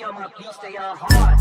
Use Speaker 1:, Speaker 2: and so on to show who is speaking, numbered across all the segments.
Speaker 1: Stay on my beat, stay on hard.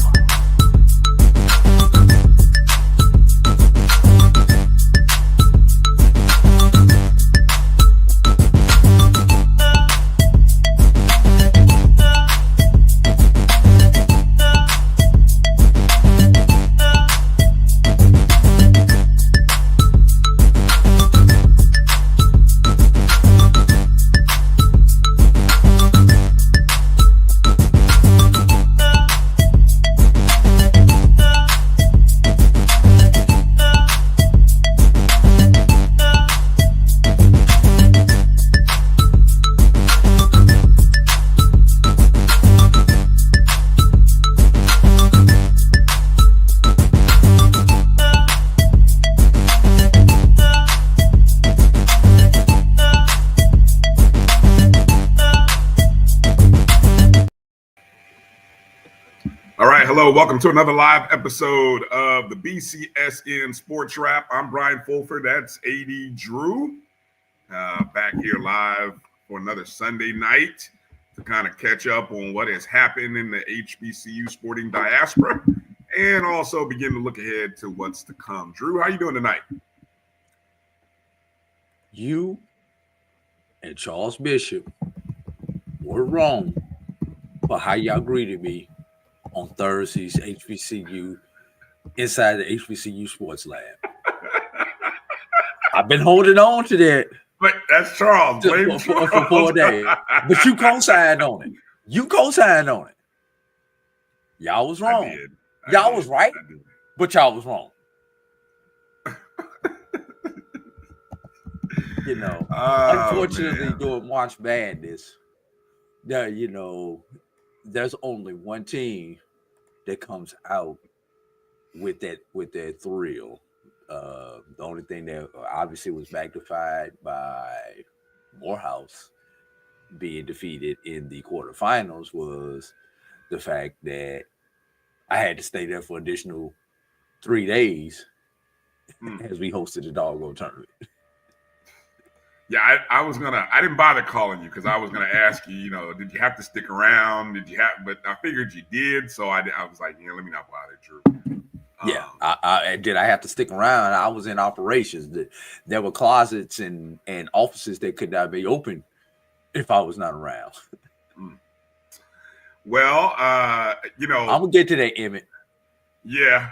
Speaker 2: Hello, welcome to another live episode of the BCSN SportsWrap. I'm Bryan Fulford. That's A.D. Drew. Back here live for another Sunday night to kind of catch up on what has happened in the HBCU sporting diaspora and also begin to look ahead to what's to come. Drew, how you doing tonight?
Speaker 3: You and Charles Bishop were wrong for how y'all greeted me on Thursday's HBCU inside the HBCU Sports Lab. I've been holding on to that.
Speaker 2: But that's Charles.
Speaker 3: For 4 days. But you co-signed on it. Y'all was wrong. Y'all was right, but y'all was wrong. Unfortunately, during March Madness, there's only one team that comes out with that thrill. The only thing that obviously was magnified by Morehouse being defeated in the quarterfinals was the fact that I had to stay there for additional 3 days as we hosted the doggone tournament.
Speaker 2: Yeah, I didn't bother calling you because I was gonna ask you, did you have to stick around? But I figured you did, so I was like, let me not bother Drew.
Speaker 3: Yeah, I have to stick around. I was in operations. There were closets and offices that could not be opened if I was not around.
Speaker 2: Well,
Speaker 3: I'm gonna get to that, Emmett.
Speaker 2: Yeah,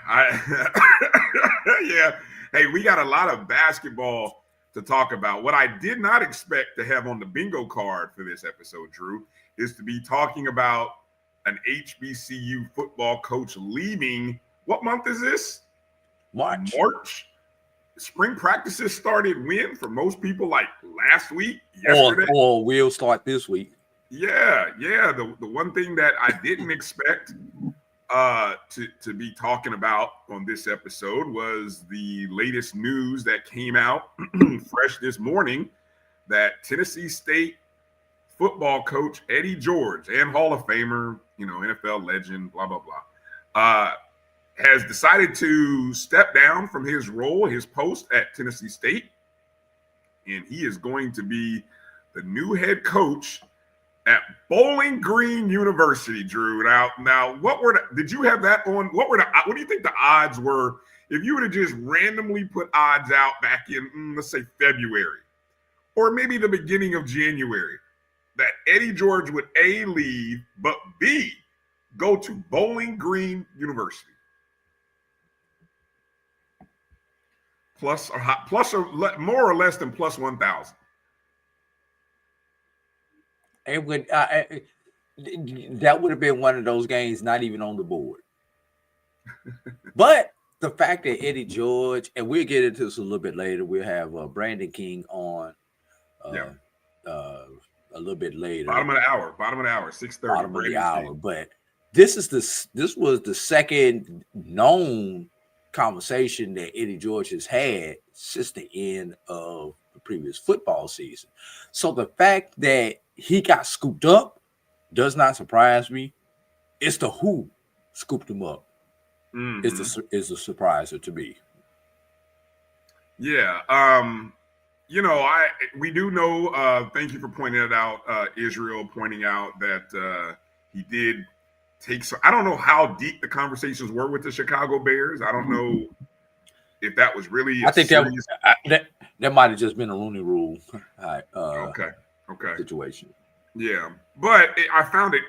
Speaker 2: yeah. Hey, we got a lot of basketball to talk about. What I did not expect to have on the bingo card for this episode, Drew, is to be talking about an HBCU football coach leaving. What month is this? March. Spring practices started when? For most people, like last week, yesterday.
Speaker 3: Or will start this week.
Speaker 2: Yeah. The one thing that I didn't expect to be talking about on this episode was the latest news that came out fresh this morning that Tennessee State football coach Eddie George and Hall of Famer, NFL legend, blah, blah, blah, has decided to step down from his post at Tennessee State. And he is going to be the new head coach at Bowling Green University, Drew. Now, did you have that on? What do you think the odds were if you would have just randomly put odds out back in, let's say February, or maybe the beginning of January, that Eddie George would A, leave, but B, go to Bowling Green University? Plus or more or less than plus 1,000.
Speaker 3: It would that would have been one of those games not even on the board. But the fact that Eddie George, and we'll get into this a little bit later, we'll have Brandon King on a little bit later.
Speaker 2: Bottom of the hour, 6:30.
Speaker 3: Bottom of the hour. But this was the second known conversation that Eddie George has had since the end of the previous football season. So the fact that he got scooped up does not surprise me. It's the who scooped him up. Mm-hmm. Is a surpriser to me.
Speaker 2: Yeah. We do know, thank you for pointing it out, Israel, pointing out that he did I don't know how deep the conversations were with the Chicago Bears. I don't know if that was really
Speaker 3: I think that might have just been a Rooney Rule
Speaker 2: okay
Speaker 3: situation.
Speaker 2: Yeah, but I found it,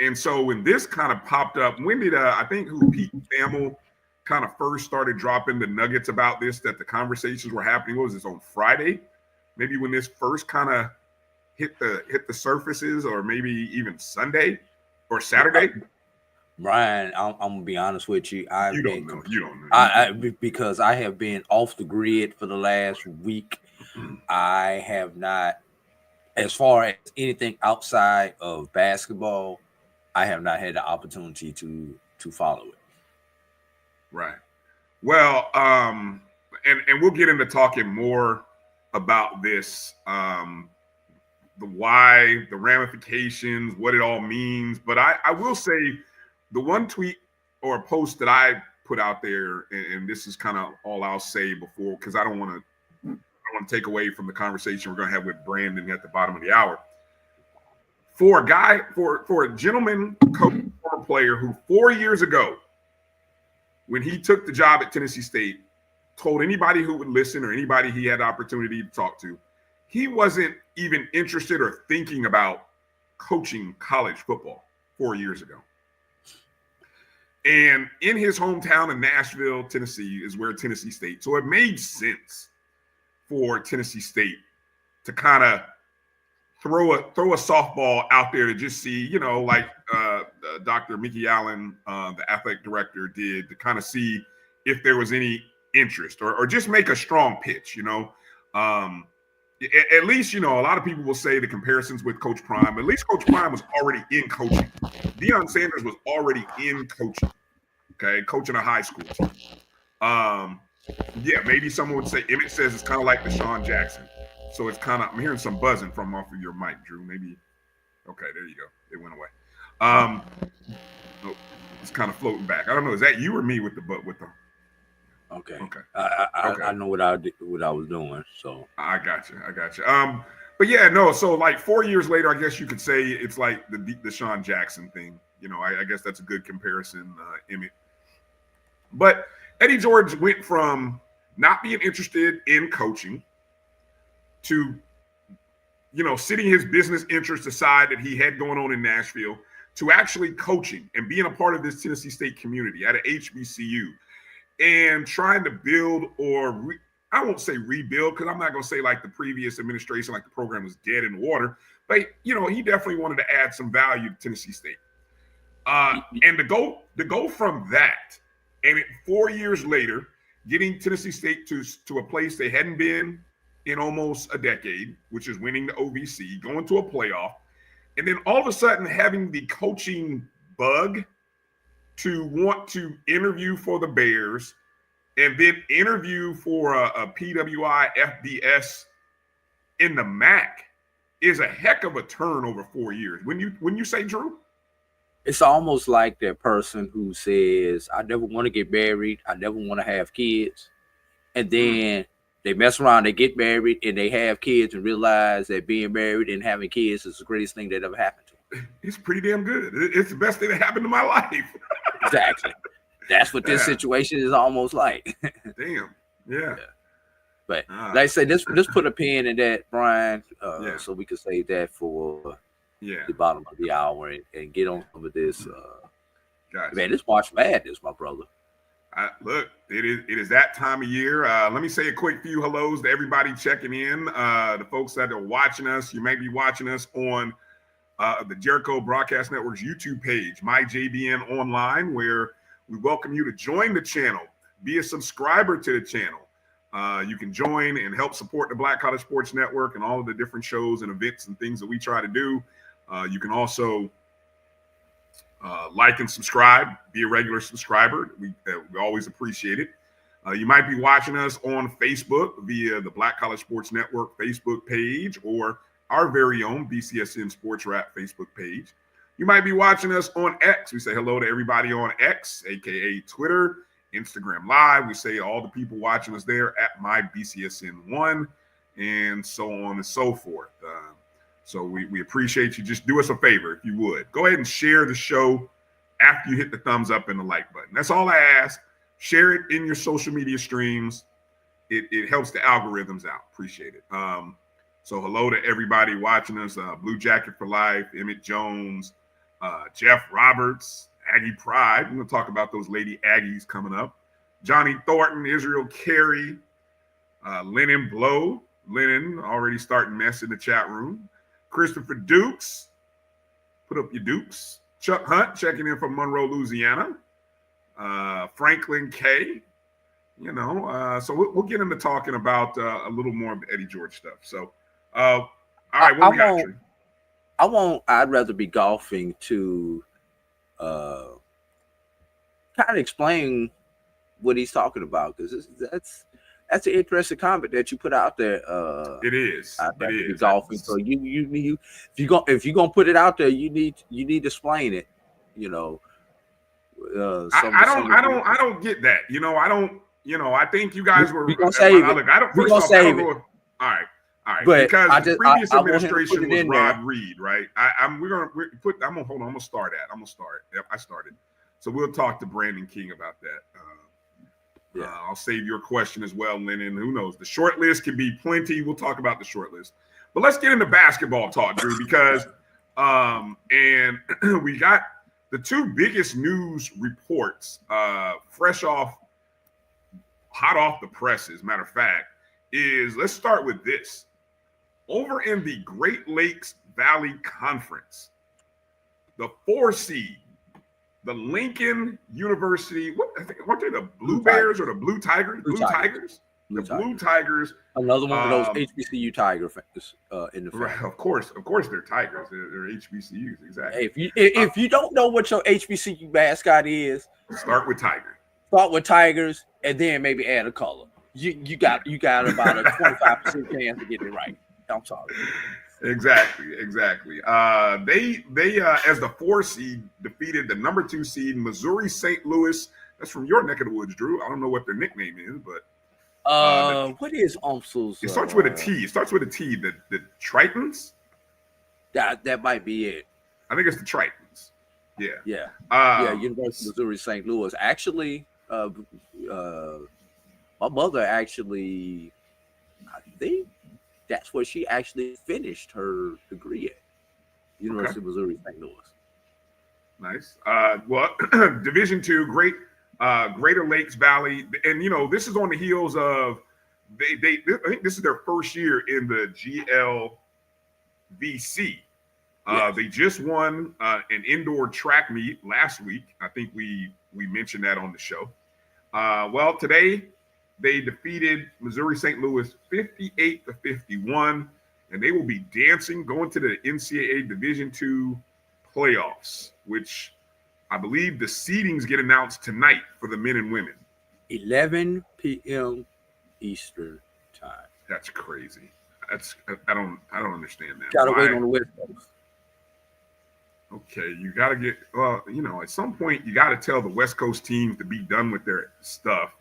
Speaker 2: and so when this kind of popped up, when did I think Pete Thamel kind of first started dropping the nuggets about this, that the conversations were happening? What was this, on Friday? Maybe when this first kind of hit the surfaces, or maybe even Sunday or Saturday.
Speaker 3: Bryan, I'm gonna be honest with you.
Speaker 2: You don't know.
Speaker 3: Because I have been off the grid for the last week. I have not, as far as anything outside of basketball, I have not had the opportunity to follow it.
Speaker 2: Right. Well, and we'll get into talking more about this, the why, the ramifications, what it all means. But I will say, the one tweet or post that I put out there, and this is kind of all I'll say before, because I don't want to take away from the conversation we're going to have with Brandon at the bottom of the hour. For a gentleman coach or player who 4 years ago, when he took the job at Tennessee State, told anybody who would listen or anybody he had the opportunity to talk to, he wasn't even interested or thinking about coaching college football 4 years ago. And in his hometown of Nashville, Tennessee, is where Tennessee State. So it made sense for Tennessee State to kind of throw a softball out there to just see, like Dr. Mickey Allen, the athletic director, did, to kind of see if there was any interest, or just make a strong pitch. At least, a lot of people will say the comparisons with Coach Prime. At least Coach Prime was already in coaching. Deion Sanders was already in coaching. Okay, coaching a high school team. Yeah, maybe someone would say, Emmett says it's kind of like Deshaun Jackson. So it's kind of, I'm hearing some buzzing from off of your mic, Drew. Maybe, okay, there you go. It went away. It's kind of floating back. I don't know. Is that you or me with the?
Speaker 3: Okay. I know what I was doing. So
Speaker 2: I got you. But yeah, no. So like 4 years later, I guess you could say it's like the Deshaun Jackson thing. I guess that's a good comparison, Emmett. But Eddie George went from not being interested in coaching to, sitting his business interests aside that he had going on in Nashville, to actually coaching and being a part of this Tennessee State community at an HBCU, and trying to build, or I won't say rebuild, because I'm not going to say like the previous administration, like the program was dead in the water, but he definitely wanted to add some value to Tennessee State. And to go from that, and 4 years later, getting Tennessee State to a place they hadn't been in almost a decade, which is winning the OVC, going to a playoff, and then all of a sudden having the coaching bug to want to interview for the Bears, and then interview for a PWI FBS in the MAC, is a heck of a turn over 4 years. When you say, Drew?
Speaker 3: It's almost like that person who says, I never want to get married, I never want to have kids. And then they mess around, they get married, and they have kids and realize that being married and having kids is the greatest thing that ever happened to them.
Speaker 2: It's pretty damn good. It's the best thing that happened to my life.
Speaker 3: Exactly. That's what this situation is almost like.
Speaker 2: Damn. Yeah.
Speaker 3: But like I say, let's put a pin in that, Bryan, so we can say that for the bottom of the hour and get on some of this. Man, this March Madness, my brother.
Speaker 2: Look, it is that time of year. Let me say a quick few hellos to everybody checking in. The folks that are watching us, you may be watching us on the Jericho Broadcast Network's YouTube page, MyJBN Online, where we welcome you to join the channel, be a subscriber to the channel. You can join and help support the Black College Sports Network and all of the different shows and events and things that we try to do. You can also like and subscribe, be a regular subscriber. We always appreciate it. You might be watching us on Facebook via the Black College Sports Network Facebook page, or our very own BCSN SportsWrap Facebook page. You might be watching us on X. We say hello to everybody on X, aka Twitter, Instagram Live. We say all the people watching us there at MyBCSN1, and so on and so forth. So we appreciate you. Just do us a favor, if you would. Go ahead and share the show after you hit the thumbs up and the like button. That's all I ask. Share it in your social media streams. It helps the algorithms out. Appreciate it. So hello to everybody watching us. Blue Jacket for Life, Emmett Jones, Jeff Roberts, Aggie Pride. We're going to talk about those Lady Aggies coming up. Johnny Thornton, Israel Carey, Lennon Blow. Lennon already starting mess in the chat room. Christopher Dukes. Put up your Dukes. Chuck Hunt checking in from Monroe, Louisiana. Franklin K. So we'll get into talking about a little more of the Eddie George stuff. So, all right, what we got, Drew?
Speaker 3: I'd rather be golfing to kind of explain what he's talking about, because that's an interesting comment that you put out there.
Speaker 2: It is.
Speaker 3: It is golfing. So you if you're gonna put it out there, you need to explain it.
Speaker 2: I don't get that. I think you guys were.
Speaker 3: We're gonna save it.
Speaker 2: All right.
Speaker 3: But
Speaker 2: because the previous administration was Rod Reed, right? I'm gonna start. Yep, I started. So we'll talk to Brandon King about that. I'll save your question as well, Lennon. Who knows? The short list can be plenty. We'll talk about the short list. But let's get into basketball talk, Drew, because and we got the two biggest news reports hot off the presses. Matter of fact, let's start with this. Over in the Great Lakes Valley Conference, the 4 seed, the Lincoln University, weren't they the Blue Bears or the Blue Tigers? Blue Tigers. Blue Tigers.
Speaker 3: Another one of those HBCU Tiger fans in the
Speaker 2: family. Right, of course, they're Tigers. They're HBCUs, exactly.
Speaker 3: Hey, if you don't know what your HBCU mascot is,
Speaker 2: start with Tigers.
Speaker 3: Start with Tigers, and then maybe add a color. You got about a 25% chance to get it right. I'm sorry.
Speaker 2: Exactly. They as the 4 seed defeated the number 2 seed Missouri St. Louis. That's from your neck of the woods, Drew. I don't know what their nickname is, but
Speaker 3: what is UMSL's?
Speaker 2: It starts with a T. The Tritons.
Speaker 3: That might be it.
Speaker 2: I think it's the Tritons. Yeah.
Speaker 3: University of Missouri St. Louis. Actually, my mother actually, I think that's where she actually finished her degree at. University of Missouri St. Louis.
Speaker 2: Nice. Division-II, Greater Lakes Valley, and this is on the heels of I think this is their first year in the GLVC. They just won an indoor track meet last week. I think we mentioned that on the show. Today they defeated Missouri St. Louis 58-51, and they will be going to the NCAA Division-II playoffs, which I believe the seedings get announced tonight for the men and women.
Speaker 3: 11 p.m. Eastern time.
Speaker 2: That's crazy. I don't understand that.
Speaker 3: Gotta wait on the West Coast.
Speaker 2: Okay, you got to get, at some point, you got to tell the West Coast teams to be done with their stuff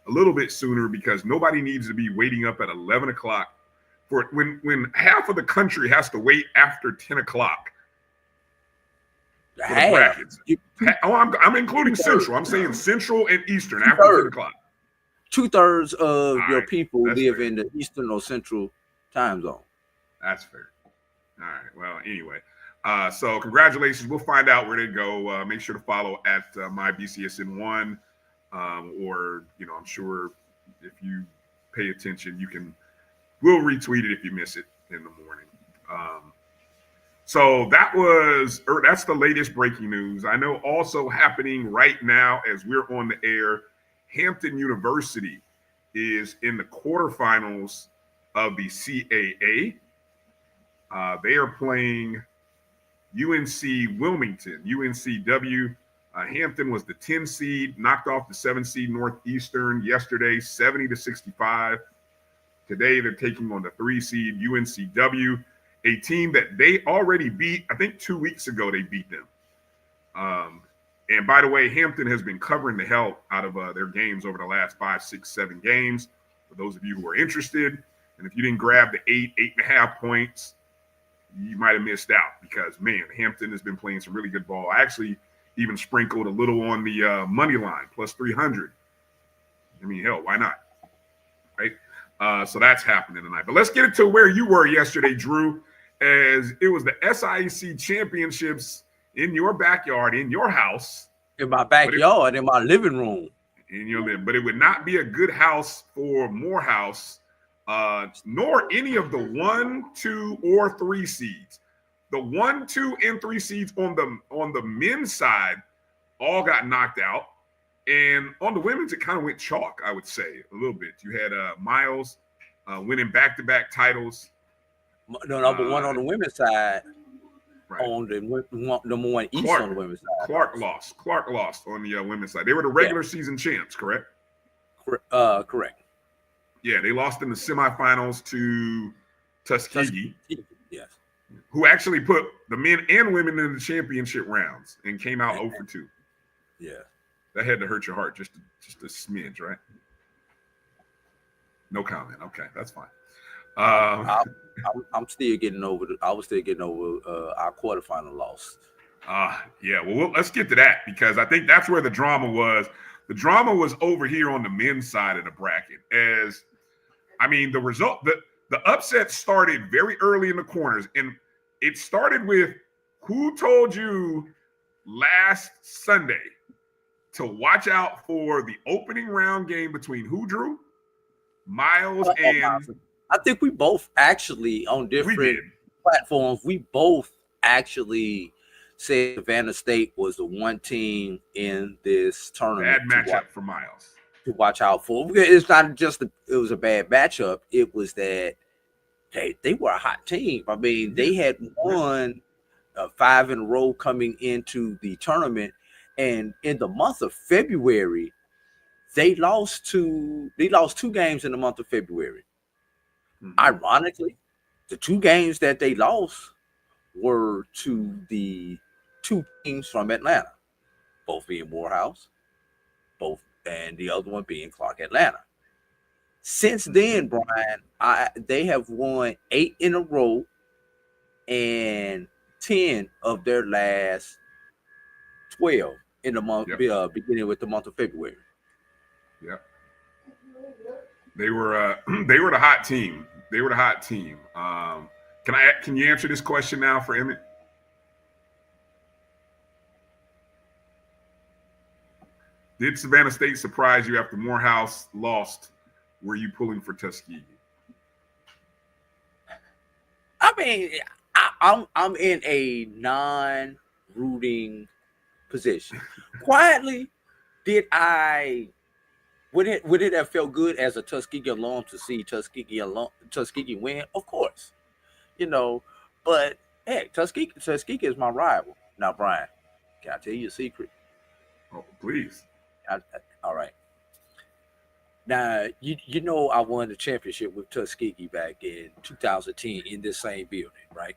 Speaker 2: a little bit sooner, because nobody needs to be waiting up at 11 o'clock for when half of the country has to wait after 10 o'clock. For the brackets. I'm including Central. I'm saying Central and Eastern after 10 o'clock.
Speaker 3: 2/3 of your people live in the Eastern or Central time zone.
Speaker 2: That's fair. All right. Well, anyway. So congratulations. We'll find out where they go. Make sure to follow at MyBCSN1, or I'm sure if you pay attention, we'll retweet it if you miss it in the morning. So that's the latest breaking news. I know also happening right now as we're on the air, Hampton University is in the quarterfinals of the CAA. They are playing UNC Wilmington, UNCW. Hampton was the 10 seed, knocked off the 7 seed Northeastern yesterday, 70-65. Today they're taking on the 3 seed UNCW, a team that they already beat. I think 2 weeks ago they beat them. And by the way, Hampton has been covering the hell out of their games over the last 5, 6, 7 games. For those of you who are interested, and if you didn't grab the 8.5 points, you might have missed out, because, man, Hampton has been playing some really good ball. I actually even sprinkled a little on the money line, plus 300. I mean, hell, why not? Right? So that's happening tonight. But let's get into where you were yesterday, Drew, as it was the SIAC championships in your backyard, in your house.
Speaker 3: In my backyard, in my living room.
Speaker 2: In your living, but it would not be a good house for Morehouse, nor any of the 1, 2, or 3 seeds. The 1, 2, and 3 seeds on the men's side all got knocked out. And on the women's, it kind of went chalk, I would say, a little bit. You had Miles winning back-to-back titles.
Speaker 3: No, number one on the women's side.
Speaker 2: Right.
Speaker 3: On the number 1 East
Speaker 2: Clark,
Speaker 3: on the women's side.
Speaker 2: Clark lost on the women's side. They were the regular season champs, correct?
Speaker 3: Correct.
Speaker 2: Yeah, they lost in the semifinals to Tuskegee.
Speaker 3: Yes.
Speaker 2: Who actually put the men and women in the championship rounds and came out 0 for 2.
Speaker 3: Yeah.
Speaker 2: That had to hurt your heart just a smidge, right? No comment. Okay, that's fine.
Speaker 3: I'm still getting over. I was still getting over our quarterfinal loss.
Speaker 2: Yeah. Well, let's get to that because I think that's where the drama was. The drama was over here on the men's side of the bracket. As I mean, the result, the upset started very early in the corners, and it started with who told you last Sunday to watch out for the opening round game between who, Drew? Miles and.
Speaker 3: I think we both actually on different platforms. We both actually said Savannah State was the one team in this tournament.
Speaker 2: Bad matchup for Miles
Speaker 3: to watch out for. It's not just it was a bad matchup. It was that they were a hot team. I mean, they had won 5 in a row coming into the tournament, and in the month of February, they lost 2 games in the month of February. Mm-hmm. Ironically, the 2 games that they lost were to the 2 teams from Atlanta, both being Morehouse, and the other one being Clark Atlanta. Since then, Brian, they have won 8 in a row and 10 of their last 12 in the month, beginning with the month of February.
Speaker 2: Yeah. They were the hot team. They were the hot team. Can you answer this question now for Emmett? Did Savannah State surprise you after Morehouse lost? Were you pulling for Tuskegee?
Speaker 3: I mean, I'm in a non-rooting position. Quietly, would it have felt good as a Tuskegee alum to see Tuskegee win? Of course, but heck, Tuskegee is my rival. Now, Brian, can I tell you a secret?
Speaker 2: Oh, please.
Speaker 3: All right. Now, I won the championship with Tuskegee back in 2010 in this same building, right?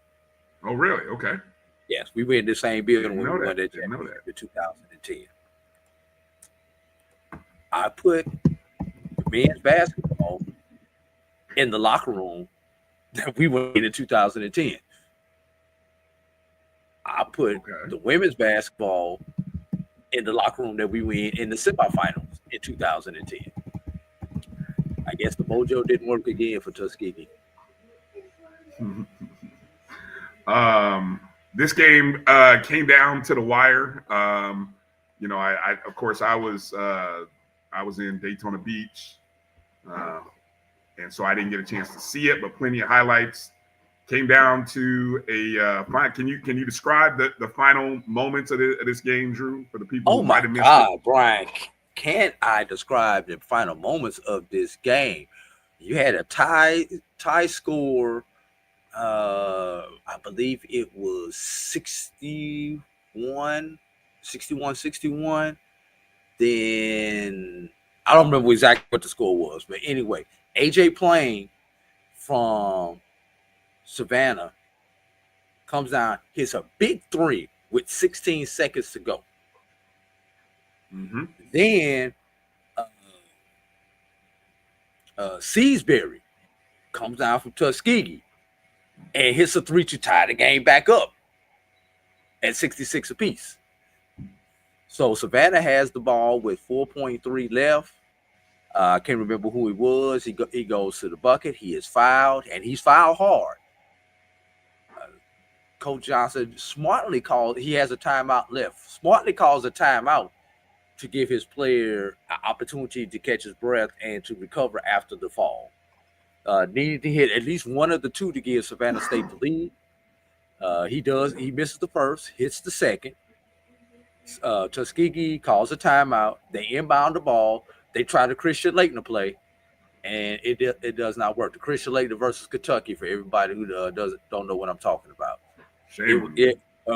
Speaker 2: Oh, really? Okay.
Speaker 3: Yes, we were in the same building when we won that championship in 2010. I put the men's basketball in the locker room that we were in 2010. I put the women's basketball in the locker room that we were in the semifinals in 2010. I guess the mojo didn't work again for Tuskegee.
Speaker 2: This game came down to the wire. I was in Daytona Beach, and so I didn't get a chance to see it, but plenty of highlights. Came down to a can you describe the final moments of this game, Drew, for the people who might have missed it? Oh my God,
Speaker 3: Brian, can't I describe the final moments of this game? You had a tie score. I believe it was 61. Then I don't remember exactly what the score was, but anyway, AJ Plain from Savannah comes down, hits a big 3 with 16 seconds to go.
Speaker 2: Mm-hmm.
Speaker 3: Then Seasbury comes down from Tuskegee and hits a 3 to tie the game back up at 66 apiece. So Savannah has the ball with 4.3 left. I can't remember who he was. He goes to the bucket. He is fouled, and he's fouled hard. Coach Johnson smartly called. He has a timeout left. Smartly calls a timeout to give his player an opportunity to catch his breath and to recover after the fall. Needed to hit at least one of the two to give Savannah State the lead. He does. He misses the first, hits the second. Tuskegee calls a timeout. They inbound the ball. They try to Christian Laettner play, and it does not work. The Christian Laettner versus Kentucky, for everybody who don't know what I'm talking about.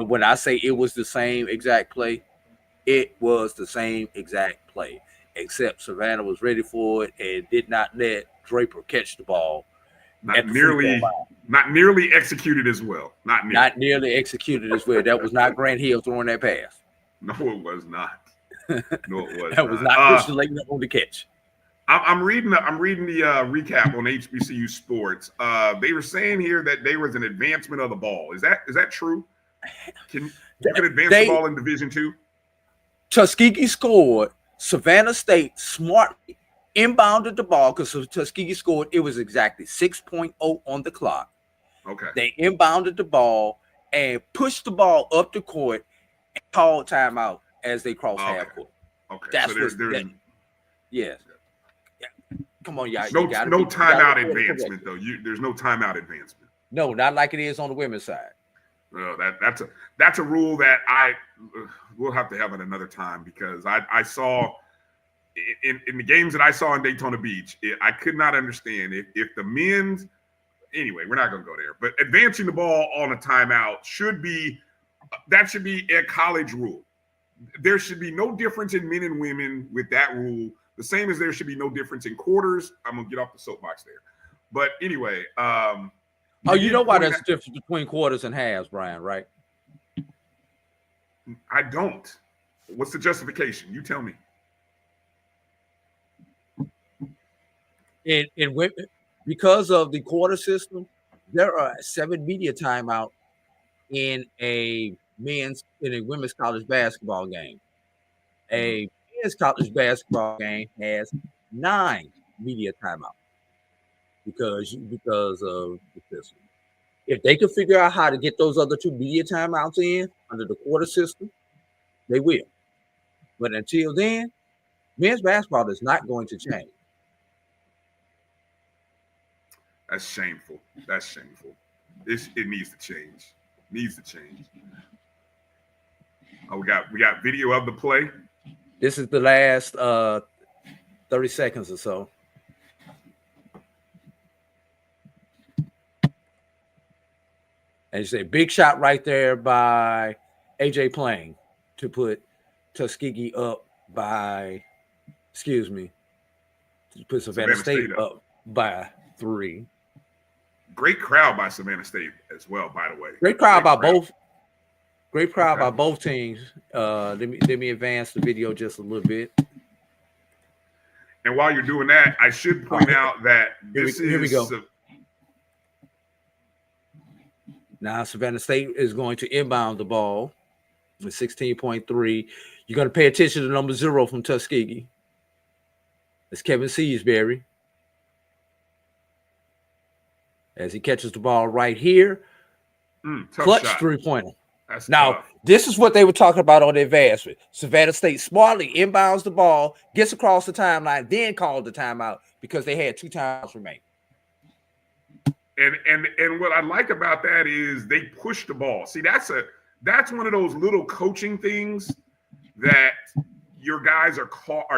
Speaker 3: When I say it was the same exact play, it was the same exact play, except Savannah was ready for it and did not let Draper catch the ball.
Speaker 2: Not nearly executed as well.
Speaker 3: Not nearly executed as well. That was not Grant Hill throwing that pass.
Speaker 2: No, it was not. No, it was.
Speaker 3: That was not Christian Laettner on the catch.
Speaker 2: I'm reading the recap on HBCU Sports. They were saying here that there was an advancement of the ball. Is that true? You can advance the ball in Division-II?
Speaker 3: Tuskegee scored. Savannah State smartly inbounded the ball because Tuskegee scored. It was exactly 6.0 on the clock.
Speaker 2: Okay.
Speaker 3: They inbounded the ball and pushed the ball up the court and called timeout as they crossed half court.
Speaker 2: Okay.
Speaker 3: That's
Speaker 2: so there's
Speaker 3: yes. Come on, y'all.
Speaker 2: No timeout advancement though. There's no timeout advancement.
Speaker 3: No, not like it is on the women's side.
Speaker 2: No, that's a rule that we'll have to have it another time, because I saw in the games that I saw in Daytona Beach, I could not understand if the men's. Anyway, we're not going to go there. But advancing the ball on a timeout should be a college rule. There should be no difference in men and women with that rule. The same as there should be no difference in quarters. I'm going to get off the soapbox there. But anyway.
Speaker 3: You know why there's a difference between quarters and halves, Brian, right?
Speaker 2: I don't. What's mean? You tell me.
Speaker 3: Because of the quarter system, there are 7 media timeouts in a women's college basketball game. A men's college basketball game has 9 media timeouts because of the system. If they can figure out how to get those other 2 media timeouts in under the quarter system, they will. But until then, men's basketball is not going to change.
Speaker 2: That's shameful. It needs to change. Oh, we got video of the play.
Speaker 3: This is the last 30 seconds or so. And you say big shot right there by AJ Playing to put Tuskegee up by, to put Savannah State up by 3.
Speaker 2: Great crowd by Savannah State as well, by the way.
Speaker 3: Great crowd by both. Great crowd by both teams. Let me advance the video just a little bit.
Speaker 2: And while you're doing that, I should point out that
Speaker 3: here we go. Now Savannah State is going to inbound the ball with 16.3. You're going to pay attention to number 0 from Tuskegee. It's Kevin Seasbury. As he catches the ball right here. Clutch shot. 3-pointer. Now, this is what they were talking about on the advancement. Savannah State smartly inbounds the ball, gets across the timeline, then called the timeout because they had 2 timeouts remaining.
Speaker 2: And what I like about that is they push the ball. See, that's one of those little coaching things that your guys are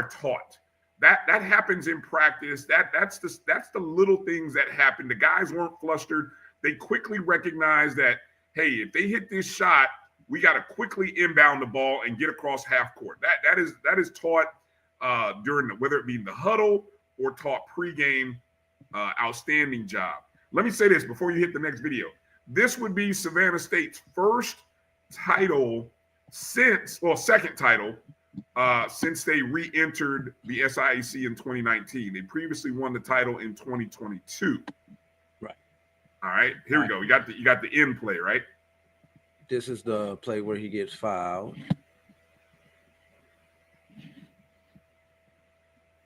Speaker 2: taught. That happens in practice. That's the little things that happen. The guys weren't flustered. They quickly recognized that, hey, if they hit this shot, we got to quickly inbound the ball and get across half court. That is taught during whether it be the huddle or taught pregame. Outstanding job. Let me say this before you hit the next video. This would be Savannah State's first title second title since they re-entered the SIAC in 2019. They previously won the title in 2022.
Speaker 3: Right.
Speaker 2: All right. Here we go. You got the end play, right?
Speaker 3: This is the play where he gets fouled.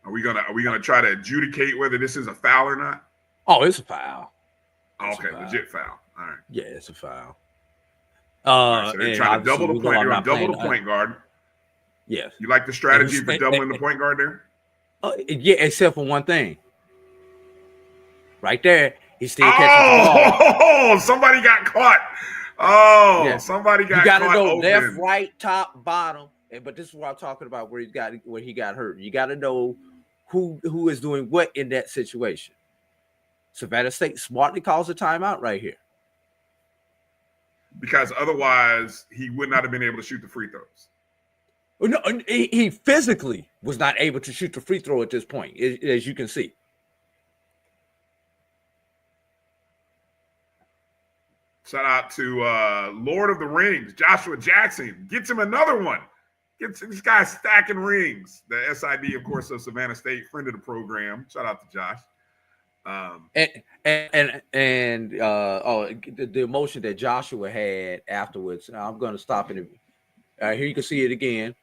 Speaker 2: Are we gonna try to adjudicate whether this is a foul or not?
Speaker 3: Oh, it's a foul.
Speaker 2: Okay, legit foul. All right.
Speaker 3: Yeah, it's a foul.
Speaker 2: Right, so they're trying to double the point. They're going to double the point guard.
Speaker 3: Yes.
Speaker 2: You like the strategy for doubling the point guard there?
Speaker 3: Yeah, except for one thing. Right there, he's still catching the ball.
Speaker 2: Oh, somebody got caught. Oh, yeah. Somebody got caught.
Speaker 3: You got to know
Speaker 2: open.
Speaker 3: left, right, top, bottom. But this is what I'm talking about, where he got hurt. You got to know who is doing what in that situation. Savannah State smartly calls a timeout right here.
Speaker 2: Because otherwise, he would not have been able to shoot the free throws.
Speaker 3: No, he physically was not able to shoot the free throw at this point, as you can see.
Speaker 2: Shout out to Lord of the Rings, Joshua Jackson. Gets him another one. Gets this guy stacking rings. The SID, of course, of Savannah State, friend of the program. Shout out to Josh.
Speaker 3: The emotion that Joshua had afterwards. I'm going to stop it. Here you can see it again.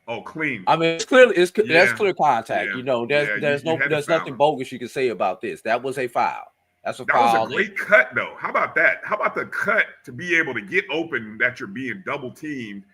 Speaker 2: Oh, clean.
Speaker 3: I mean, it's clearly that's clear contact. Yeah. You know, there's nothing bogus you can say about this. That was a foul. That's a foul.
Speaker 2: That was a great cut, though. How about that? How about the cut to be able to get open that you're being double teamed,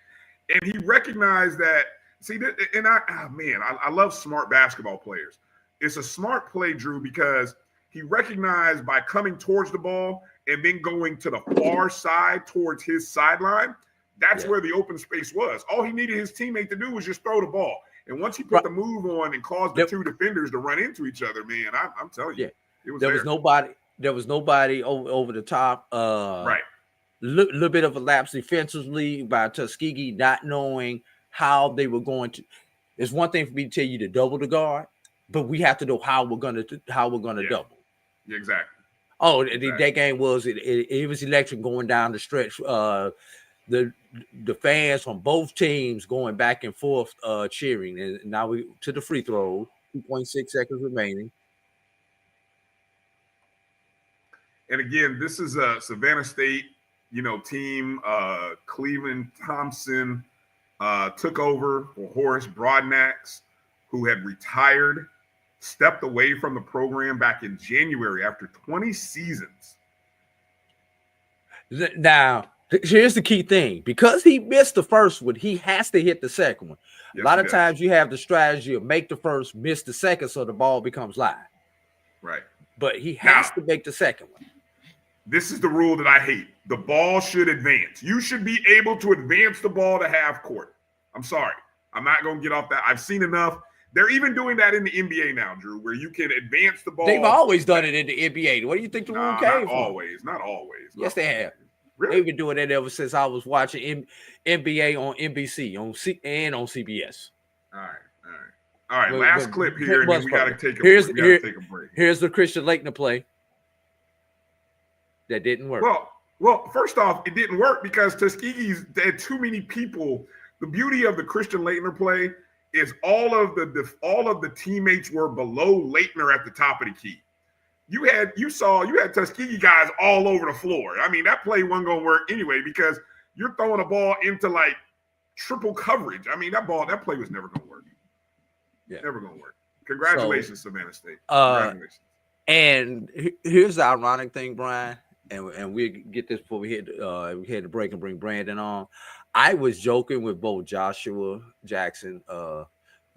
Speaker 2: and he recognized that. See, and I love smart basketball players. It's a smart play, Drew, because he recognized by coming towards the ball and then going to the far side towards his sideline, that's where the open space was. All he needed his teammate to do was just throw the ball. And once he put the move on and caused the two defenders to run into each other, man, I'm telling you, it was
Speaker 3: there was nobody over the top.
Speaker 2: Right.
Speaker 3: Little bit of a lapse defensively by Tuskegee, not knowing how they were going to. It's one thing for me to tell you to double the guard, but we have to know how we're gonna double.
Speaker 2: Yeah, exactly.
Speaker 3: Oh, that game was it was electric going down the stretch. The fans from both teams going back and forth cheering, and now we to the free throw. 2.6 seconds remaining.
Speaker 2: And again, this is a Savannah State, team. Cleveland Thompson took over for Horace Broadnax, who had retired, stepped away from the program back in January after 20 seasons.
Speaker 3: Now, here's the key thing. Because he missed the first one, he has to hit the second one. Yes, a lot of times you have the strategy of make the first, miss the second, so the ball becomes live.
Speaker 2: Right.
Speaker 3: But he has to make the second one.
Speaker 2: This is the rule that I hate. The ball should advance. You should be able to advance the ball to half court. I'm sorry. I'm not going to get off that. I've seen enough. They're even doing that in the NBA now, Drew, where you can advance the ball.
Speaker 3: They've always done it in the NBA. What do you think the rule came from?
Speaker 2: Not always.
Speaker 3: Yes, they have.
Speaker 2: Really?
Speaker 3: They've been doing that ever since I was watching NBA on NBC and on CBS.
Speaker 2: All right. Last clip here, and then we got to take a break.
Speaker 3: Here's the Christian Laettner play. That didn't work.
Speaker 2: Well, first off, it didn't work because Tuskegee's had too many people. The beauty of the Christian Laettner play is all of the teammates were below Laettner at the top of the key. You had Tuskegee guys all over the floor. I mean, that play wasn't going to work anyway because you're throwing a ball into like triple coverage. I mean, that play was never going to work. Yeah, never going to work. Congratulations, Savannah State. Congratulations.
Speaker 3: And here's the ironic thing, Brian. And we get this before we hit the break and bring Brandon on. I was joking with both Joshua Jackson,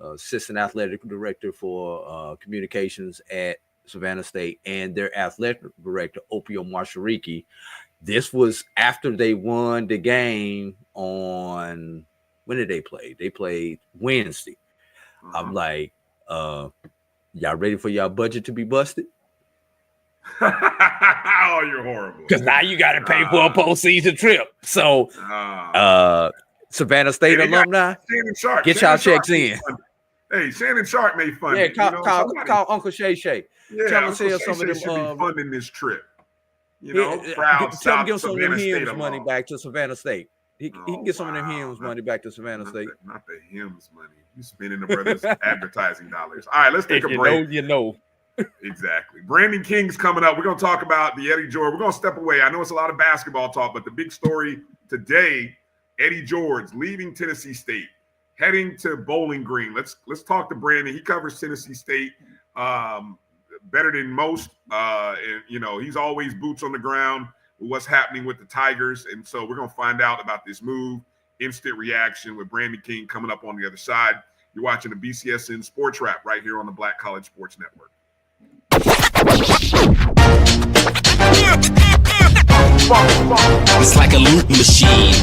Speaker 3: assistant athletic director for communications at Savannah State, and their athletic director, Opio Marshariki. This was after they won the game on when did they play? They played Wednesday. I'm like, y'all ready for y'all budget to be busted?
Speaker 2: Oh, you're horrible.
Speaker 3: Because now you got to pay for a postseason trip. So, Savannah State alumni, get y'all checks in.
Speaker 2: Hey, Shannon Sharp made fun.
Speaker 3: Yeah, call Uncle Shay Shay.
Speaker 2: Yeah,
Speaker 3: tell him
Speaker 2: Uncle Shay
Speaker 3: some of them
Speaker 2: should be funding this trip. Proud
Speaker 3: South give some of them hymns money back to Savannah State. He can get some of them hymns money back to Savannah State.
Speaker 2: Not the hymns money. You spending the brothers' advertising dollars. All right, let's take a break.
Speaker 3: You know.
Speaker 2: Exactly. Brandon King's coming up. We're going to talk about the Eddie George. We're going to step away. I know it's a lot of basketball talk, but the big story today, Eddie George leaving Tennessee State, heading to Bowling Green. Let's talk to Brandon. He covers Tennessee State better than most. And he's always boots on the ground with what's happening with the Tigers. And so we're gonna find out about this move. Instant reaction with Brandon King coming up on the other side. You're watching the BCSN Sports Wrap right here on the Black College Sports Network.
Speaker 1: It's like a loop machine.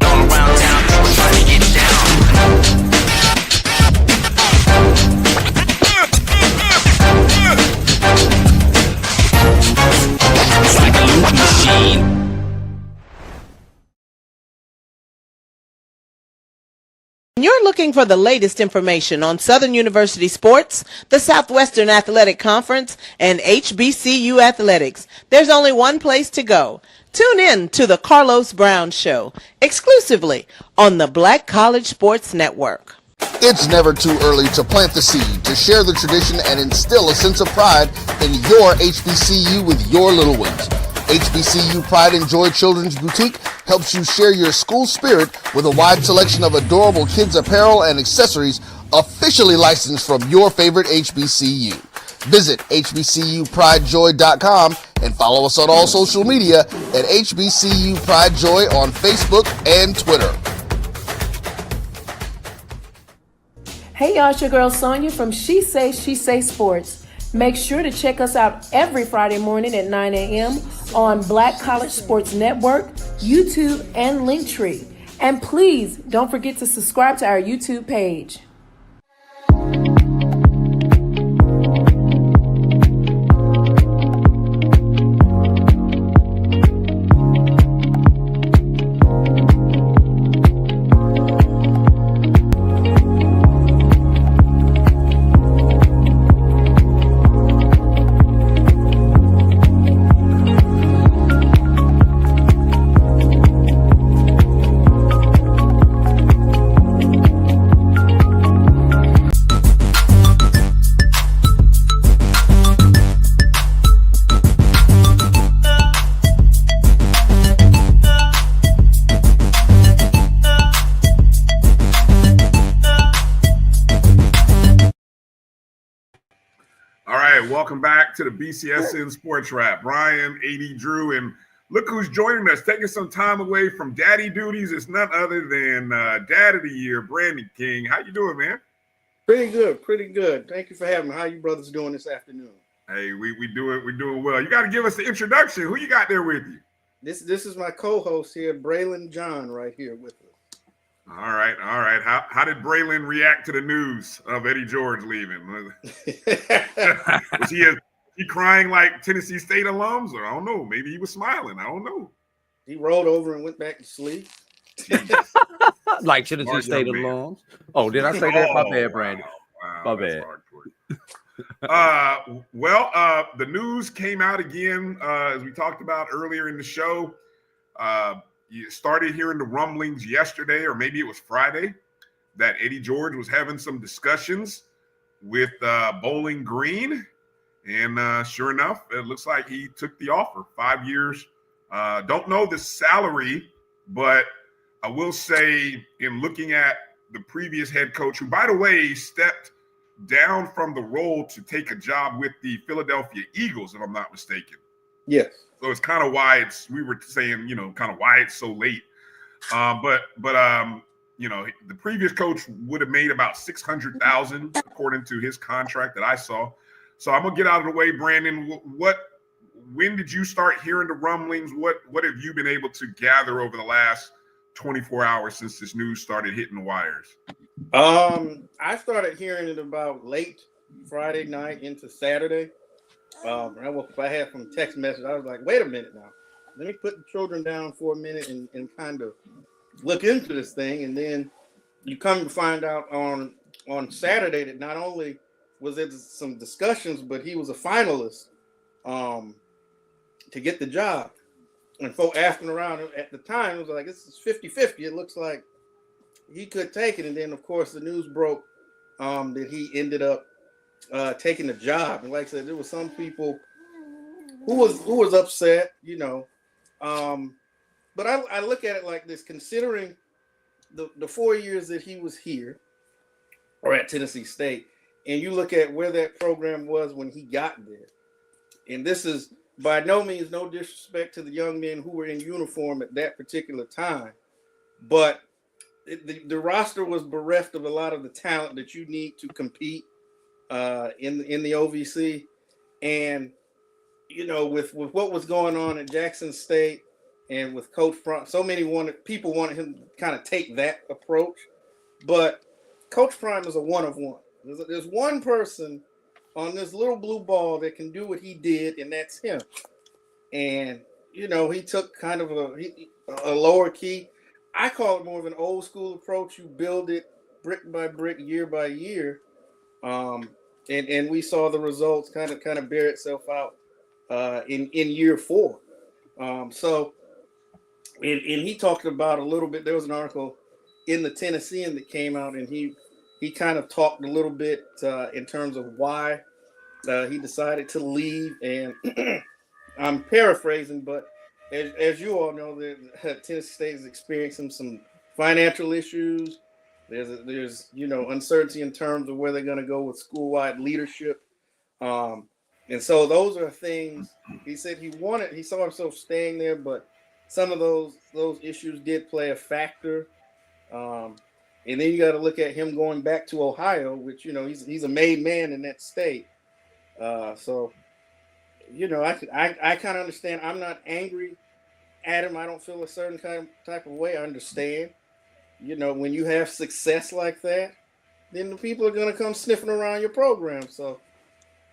Speaker 1: All around town, people trying to get down. It's like a loop machine.
Speaker 4: You're looking for the latest information on Southern University sports, the Southwestern Athletic Conference, and HBCU athletics. There's only one place to go. Tune in to the Carlos Brown Show, exclusively on the Black College Sports Network.
Speaker 5: It's never too early to plant the seed, to share the tradition, and instill a sense of pride in your HBCU with your little ones. HBCU Pride and Joy Children's Boutique helps you share your school spirit with a wide selection of adorable kids apparel and accessories officially licensed from your favorite HBCU. Visit hbcupridejoy.com and follow us on all social media at HBCU Pride Joy on Facebook and Twitter.
Speaker 6: Hey y'all, it's your girl Sonia from She Say Sports. Make sure to check us out every Friday morning at 9 a.m. on Black College Sports Network, YouTube, and Linktree. And please don't forget to subscribe to our YouTube page.
Speaker 2: Welcome back to the BCSN Sports Wrap. Bryan, A.D, Drew, and look who's joining us, taking some time away from daddy duties. It's none other than Dad of the Year, Brandon King. How you doing, man?
Speaker 7: Pretty good. Thank you for having me. How you brothers doing this afternoon?
Speaker 2: Hey, we're doing well. You got to give us the introduction. Who you got there with you?
Speaker 7: This is my co-host here, Braylon John, right here with us.
Speaker 2: All right. How did Braylon react to the news of Eddie George leaving? Was he crying like Tennessee State alums, or I don't know? Maybe he was smiling. I don't know.
Speaker 7: He rolled over and went back to sleep.
Speaker 3: Like Tennessee State alums. Oh, did I say that? My bad, Brandon.
Speaker 2: Wow, my bad. The news came out again, as we talked about earlier in the show. You started hearing the rumblings yesterday, or maybe it was Friday, that Eddie George was having some discussions with Bowling Green. And sure enough, it looks like he took the offer. 5 years. Don't know the salary, but I will say, in looking at the previous head coach, who, by the way, stepped down from the role to take a job with the Philadelphia Eagles, if I'm not mistaken.
Speaker 7: Yes.
Speaker 2: So it's kind of why we were saying, kind of why it's so late. But the previous coach would have made about $600,000 according to his contract that I saw. So I'm gonna get out of the way, Brandon. When did you start hearing the rumblings? What have you been able to gather over the last 24 hours since this news started hitting the wires?
Speaker 7: I started hearing it about late Friday night into Saturday. I woke up, I had some text message. I was like, wait a minute now. Let me put the children down for a minute and kind of look into this thing. And then you come to find out on Saturday that not only was there some discussions, but he was a finalist to get the job. And folk asking around at the time, it was like, this is 50-50. It looks like he could take it. And then, of course, the news broke that he ended up taking the job. And like I said, there were some people who was upset, but I look at it like this, considering the 4 years that he was here or at Tennessee State, and you look at where that program was when he got there, and this is by no means no disrespect to the young men who were in uniform at that particular time, but the roster was bereft of a lot of the talent that you need to compete in the OVC. And, you know, with what was going on at Jackson State and with Coach Prime, so many people wanted him to kind of take that approach. But Coach Prime is a one of one. There's one person on this little blue ball that can do what he did, and that's him. And, you know, he took kind of a lower key. I call it more of an old school approach. You build it brick by brick, year by year. And we saw the results kind of bear itself out in year 4. So he talked about a little bit. There was an article in the Tennessean that came out, and he kind of talked a little bit in terms of why he decided to leave. And I'm paraphrasing, but as you all know, Tennessee State is experiencing some financial issues. There's uncertainty in terms of where they're going to go with school-wide leadership. And so those are things he said he saw himself staying there, but some of those issues did play a factor. And then you got to look at him going back to Ohio, which, he's a made man in that state. So, I kind of understand. I'm not angry at him. I don't feel a certain type of way. I understand. When you have success like that, then the people are going to come sniffing around your program. So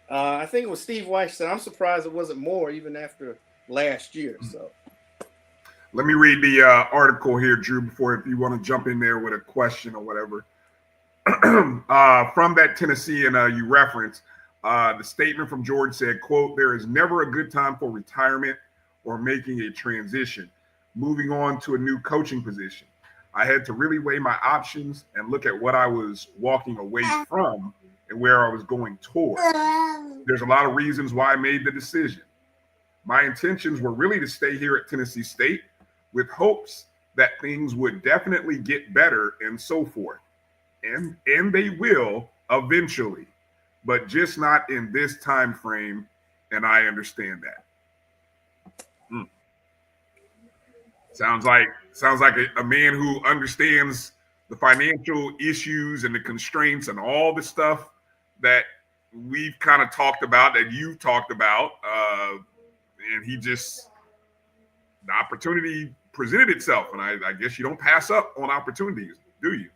Speaker 7: I think it was Steve Weiss said, I'm surprised it wasn't more even after last year. So
Speaker 2: let me read the article here, Drew, before if you want to jump in there with a question or whatever. From that Tennessean you referenced, the statement from George said, quote, "There is never a good time for retirement or making a transition, moving on to a new coaching position. I had to really weigh my options and look at what I was walking away from and where I was going toward. There's a lot of reasons why I made the decision. My intentions were really to stay here at Tennessee State with hopes that things would definitely get better and so forth. And they will eventually, but just not in this time frame, and I understand that." Sounds like a man who understands the financial issues and the constraints and all the stuff that we've kind of talked about, that you've talked about. And the opportunity presented itself. And I guess you don't pass up on opportunities, do you?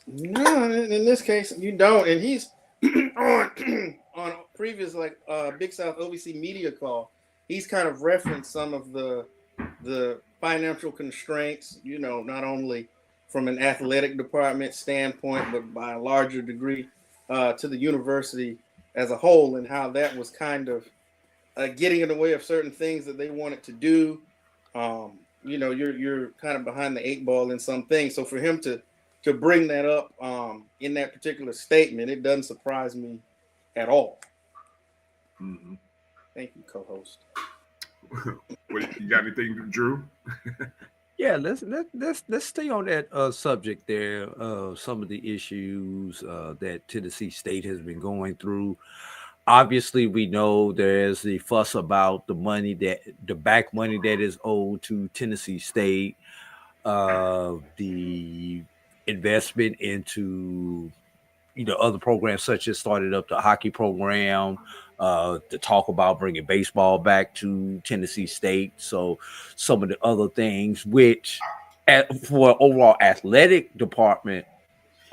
Speaker 7: No, in this case, you don't. And he's on previous Big South OVC media call, he's kind of referenced some of the financial constraints, not only from an athletic department standpoint, but by a larger degree to the university as a whole, and how that was kind of getting in the way of certain things that they wanted to do. You're kind of behind the 8 ball in some things. So for him to bring that up in that particular statement, it doesn't surprise me at all.
Speaker 2: Mm-hmm.
Speaker 7: Thank you, co-host.
Speaker 2: You got anything, Drew?
Speaker 3: Yeah, let's stay on that subject there. Some of the issues that Tennessee State has been going through. Obviously, we know there's the fuss about the back money that is owed to Tennessee State, the investment into other programs, such as started up the hockey program, to talk about bringing baseball back to Tennessee State. So some of the other things, which for overall athletic department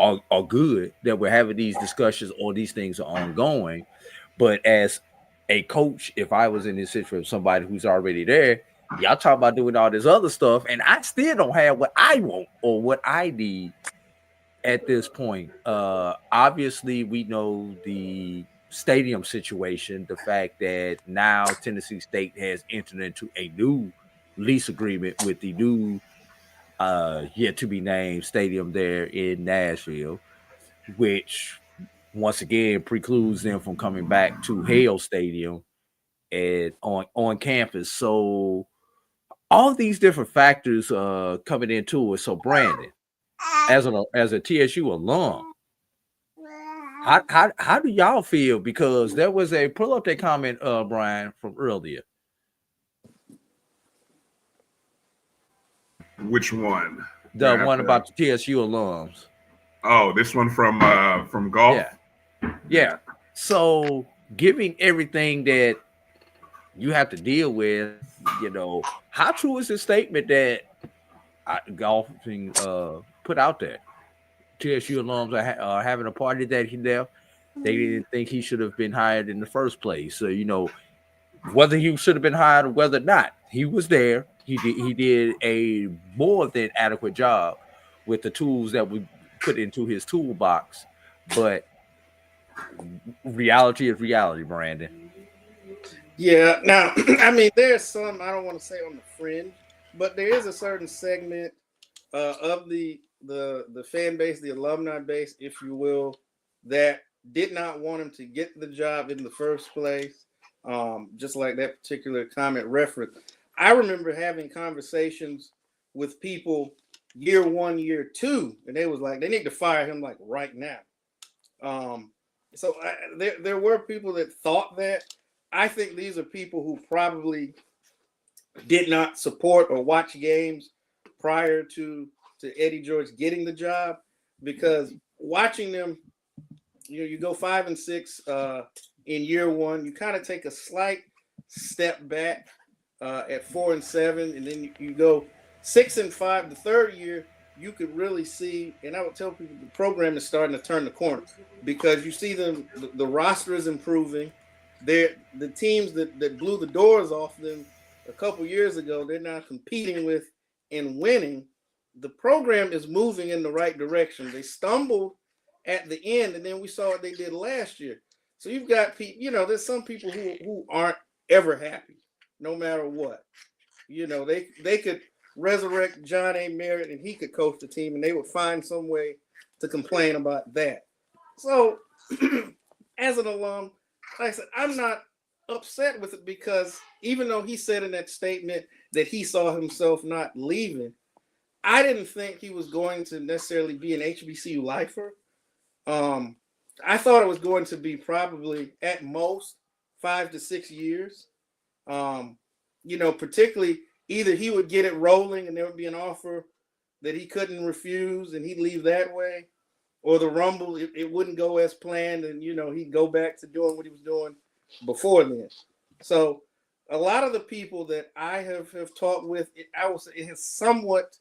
Speaker 3: are good, that we're having these discussions or these things are ongoing. But as a coach, if I was in this situation, somebody who's already there, y'all talk about doing all this other stuff, and I still don't have what I want or what I need at this point. Obviously, we know the stadium situation, the fact that now Tennessee State has entered into a new lease agreement with the new yet to be named stadium there in Nashville, which once again precludes them from coming back to Hale Stadium and on campus. So all these different factors coming into it. So Brandon, as a TSU alum, how do y'all feel? Because there was pull up that comment, Brian, from earlier.
Speaker 2: Which one?
Speaker 3: The one about the TSU alums.
Speaker 2: Oh, this one from golf.
Speaker 3: Yeah. So giving everything that you have to deal with, how true is the statement that golfing put out there? TSU alums are having a party that he left. They didn't think he should have been hired in the first place. So, whether he should have been hired or whether not, he was there. He did a more than adequate job with the tools that we put into his toolbox. But reality is reality, Brandon.
Speaker 7: Yeah. Now, I mean, there's some, I don't want to say on the fringe, but there is a certain segment of the fan base, the alumni base, if you will, that did not want him to get the job in the first place. Just like that particular comment reference. I remember having conversations with people year one, year two, and they was like, they need to fire him like right now. So there were people that thought that. I think these are people who probably did not support or watch games prior to Eddie George getting the job, because watching them, you go 5-6 in year one, you kind of take a slight step back at 4-7, and then you go 6-5 the third year. You could really see, and I would tell people the program is starting to turn the corner, because you see them, the roster is improving. The teams that blew the doors off them a couple years ago, they're now competing with and winning. The program is moving in the right direction. They stumbled at the end, and then we saw what they did last year. So you've got people, there's some people who aren't ever happy, no matter what. They could resurrect John A. Merritt and he could coach the team, and they would find some way to complain about that. So as an alum, like I said, I'm not upset with it, because even though he said in that statement that he saw himself not leaving, I didn't think he was going to necessarily be an HBCU lifer. I thought it was going to be probably at most 5 to 6 years. Particularly either he would get it rolling and there would be an offer that he couldn't refuse and he'd leave that way, or the Rumble, it wouldn't go as planned, and he'd go back to doing what he was doing before then. So a lot of the people that I have talked with, I will say it has somewhat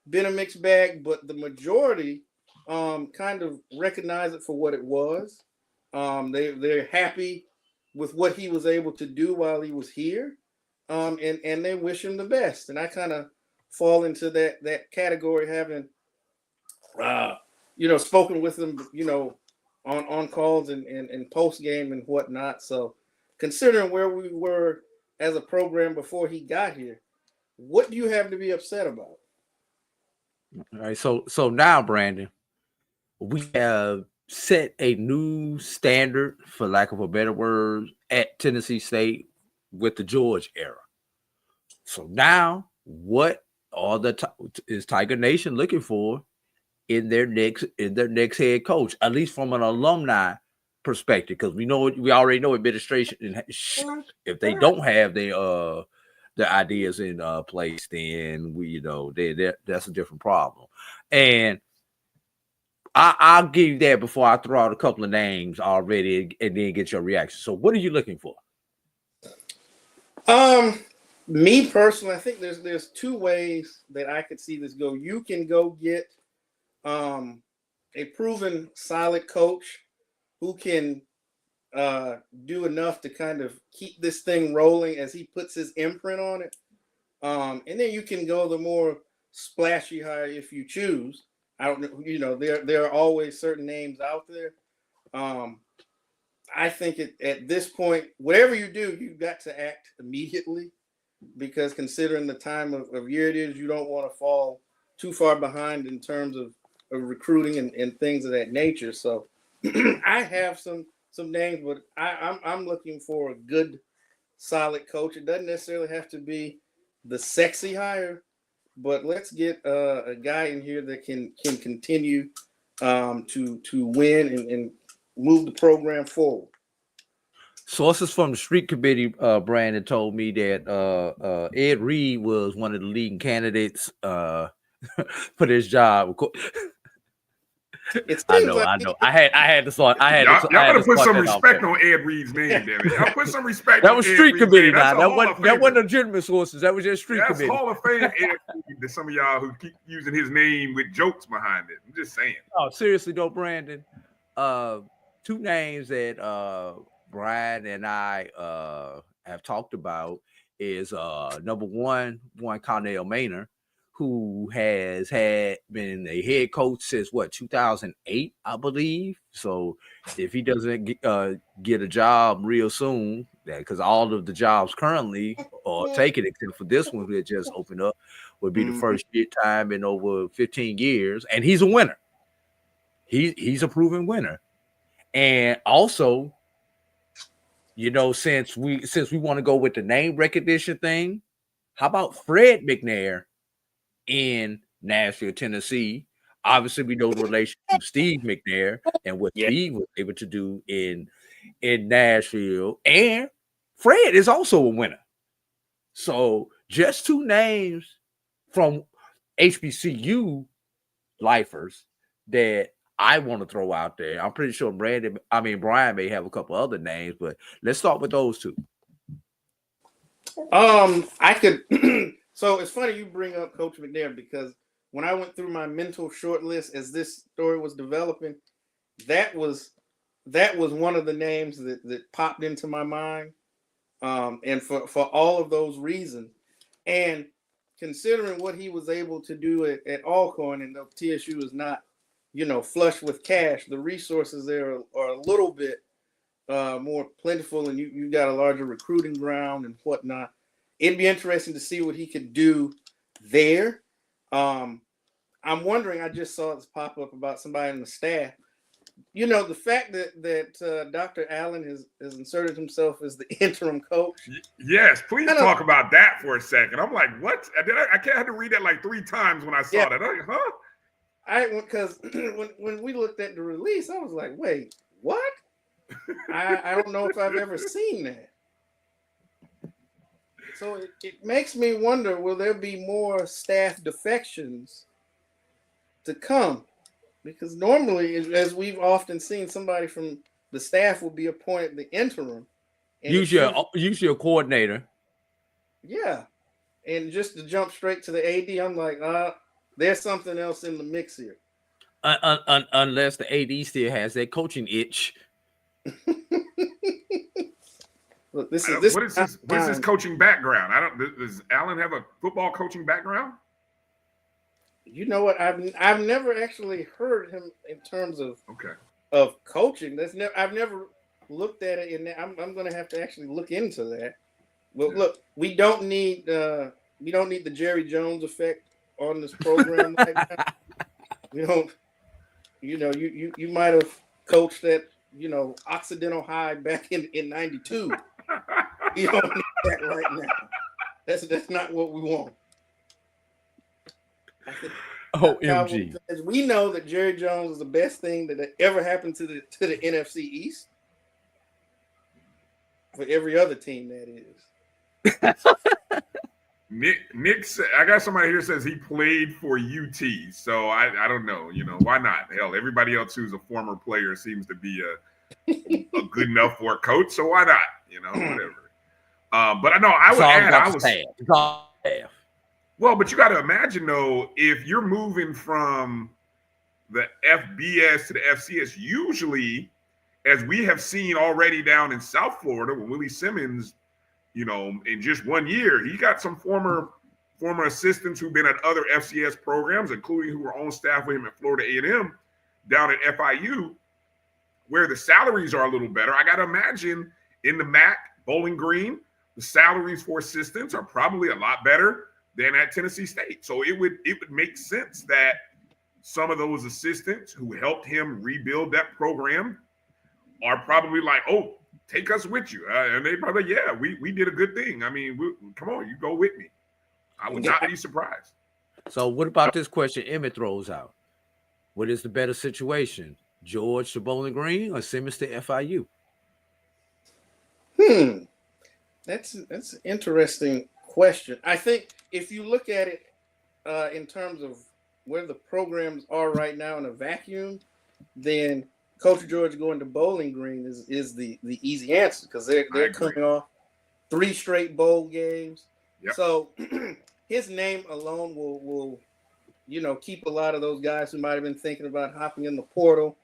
Speaker 7: been a mixed bag, but the majority kind of recognize it for what it was. They're happy with what he was able to do while he was here, and they wish him the best. And I kind of fall into that category, having spoken with him, on calls and post game and whatnot. So considering where we were as a program before he got here, what do you have to be upset about?
Speaker 3: All right, so now, Brandon, we have set a new standard, for lack of a better word, at Tennessee State with the George era. So now, what is Tiger Nation looking for in their next head coach, at least from an alumni perspective? Because we already know administration, if they don't have their ideas in place, then that's a different problem. And I'll give you that before I throw out a couple of names already and then get your reaction. So what are you looking for?
Speaker 7: Me personally, I think there's two ways that I could see this go. You can go get a proven solid coach who can do enough to kind of keep this thing rolling as he puts his imprint on it. And then you can go the more splashy hire if you choose. I don't know, there are always certain names out there. I think at this point, whatever you do, you've got to act immediately, because considering the time of year it is, you don't want to fall too far behind in terms of recruiting and things of that nature. So I have some names, but I'm looking for a good, solid coach. It doesn't necessarily have to be the sexy hire, but let's get a guy in here that can continue to win and move the program forward.
Speaker 3: Sources from the street committee, Brandon, told me that Ed Reed was one of the leading candidates for this job. I know. I had to start.
Speaker 2: Y'all better put some respect on Ed Reed's name, damn it. Y'all put some respect.
Speaker 3: That was street committee. Now that wasn't
Speaker 2: a
Speaker 3: legitimate sources. That was just street committee.
Speaker 2: That's Hall of Fame Ed Reed to some of y'all who keep using his name with jokes behind it. I'm just saying.
Speaker 3: Oh, seriously though, Brandon. Two names that Bryan and I have talked about is number one Connell Maynard, who has been a head coach since 2008, I believe. So if he doesn't get a job real soon, because all of the jobs currently are taken except for this one that just opened up, would be the first time in over 15 years, and he's a winner. He's a proven winner, and also, you know, since we want to go with the name recognition thing, how about Fred McNair in Nashville, Tennessee? Obviously, we know the relation to Steve McNair and what Steve was able to do in Nashville, and Fred is also a winner. So, just two names from HBCU lifers that I want to throw out there. I'm pretty sure Bryan may have a couple other names, but let's start with those two.
Speaker 7: I could. So it's funny you bring up Coach McNair, because when I went through my mental short list as this story was developing, that was one of the names that popped into my mind, and for all of those reasons, and considering what he was able to do at Alcorn, and though TSU is not, you know, flush with cash, the resources there are a little bit more plentiful, and you got a larger recruiting ground and whatnot. It'd be interesting to see what he could do there. I'm wondering, I just saw this pop up about somebody in the staff. You know, the fact that Dr. Allen has inserted himself as the interim coach.
Speaker 2: Yes, please talk about that for a second. I'm like, what? I had to read that like 3 times when I saw that. I'm like, huh?
Speaker 7: Because when we looked at the release, I was like, wait, what? I don't know if I've ever seen that. So it makes me wonder, will there be more staff defections to come? Because normally, as we've often seen, somebody from the staff will be appointed the interim.
Speaker 3: Usually a coordinator.
Speaker 7: Yeah. And just to jump straight to the AD, I'm like, there's something else in the mix here.
Speaker 3: Unless the AD still has that coaching itch.
Speaker 7: Look,
Speaker 2: what is his coaching background? Does Allen have a football coaching background?
Speaker 7: You know what? I've never actually heard him in terms of coaching. I've never looked at it, and I'm going to have to actually look into that. But look, we don't need the Jerry Jones effect on this program right now. We don't. You know, you might have coached at, you know, Occidental High back in '92. You don't need that right now. That's not what we want.
Speaker 3: OMG.
Speaker 7: We know that Jerry Jones is the best thing that ever happened to the NFC East. For every other team, that is.
Speaker 2: Nick, I got somebody here says he played for UT, so I don't know. You know, why not? Hell, everybody else who's a former player seems to be a good enough for a coach, so why not? You know, whatever. But I know I would add, well, but you got to imagine though, if you're moving from the FBS to the FCS, usually, as we have seen already down in South Florida, when Willie Simmons, you know, in just 1 year, he got some former assistants who've been at other FCS programs, including who were on staff with him at Florida A&M, down at FIU, where the salaries are a little better. I got to imagine in the MAC, Bowling Green, the salaries for assistants are probably a lot better than at Tennessee State. So it would make sense that some of those assistants who helped him rebuild that program are probably like, oh, take us with you. And they probably, yeah, we did a good thing. I mean, come on, you go with me. I would not be surprised.
Speaker 3: So what about this question Emmett throws out? What is the better situation? George to Bowling Green or Simmons to FIU?
Speaker 7: That's an interesting question. I think if you look at it in terms of where the programs are right now in a vacuum, then Coach George going to Bowling Green is the easy answer, because they're coming off 3 straight bowl games.
Speaker 2: Yep.
Speaker 7: So his name alone will keep a lot of those guys who might have been thinking about hopping in the portal.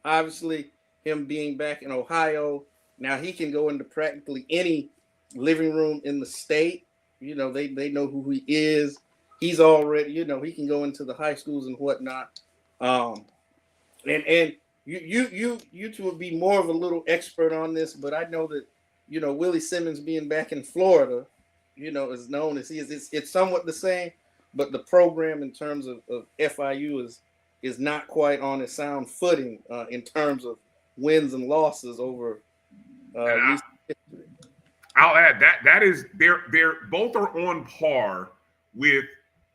Speaker 7: Obviously, him being back in Ohio, now he can go into practically any living room in the state. They know who he is. He's already, he can go into the high schools and whatnot. And you two would be more of a little expert on this, but I know that, Willie Simmons being back in Florida, is known as it's somewhat the same, but the program in terms of FIU is not quite on a sound footing in terms of wins and losses over recent history.
Speaker 2: I'll add that is they're both are on par with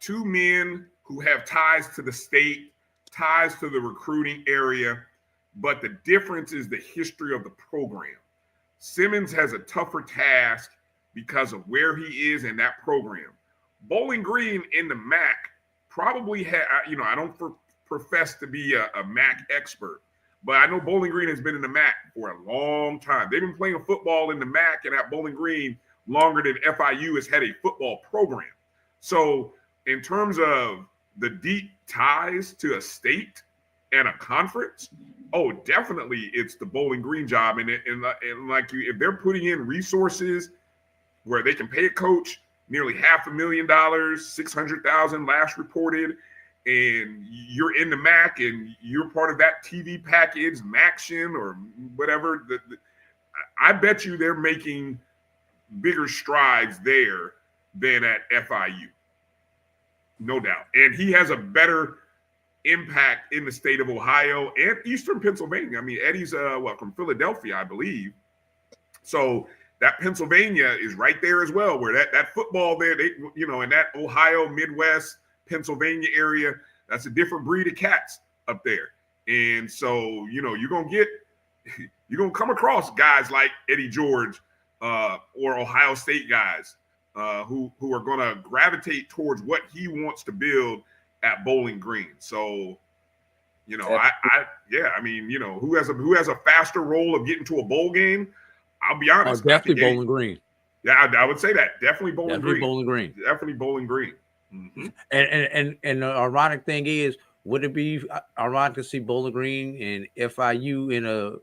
Speaker 2: 2 men who have ties to the state, ties to the recruiting area, but the difference is the history of the program. Simmons has a tougher task because of where he is in that program. Bowling Green in the MAC probably had, I don't profess to be a MAC expert, but I know Bowling Green has been in the MAC for a long time. They've been playing football in the MAC and at Bowling Green longer than FIU has had a football program. So in terms of the deep ties to a state and a conference, definitely it's the Bowling Green job. And if they're putting in resources where they can pay a coach nearly $500,000, $600,000 last reported, and you're in the MAC and you're part of that TV package, MACtion or whatever, I bet you they're making bigger strides there than at FIU. No doubt. And he has a better impact in the state of Ohio and Eastern Pennsylvania. I mean, Eddie's from Philadelphia, I believe. So that Pennsylvania is right there as well, where that football there, in that Ohio, Midwest, Pennsylvania area, that's a different breed of cats up there. And so, you're going to come across guys like Eddie George or Ohio State guys who are going to gravitate towards what he wants to build at Bowling Green. So, who has a faster role of getting to a bowl game? I'll be honest.
Speaker 3: Definitely Bowling Green.
Speaker 2: Yeah, I would say that. Definitely Bowling Green.
Speaker 3: Definitely Bowling Green.
Speaker 2: Mm-hmm.
Speaker 3: And the ironic thing is, would it be ironic to see Bowling Green and FIU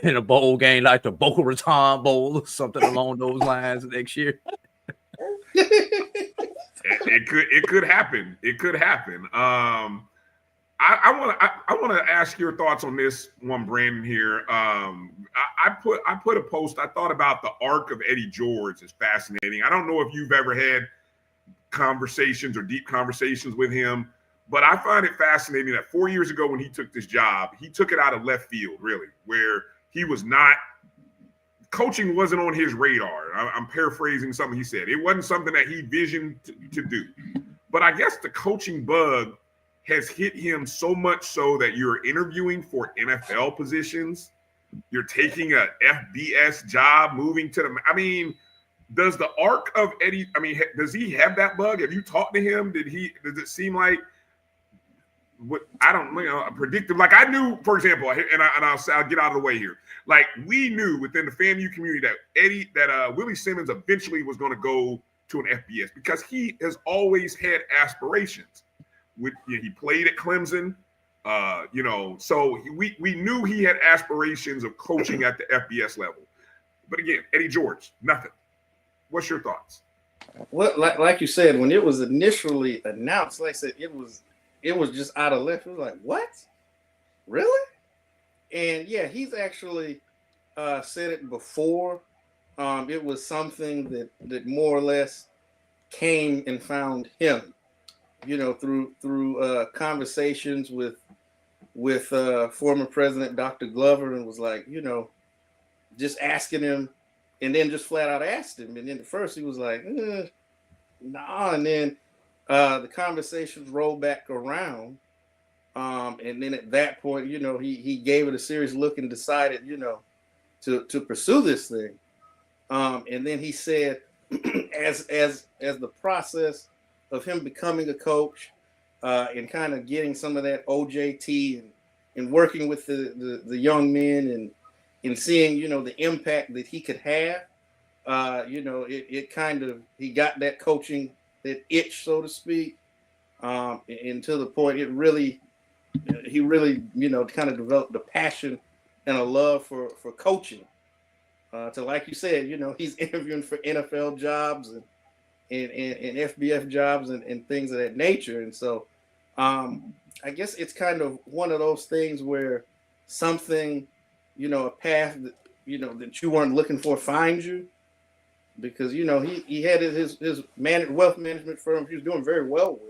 Speaker 3: in a bowl game like the Boca Raton Bowl or something along those lines next year?
Speaker 2: It could happen. It could happen. I want to ask your thoughts on this one, Brandon. Here, I put a post. I thought about the arc of Eddie George is fascinating. I don't know if you've ever had conversations or deep conversations with him, but I find it fascinating that 4 years ago when he took this job, he took it out of left field, really, where he was not. Coaching wasn't on his radar. I'm paraphrasing something he said. It wasn't something that he visioned to do. But I guess the coaching bug has hit him so much so that you're interviewing for NFL positions. You're taking a FBS job, moving to the – I mean, does the arc of Eddie – I mean, does he have that bug? Have you talked to him? Does it seem like what I don't predictive? Like I knew, for example, and I'll get out of the way here. Like we knew within the FAMU community that Willie Simmons eventually was going to go to an FBS because he has always had aspirations. He played at Clemson, so we knew he had aspirations of coaching at the FBS level. But again, Eddie George, nothing. What's your thoughts?
Speaker 7: Well, like you said, when it was initially announced, like I said, it was just out of left. It was like, what? Really? And yeah, he's actually said it before. It was something that more or less came and found him, through conversations with former President Dr. Glover, and was like, just asking him, and then just flat out asked him. And then at first he was like, nah. And then the conversations rolled back around. And then at that point, he gave it a serious look and decided, to pursue this thing. And then he said, as the process of him becoming a coach and kind of getting some of that OJT and working with the young men and seeing, the impact that he could have, it kind of, he got that coaching, that itch, so to speak, and to the point he really, kind of developed a passion and a love for coaching. To, like you said, he's interviewing for NFL jobs and FBF jobs and things of that nature. And so I guess it's kind of one of those things where something, a path that, that you weren't looking for finds you, because, he had his wealth management firm he was doing very well with.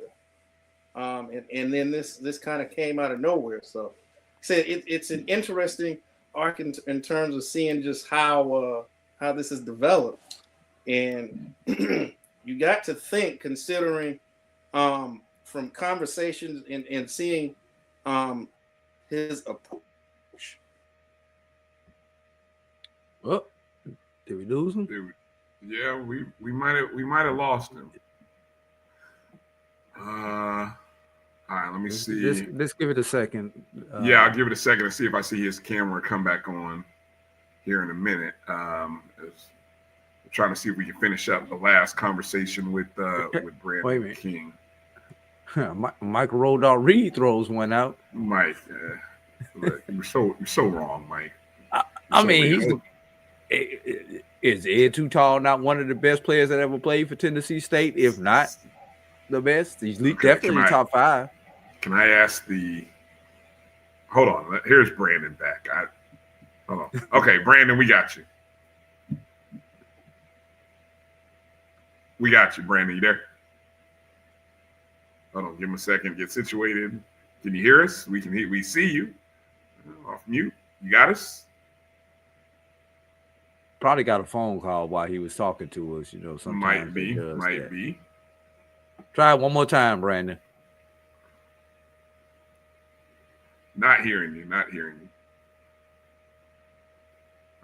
Speaker 7: And then this kind of came out of nowhere. So it's an interesting arc in terms of seeing just how this is developed. And you got to think, considering from conversations and seeing his approach.
Speaker 3: Oh, did we lose him?
Speaker 2: Yeah, we might have lost him. All right, let me see.
Speaker 3: Let's give it a second.
Speaker 2: Yeah, I'll give it a second to see if I see his camera come back on here in a minute. I'm trying to see if we can finish up the last conversation with Brandon King.
Speaker 3: Mike rolled out Reed throws one out.
Speaker 2: Mike, you're so wrong, Mike.
Speaker 3: Is Ed Too Tall not one of the best players that ever played for Tennessee State? If not the best, he's definitely top 5.
Speaker 2: Can I ask hold on, here's Brandon back. Hold on. Okay, Brandon, we got you. We got you, Brandon. You there? Hold on, give him a second, get situated. Can you hear us? We see you. Off mute. You got us?
Speaker 3: Probably got a phone call while he was talking to us, sometimes.
Speaker 2: Might be.
Speaker 3: Try it one more time, Brandon.
Speaker 2: Not hearing you.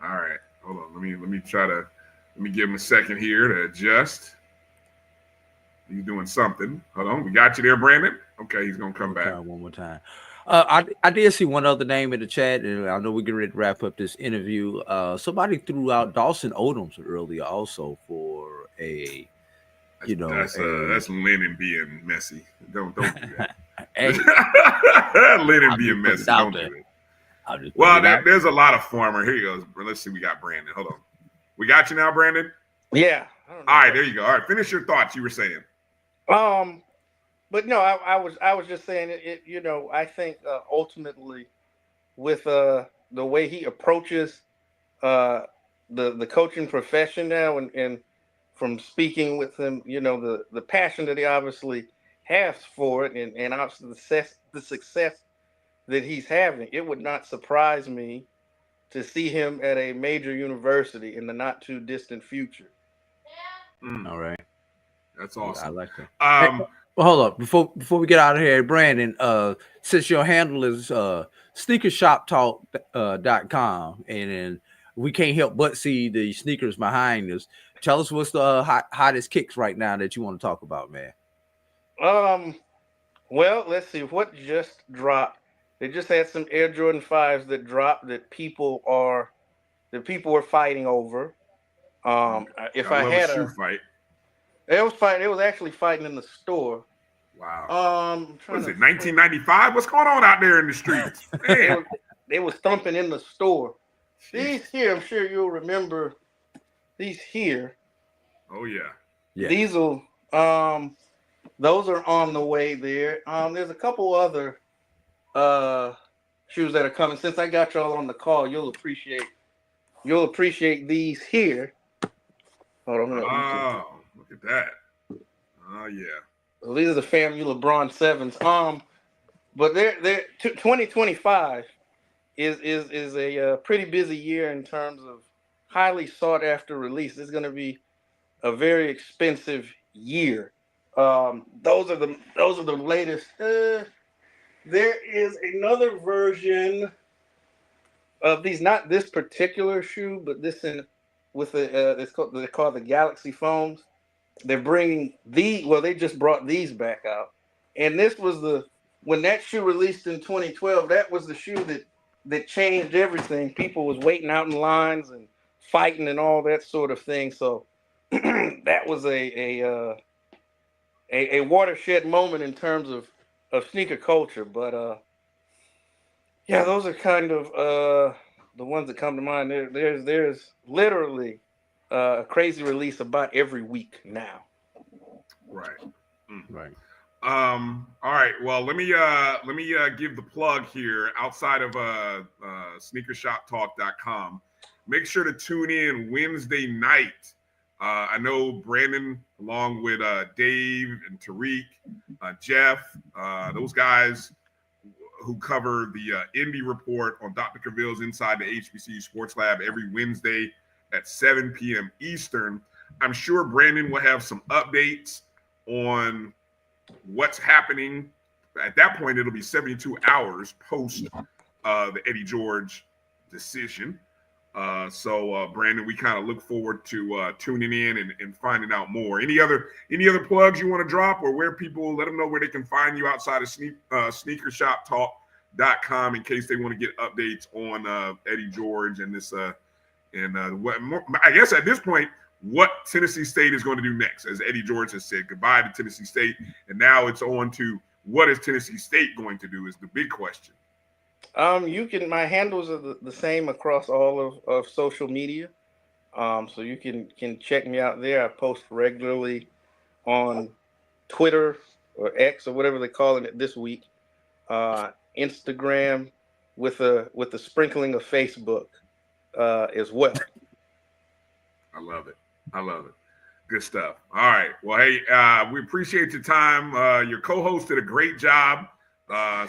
Speaker 2: All right. Hold on. Let me give him a second here to adjust. He's doing something. Hold on. We got you there, Brandon. Okay, he's gonna come back.
Speaker 3: One more time. I did see one other name in the chat, and I know we're getting ready to wrap up this interview. Somebody threw out Dawson Odoms earlier also for a
Speaker 2: that's Lennon being messy. Don't do that.
Speaker 3: Hey,
Speaker 2: Lennon being messy. Don't do it. Well, there's a lot of former. Here he goes. Let's see. We got Brandon. Hold on. We got you now, Brandon.
Speaker 7: Yeah.
Speaker 2: All right. There you go. All right. Finish your thoughts. You were saying.
Speaker 7: But no, I was just saying it. I think ultimately, with the way he approaches the coaching profession now, and from speaking with him, the passion that he obviously has for it, and obviously the success that he's having, it would not surprise me to see him at a major university in the not too distant future.
Speaker 3: All right,
Speaker 2: that's awesome.
Speaker 3: I like that. Well, hold up before we get out of here, Brandon. Since your handle is sneakershoptalk.com, and we can't help but see the sneakers behind us. Tell us what's the hottest kicks right now that you want to talk about, man.
Speaker 7: Well, let's see what just dropped. They just had some Air Jordan 5s that dropped that people are fighting over. If I had a
Speaker 2: fight.
Speaker 7: It was actually fighting in the store.
Speaker 2: Wow. What is it, 1995? What's going on out there in the streets?
Speaker 7: They was thumping in the store. These here, I'm sure you'll remember these here.
Speaker 2: Oh yeah.
Speaker 7: These will those are on the way there. There's a couple other shoes that are coming. Since I got y'all on the call, you'll appreciate these here. Hold on.
Speaker 2: Oh, look at that. Oh yeah.
Speaker 7: Well, these are the FAMU LeBron 7s. But they're 2025 is a pretty busy year in terms of highly sought after release. It's going to be a very expensive year. Those are the latest. There is another version of these, not this particular shoe, but this they're called the Galaxy foams. They're bringing they just brought these back out, and this was when that shoe released in 2012. That was the shoe that changed everything. People was waiting out in lines and fighting and all that sort of thing. So that was a watershed moment in terms of sneaker culture. But yeah, those are kind of the ones that come to mind. There's literally a crazy release about every week now.
Speaker 2: Right.
Speaker 3: Right.
Speaker 2: All right. Well, let me give the plug here outside of sneakershoptalk.com. Make sure to tune in Wednesday night. I know Brandon, along with Dave and Tariq, Jeff, those guys who cover the Indy Report on Dr. Cavill's Inside the HBCU Sports Lab every Wednesday at 7 p.m. Eastern. I'm sure Brandon will have some updates on what's happening. At that point, it'll be 72 hours post the Eddie George decision. So Brandon, we kind of look forward to tuning in and finding out more. Any other plugs you want to drop, or where people, let them know where they can find you outside of sneakershoptalk.com in case they want to get updates on Eddie George and this what more, I guess at this point, what Tennessee State is going to do next. As Eddie George has said goodbye to Tennessee State, and now it's on to what is Tennessee State going to do is the big question.
Speaker 7: My handles are the same across all of social media. So you can check me out there. I post regularly on Twitter or X or whatever they're calling it this week. Instagram with a sprinkling of Facebook as well.
Speaker 2: I love it. Good stuff. All right. Well, hey, we appreciate your time. Your co-host did a great job.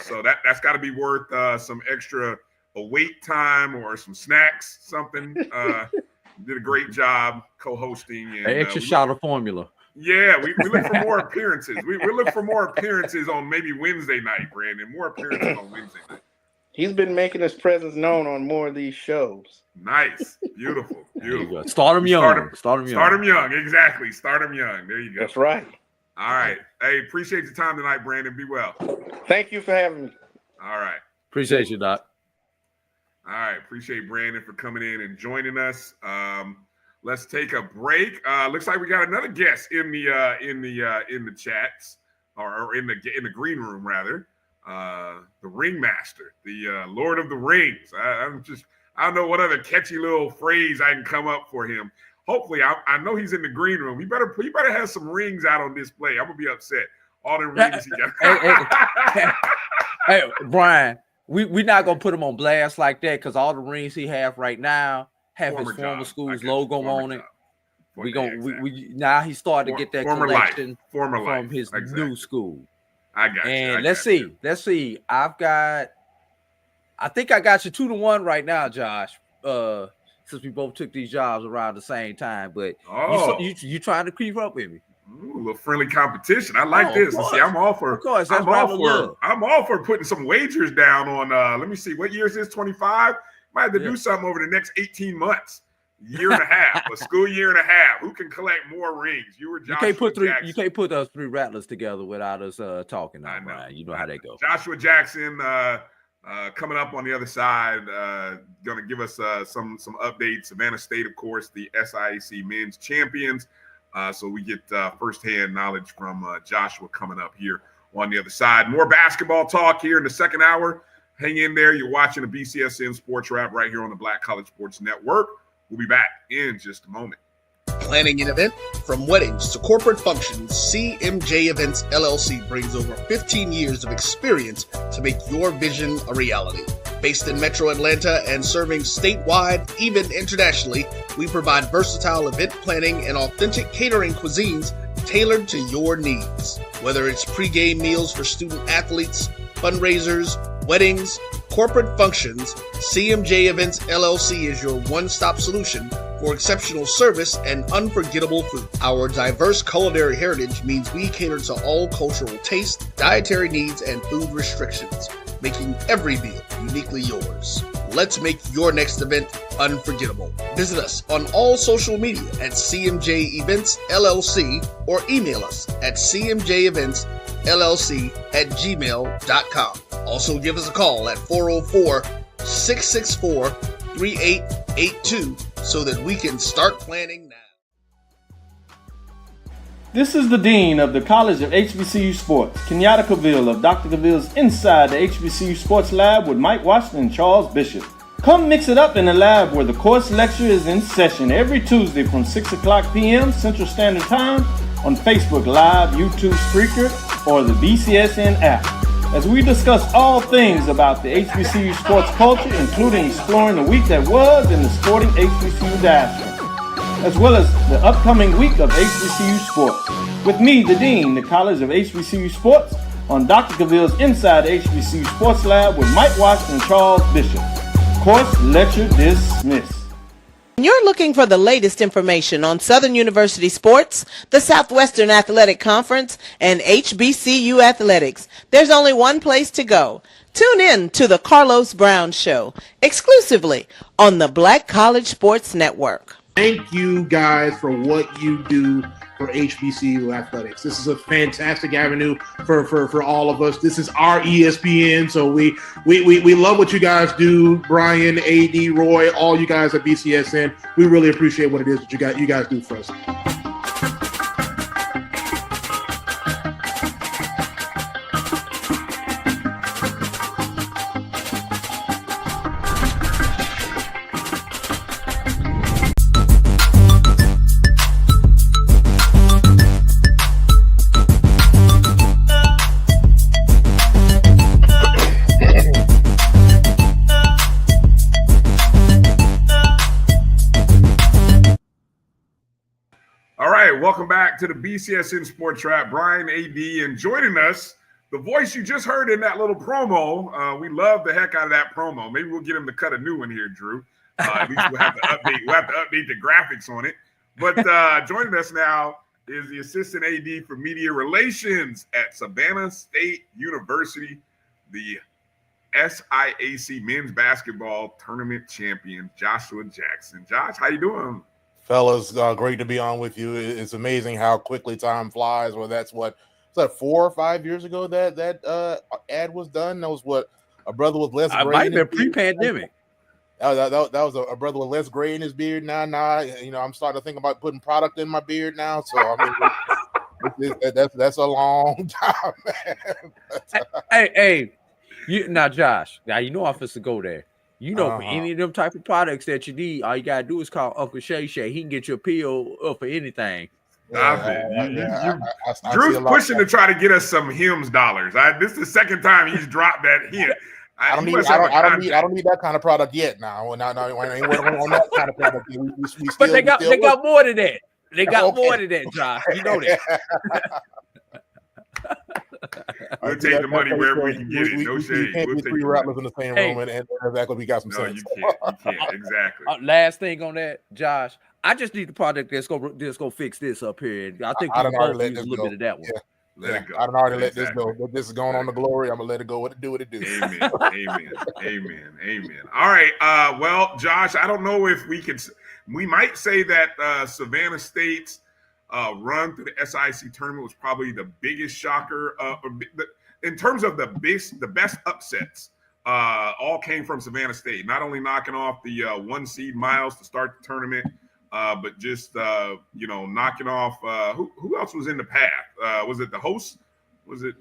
Speaker 2: So that's got to be worth some extra await time or some snacks, something. Did a great job co-hosting. And,
Speaker 3: an extra shot of formula.
Speaker 2: Yeah, we look for more appearances. We look for more appearances on maybe Wednesday night, Brandon. More appearances on Wednesday night.
Speaker 7: He's been making his presence known on more of these shows.
Speaker 2: Nice. Beautiful.
Speaker 3: Start him young.
Speaker 2: Start him young. Exactly. Start him young. There you go.
Speaker 7: That's right.
Speaker 2: All right. Hey, appreciate your time tonight, Brandon. Be well.
Speaker 7: Thank you for having me.
Speaker 2: All right.
Speaker 3: Appreciate you, Doc.
Speaker 2: All right. Appreciate Brandon for coming in and joining us. Let's take a break. Looks like we got another guest in the chats or in the green room rather. The Ringmaster, the Lord of the Rings. I don't know what other catchy little phrase I can come up for him. Hopefully, I know he's in the green room. He better have some rings out on display. I'm gonna be upset. All the rings he got.
Speaker 3: Hey, Brian, we're not gonna put him on blast like that because all the rings he have right now have his former school's logo on it. Now he started to get that collection from his new school.
Speaker 2: I got you.
Speaker 3: And let's see. I think I got you 2-1 right now, Josh. Since we both took these jobs around the same time, but you trying to creep up with me.
Speaker 2: Ooh, a little friendly competition. I like this. See, I'm all for.
Speaker 3: Of course,
Speaker 2: I'm all for putting some wagers down on. Let me see. What year is this? 25. Might have to do something over the next 18 months. Year and a half, a school year and a half. Who can collect more rings? You or Joshua Jackson? You can't
Speaker 3: put us three rattlers together without us talking. Now, Brian. You know how that goes.
Speaker 2: Joshua Jackson coming up on the other side, going to give us some updates. Savannah State, of course, the SIAC men's champions. So we get firsthand knowledge from Joshua coming up here on the other side. More basketball talk here in the second hour. Hang in there. You're watching the BCSN Sports Wrap right here on the Black College Sports Network. We'll be back in just a moment.
Speaker 5: Planning an event? From weddings to corporate functions, CMJ Events LLC brings over 15 years of experience to make your vision a reality. Based in Metro Atlanta and serving statewide, even internationally, we provide versatile event planning and authentic catering cuisines tailored to your needs. Whether it's pre-game meals for student athletes, fundraisers, weddings, corporate functions, CMJ Events LLC is your one-stop solution for exceptional service and unforgettable food. Our diverse culinary heritage means we cater to all cultural tastes, dietary needs, and food restrictions, making every meal uniquely yours. Let's make your next event unforgettable. Visit us on all social media at CMJ Events LLC or email us at cmjeventsllc@gmail.com. Also give us a call at 404-664-3882 so that we can start planning now.
Speaker 8: This is the Dean of the College of HBCU Sports, Kenyatta Cavill of Dr. Cavill's Inside the HBCU Sports Lab with Mike Washington and Charles Bishop. Come mix it up in the lab where the course lecture is in session every Tuesday from 6 o'clock p.m. Central Standard Time on Facebook Live, YouTube Spreaker, or the BCSN app, as we discuss all things about the HBCU sports culture, including exploring the week that was in the sporting HBCU diaspora, as well as the upcoming week of HBCU Sports. With me, the Dean, the College of HBCU Sports, on Dr. Cavill's Inside the HBCU Sports Lab with Mike Washington and Charles Bishop. Course lecture dismissed.
Speaker 4: When you're looking for the latest information on Southern University sports, the Southwestern Athletic Conference, and HBCU athletics, there's only one place to go. Tune in to the Carlos Brown Show, exclusively on the Black College Sports Network.
Speaker 9: Thank you guys for what you do for HBCU athletics. This is a fantastic avenue for all of us. This is our ESPN, so we love what you guys do. Bryan, A.D, Roy, all you guys at BCSN. We really appreciate what it is that you guys do for us.
Speaker 2: Welcome back to the BCSN SportsWrap. Bryan, A.D, and joining us, the voice you just heard in that little promo. We love the heck out of that promo. Maybe we'll get him to cut a new one here, Drew. At least we'll have to update. We'll have to update the graphics on it. But joining us now is the assistant AD for media relations at Savannah State University, the SIAC men's basketball tournament champion, Joshua Jackson. Josh, how you doing?
Speaker 10: Fellas, great to be on with you. It's amazing how quickly time flies. Well, that's 4 or 5 years ago that ad was done. That was what a brother with less gray.
Speaker 3: Might have been pre-pandemic.
Speaker 10: That was a brother with less gray in his beard. Now, I'm starting to think about putting product in my beard now. So I mean, that's a long time, man.
Speaker 3: Hey, now Josh, now you know I'm supposed to go there. You know, for any of them type of products that you need, all you gotta do is call Uncle Shay Shay. He can get you a PO for anything.
Speaker 2: Drew's pushing to try to get us some Hims dollars. This is the second time he's dropped that hint.
Speaker 10: I don't need that kind of product yet. Now, on that kind of product.
Speaker 3: But they got more than that. They got more than that, Josh. You know that.
Speaker 2: We'll take the money wherever we can get it. No shade.
Speaker 10: We can't be 3 rattlers in the same room and act like we got some sense.
Speaker 2: You can't. Exactly.
Speaker 3: Last thing on that, Josh. I just need the product that's gonna fix this up here. I think we both use a little bit of that one.
Speaker 10: Yeah. Let it go. I done already let this go. This is going on the glory. I'm gonna let it go. What it do?
Speaker 2: Amen. All right. Well, Josh, I don't know if we might say that Savannah State's run through the SIC tournament was probably the biggest shocker in terms of the best upsets. All came from Savannah State, not only knocking off the 1 seed Miles to start the tournament, but just knocking off who else was in the path? Was it the host? Was it?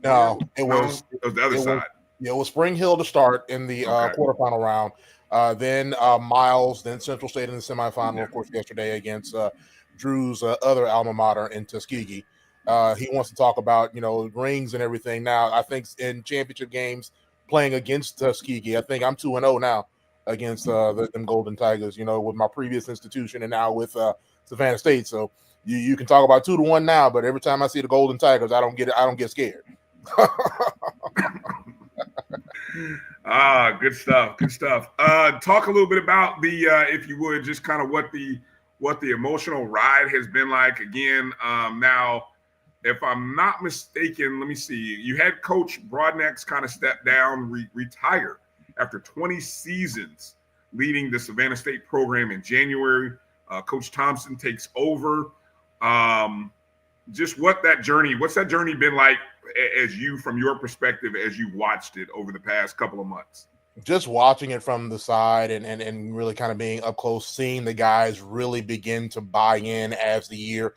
Speaker 10: No, it was
Speaker 2: the other side.
Speaker 10: It was Spring Hill to start in the quarterfinal round. Then Miles, then Central State in the semifinal, of course, yesterday against Drew's other alma mater in Tuskegee. He wants to talk about, rings and everything. Now, I think in championship games playing against Tuskegee, I think I'm 2-0 now against them Golden Tigers, with my previous institution and now with Savannah State. So you can talk about 2-1 now, but every time I see the Golden Tigers, I don't get scared.
Speaker 2: Good stuff. Good stuff. Talk a little bit about the, if you would, just kind of what the emotional ride has been like. Again, now, if I'm not mistaken, let me see. You had Coach Broadnax kind of step down, retire after 20 seasons leading the Savannah State program in January. Coach Thompson takes over. Just what's that journey been like as you, from your perspective, as you watched it over the past couple of months?
Speaker 10: Just watching it from the side and really kind of being up close, seeing the guys really begin to buy in as the year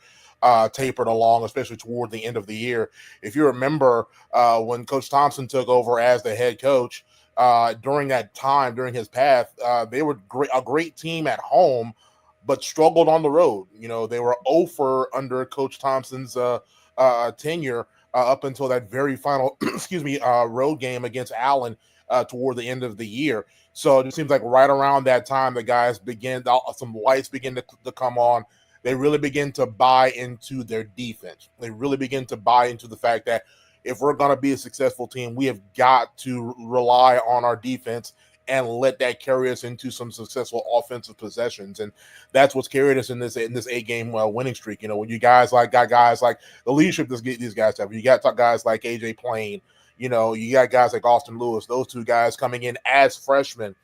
Speaker 10: tapered along, especially toward the end of the year. If you remember when Coach Thompson took over as the head coach, during that time, during his path, they were a great team at home, but struggled on the road. You know, they were 0 under Coach Thompson's tenure up until that very final, road game against Allen toward the end of the year. So it seems like right around that time, the guys some lights begin to come on. They really begin to buy into their defense. They really begin to buy into the fact that if we're going to be a successful team, we have got to rely on our defense and let that carry us into some successful offensive possessions. And that's what's carried us in this 8-game winning streak. You know, when you guys got guys like the leadership these guys have, you got guys like AJ Plain, you know, you got guys like Austin Lewis, those two guys coming in as freshmen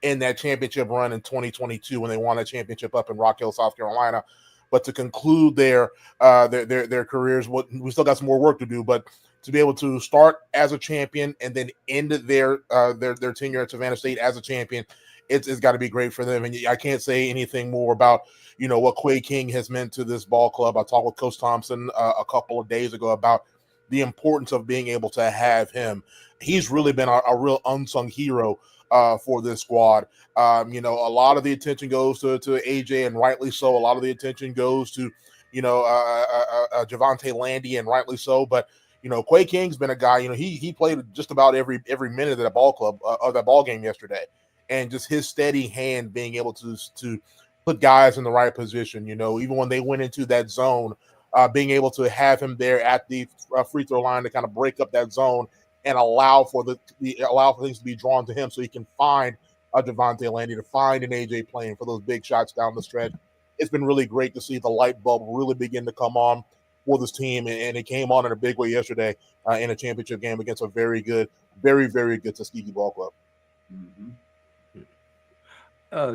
Speaker 10: in that championship run in 2022 when they won a championship up in Rock Hill, South Carolina. But to conclude their careers, we still got some more work to do, but to be able to start as a champion and then end their tenure at Savannah State as a champion, it's got to be great for them. And I can't say anything more about, you know, what Quay King has meant to this ball club. I talked with Coach Thompson a couple of days ago about the importance of being able to have him. He's really been a real unsung hero for this squad. You know, a lot of the attention goes to AJ, and rightly so. A lot of the attention goes to, you know, Javante Landy, and rightly so. But you know, Quay King's been a guy. You know, he played just about every minute of that ball club of that ball game yesterday, and just his steady hand being able to put guys in the right position. You know, even when they went into that zone, being able to have him there at the free throw line to kind of break up that zone and allow for things to be drawn to him, so he can find a Javante Landy, to find an AJ Plain for those big shots down the stretch. It's been really great to see the light bulb really begin to come on for this team, and it came on in a big way yesterday in a championship game against a very, very good Tuskegee ball club.
Speaker 3: Mm-hmm.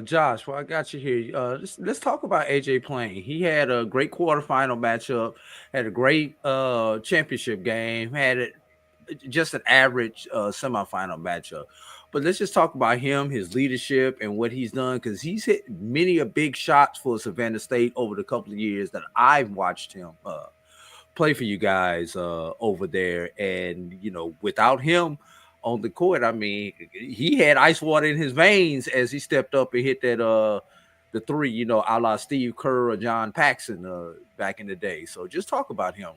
Speaker 3: Josh, well, I got you here. Let's talk about AJ Plain. He had a great quarterfinal matchup, had a great championship game, had just an average semifinal matchup. But let's just talk about him, his leadership, and what he's done, because he's hit many big shots for Savannah State over the couple of years that I've watched him play for you guys over there. And, you know, without him on the court, I mean, he had ice water in his veins as he stepped up and hit that the three, you know, a la Steve Kerr or John Paxson back in the day. So just talk about him.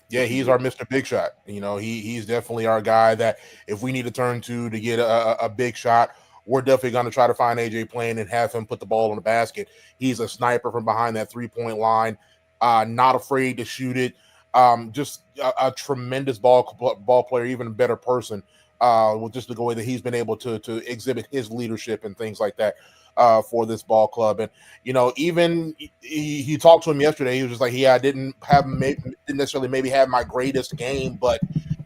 Speaker 10: Yeah, he's our Mr. Big Shot. You know, he's definitely our guy that if we need to turn to get a big shot, we're definitely going to try to find AJ Plain and have him put the ball in the basket. He's a sniper from behind that 3-point line, not afraid to shoot it. Just a tremendous ball player, even a better person with just the way that he's been able to exhibit his leadership and things like that for this ball club. And, you know, even he talked to him yesterday. He was just like, I didn't necessarily maybe have my greatest game, but,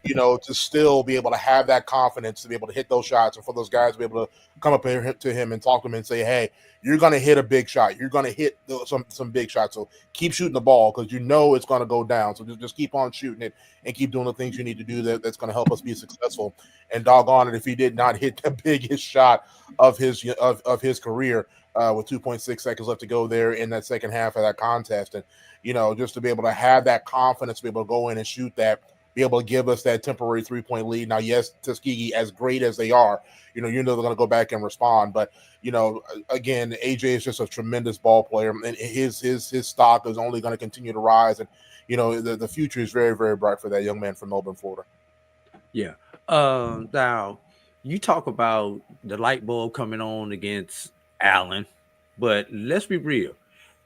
Speaker 10: you know, to still be able to have that confidence to be able to hit those shots, and for those guys to be able to come up to him and talk to him and say, hey, you're going to hit a big shot. You're going to hit some big shots. So keep shooting the ball, because you know it's going to go down. So just keep on shooting it and keep doing the things you need to do that's going to help us be successful. And doggone it, if he did not hit the biggest shot of his career with 2.6 seconds left to go there in that second half of that contest. And, you know, just to be able to have that confidence to be able to go in and shoot that, be able to give us that temporary 3-point lead. Now, yes, Tuskegee, as great as they are, you know they're going to go back and respond. But, you know, again, AJ is just a tremendous ball player, and his stock is only going to continue to rise. And, you know, the future is very, very bright for that young man from Melbourne, Florida.
Speaker 3: Yeah. Now, you talk about the light bulb coming on against Allen, but let's be real.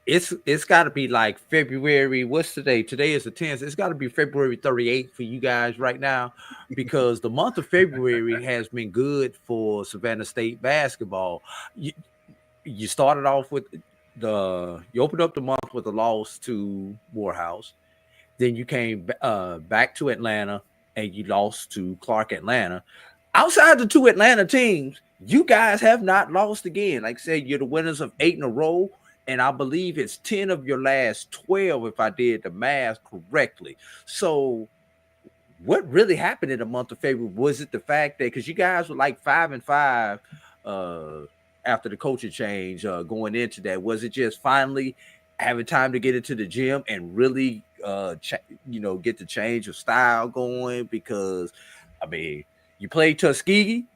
Speaker 3: it's got to be like February. What's today? Today is the 10th. It's got to be February 38th for you guys right now, because the month of February has been good for Savannah State basketball. You started off with you opened up the month with a loss to Morehouse. Then you came back to Atlanta and you lost to Clark Atlanta. Outside the two Atlanta teams, you guys have not lost again. Like I said, you're the winners of 8 in a row. And I believe it's 10 of your last 12, if I did the math correctly. So what really happened in the month of February? Was it the fact that, because you guys were like 5-5 after the coaching change going into that, was it just finally having time to get into the gym and really get the change of style going? Because I mean, you played Tuskegee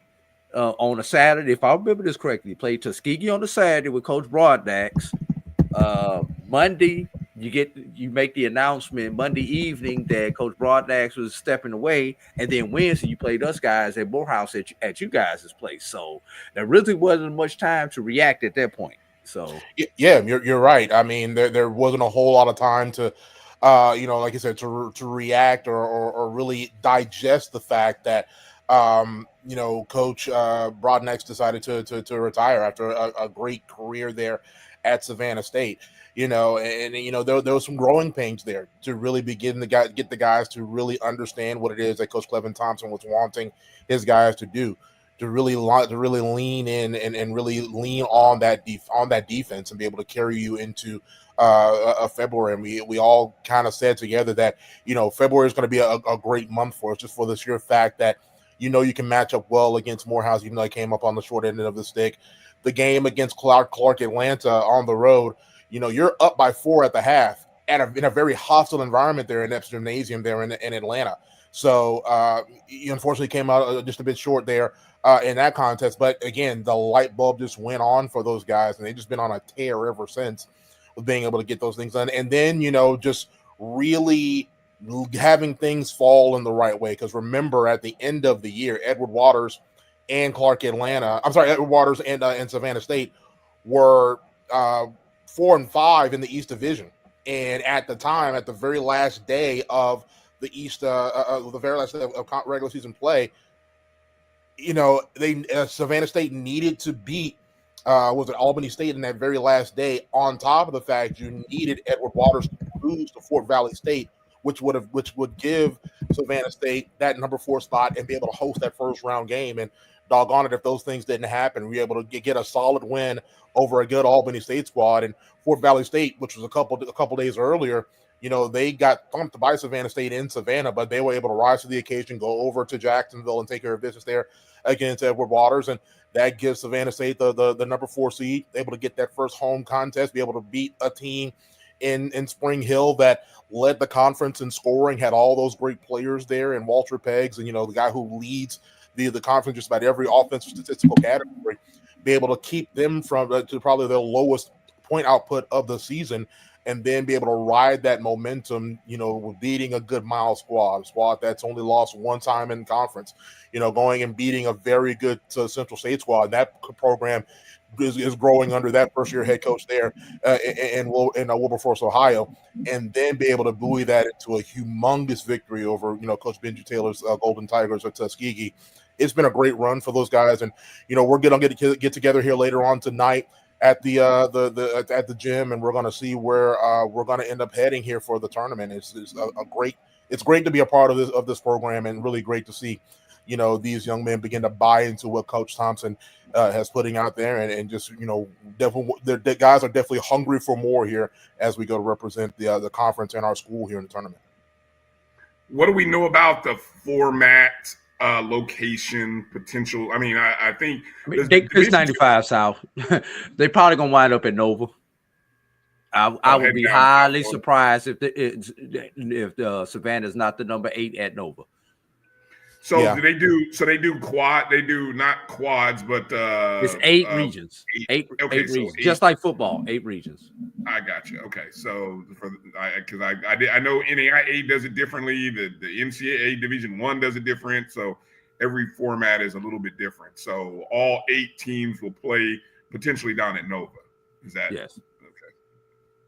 Speaker 3: on a Saturday, if I remember this correctly. You played Tuskegee on the Saturday with Coach Broadnax. Monday, you make the announcement Monday evening that Coach Broadnax was stepping away, and then Wednesday you played us guys at Morehouse at you guys' place. So there really wasn't much time to react at that point. So
Speaker 10: yeah, you're right. I mean, there wasn't a whole lot of time to, like I said, to react or really digest the fact that, Coach Broadnax decided to retire after a great career there at Savannah State. There was some growing pains there to really begin to get the guys to really understand what it is that Coach Clevin Thompson was wanting his guys to do, to really lean in and really lean on that defense and be able to carry you into a February. And we all kind of said together that February is going to be a great month for us, just for the sheer fact that you can match up well against Morehouse, even though they came up on the short end of the stick. The game against Clark Atlanta on the road, you're up by 4 at the half in a very hostile environment there in Epps Gymnasium there in Atlanta. So you unfortunately came out just a bit short there in that contest. But again, the light bulb just went on for those guys, and they've just been on a tear ever since with being able to get those things done. And then, just really having things fall in the right way. Because remember, at the end of the year, Edward Waters and Savannah State were 4-5 in the East Division. And at the time, at the very last day of the East, the very last day of regular season play, Savannah State needed to beat Albany State in that very last day. On top of the fact you needed Edward Waters to lose to Fort Valley State, which would give Savannah State that number 4 spot and be able to host that first round game. And doggone it, if those things didn't happen, we were able to get a solid win over a good Albany State squad. And Fort Valley State, which was a couple days earlier, they got thumped by Savannah State in Savannah, but they were able to rise to the occasion, go over to Jacksonville and take care of business there against Edward Waters. And that gives Savannah State the number 4 seed, able to get that first home contest, be able to beat a team in Spring Hill that led the conference in scoring, had all those great players there, and Walter Peggs, and the guy who leads the conference just about every offensive statistical category, be able to keep them from to probably their lowest point output of the season, and then be able to ride that momentum, with beating a good Miles squad that's only lost one time in conference, going and beating a very good Central State squad. That program is growing under that first-year head coach there in Wilberforce, Ohio, and then be able to buoy that into a humongous victory over, Coach Benji Taylor's Golden Tigers at Tuskegee. It's been a great run for those guys, and we're going to get together here later on tonight at the gym, and we're going to see where we're going to end up heading here for the tournament. It's great to be a part of this program, and really great to see these young men begin to buy into what Coach Thompson has putting out there, and just definitely the guys are definitely hungry for more here as we go to represent the conference and our school here in the tournament.
Speaker 2: What do we know about the format, location, potential? I mean, I think
Speaker 3: it's 95 South. They probably gonna wind up at Nova. I would be highly surprised if Savannah is not the number 8 at Nova.
Speaker 2: So yeah. They do quad. They do not quads, but
Speaker 3: it's 8 regions. Eight regions, just like football. 8 regions.
Speaker 2: I got you. Okay, so because I know NAIA does it differently. The NCAA Division-I does it different. So every format is a little bit different. So all 8 teams will play potentially down at Nova. Is that
Speaker 3: yes?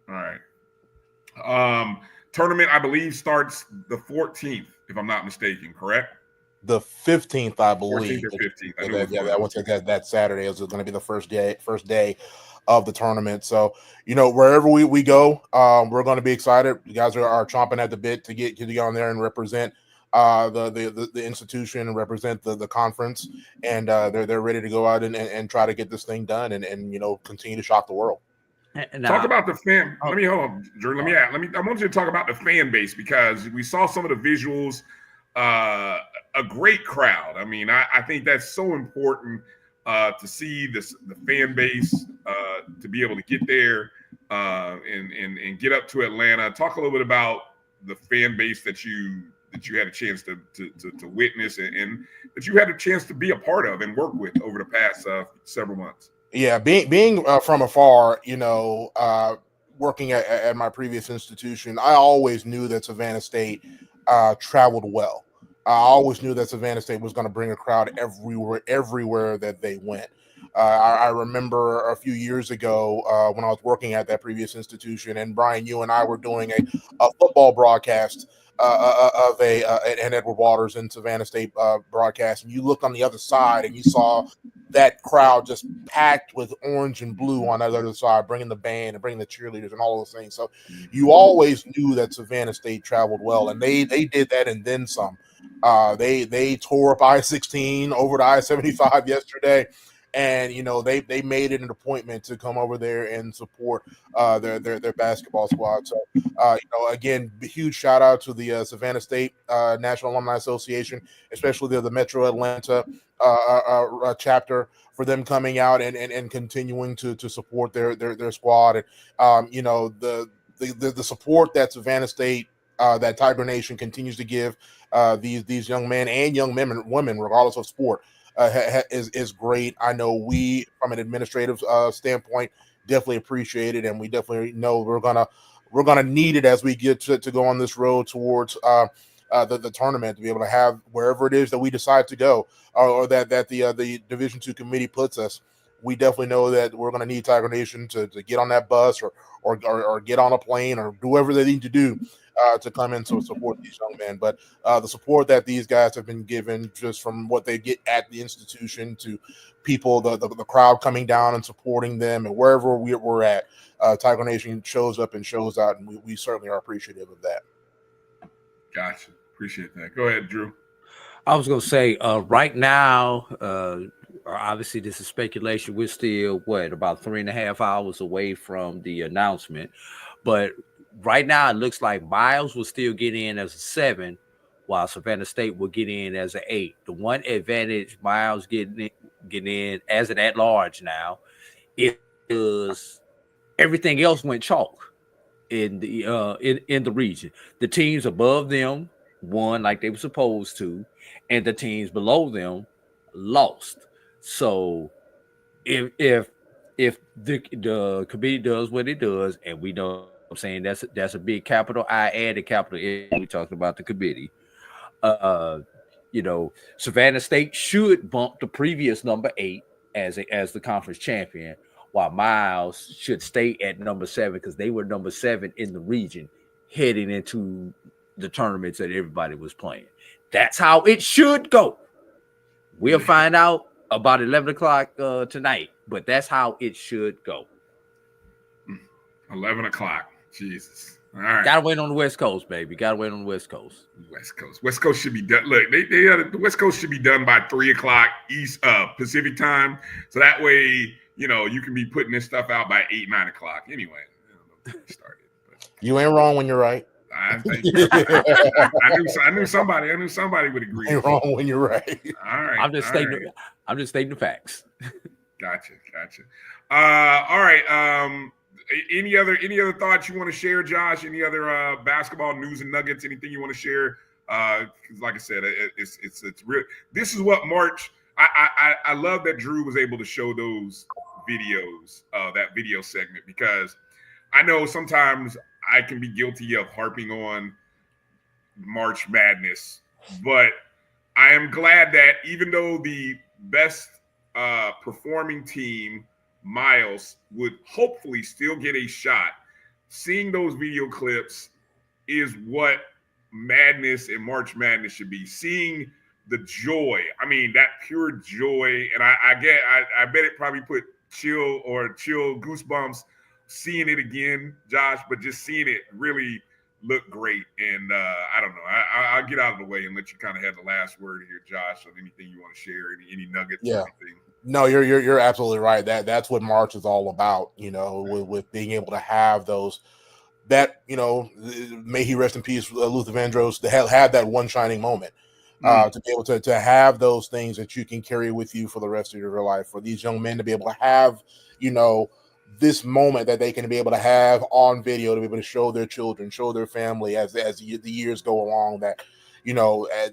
Speaker 2: All right. Tournament, I believe, starts the 14th, if I'm not mistaken, correct?
Speaker 10: The 15th, I believe.
Speaker 2: 14th or 15th. I knew
Speaker 10: That,
Speaker 2: it was
Speaker 10: yeah,
Speaker 2: one
Speaker 10: that
Speaker 2: of
Speaker 10: one's
Speaker 2: those.
Speaker 10: that Saturday is going to be the first day of the tournament. So, wherever we go, we're going to be excited. You guys are chomping at the bit to get on there and represent the institution and represent the conference, and they're ready to go out and try to get this thing done and continue to shock the world.
Speaker 2: Talk about the fan.
Speaker 3: Oh.
Speaker 2: Let me hold on, Drew. I want you to talk about the fan base because we saw some of the visuals. A great crowd. I mean, I think that's so important to see the fan base to be able to get there and get up to Atlanta. Talk a little bit about the fan base that you had a chance to witness and that you had a chance to be a part of and work with over the past several months.
Speaker 10: Yeah, being from afar, working at my previous institution, I always knew that Savannah State traveled well. I always knew that Savannah State was going to bring a crowd everywhere that they went. I remember a few years ago when I was working at that previous institution, and Brian, you and I were doing a football broadcast of an Edward Waters and Savannah State broadcast, and you looked on the other side and you saw that crowd just packed with orange and blue on the other side, bringing the band and bringing the cheerleaders and all those things. So you always knew that Savannah State traveled well, and they did that and then some. They tore up I-16 over to I-75 yesterday, and they made it an appointment to come over there and support their basketball squad. So again, huge shout out to the Savannah State National Alumni Association, especially the Metro Atlanta chapter, for them coming out and continuing to support their squad. And the support that Savannah State, that Tiger Nation continues to give these young men and young women, regardless of sport, is great. I know we, from an administrative standpoint, definitely appreciate it, and we definitely know we're gonna need it as we get to go on this road towards the tournament, to be able to have wherever it is that we decide to go, or that the Division-II committee puts us. We definitely know that we're going to need Tiger Nation to get on that bus or get on a plane or do whatever they need to do to come in to support these young men. But the support that these guys have been given, just from what they get at the institution to people, the crowd coming down and supporting them, and wherever we're at, Tiger Nation shows up and shows out, and we certainly are appreciative of that.
Speaker 2: Gotcha. Appreciate that. Go ahead, Drew.
Speaker 3: I was going to say, right now, obviously this is speculation. We're still, about 3.5 hours away from the announcement. But right now, it looks like Miles will still get in as a 7, while Savannah State will get in as an 8. The one advantage Miles getting in as an at-large now is everything else went chalk in the region. The teams above them won like they were supposed to, and the teams below them lost. So if the committee does what it does, and we know, I'm saying that's a big capital I and a capital N. We talked about the committee. Savannah State should bump the previous number 8 as the conference champion, while Miles should stay at number 7 because they were number 7 in the region heading into the tournaments that everybody was playing. That's how it should go. We'll find out about 11 o'clock tonight, but that's how it should go.
Speaker 2: 11 o'clock. Jesus. All right.
Speaker 3: Gotta wait on the West Coast, baby. Gotta wait on the West Coast.
Speaker 2: West Coast should be done. Look, the West Coast should be done by 3 o'clock East Pacific time. So that way, you can be putting this stuff out by 8, 9 o'clock. Anyway, started. But
Speaker 10: you ain't wrong when you're right.
Speaker 2: I knew somebody would agree.
Speaker 10: You're wrong when you're right.
Speaker 2: All right.
Speaker 3: I'm just stating the facts.
Speaker 2: Gotcha. All right. Any other thoughts you want to share, Josh? Any other basketball news and nuggets? Anything you want to share? Because like I said, it's real. This is what March. I love that Drew was able to show those videos, that video segment, because I know sometimes I can be guilty of harping on March Madness, but I am glad that even though the best performing team, Miles, would hopefully still get a shot, seeing those video clips is what madness and March Madness should be. Seeing the joy, I mean, that pure joy, and I bet it probably put chill goosebumps seeing it again, Josh, but just seeing it really look great. And I don't know, I'll get out of the way and let you kind of have the last word here, Josh, of anything you want to share, any nuggets or anything.
Speaker 10: No, you're absolutely right. That's what March is all about, with being able to have those, that, may he rest in peace, Luther Vandross, to have that one shining moment, to be able to have those things that you can carry with you for the rest of your life, for these young men to be able to have, this moment that they can be able to have on video, to be able to show their children, show their family as the years go along, that,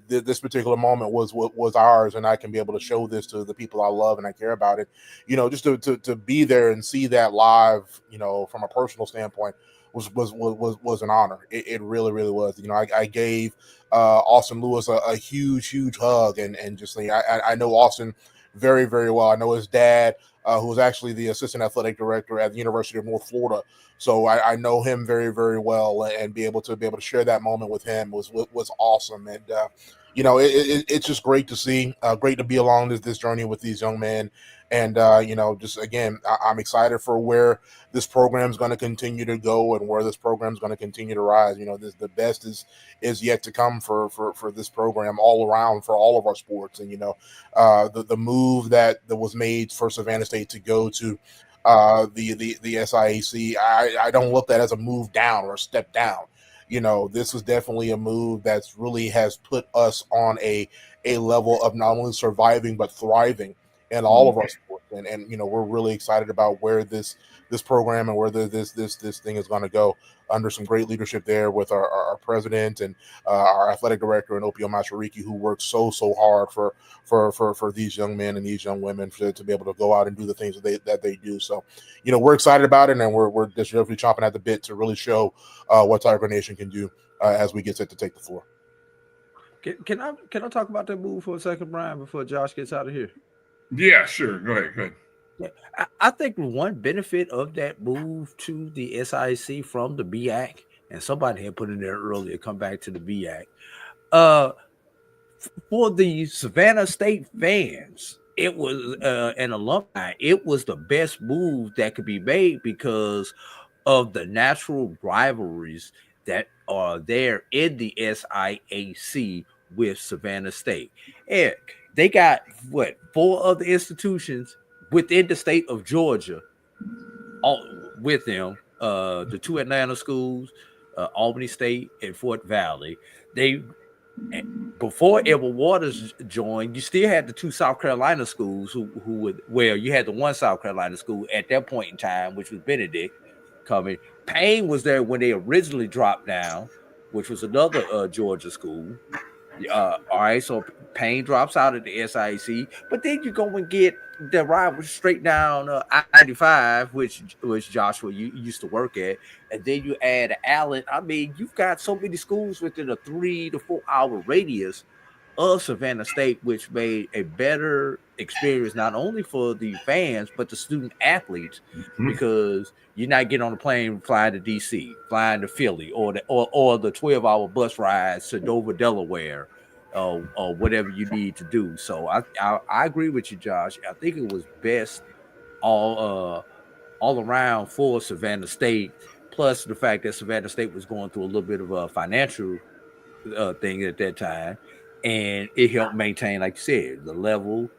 Speaker 10: this particular moment was ours, and I can be able to show this to the people I love and I care about it, just to be there and see that live, from a personal standpoint, was an honor. It really, really was. I gave Austin Lewis a huge hug, and just I know Austin very, very well. I know his dad, who was actually the assistant athletic director at the University of North Florida. So I know him very, very well, and be able to share that moment with him was awesome. And it's just great to see, great to be along this journey with these young men. And just again, I'm excited for where this program is going to continue to go and where this program is going to continue to rise. The best is yet to come for this program all around, for all of our sports. And the move that was made for Savannah State to go to the SIAC, I don't look at that as a move down or a step down. This was definitely a move that's really has put us on a level of not only surviving but thriving in all of our sports, and we're really excited about where this program and where this thing is going to go, under some great leadership there with our president and our athletic director, and Opio Mashariki, who works so hard for these young men and these young women to be able to go out and do the things that they do. So we're excited about it, and we're just really chomping at the bit to really show what Tiger Nation can do as we get set to take the floor.
Speaker 3: Can I talk about that move for a second, Brian, before Josh gets out of here?
Speaker 2: Yeah, sure. Go ahead.
Speaker 3: Yeah, I think one benefit of that move to the SIC from the BAC, and somebody had put in there earlier, come back to the BAC, for the Savannah State fans, it was an alumni, it was the best move that could be made because of the natural rivalries that are there in the SIAC with Savannah State. And they got 4 other institutions within the state of Georgia, all with them. The 2 Atlanta schools, Albany State and Fort Valley. Before Edward Waters joined, you still had the 2 South Carolina schools you had the 1 South Carolina school at that point in time, which was Benedict coming. Payne was there when they originally dropped down, which was another Georgia school. All right, so Payne drops out of the SIC, but then you go and get the rival straight down I-95, which Joshua you used to work at, and then you add Allen. I mean, you've got so many schools within a 3 to 4 hour radius of Savannah State, which made a better experience not only for the fans but the student athletes, because you're not getting on a plane flying to DC, flying to Philly, or the 12-hour bus rides to Dover, Delaware, or whatever you need to do. So I agree with you, Josh. I think it was best all around for Savannah State, plus the fact that Savannah State was going through a little bit of a financial thing at that time, and it helped maintain, like you said, the level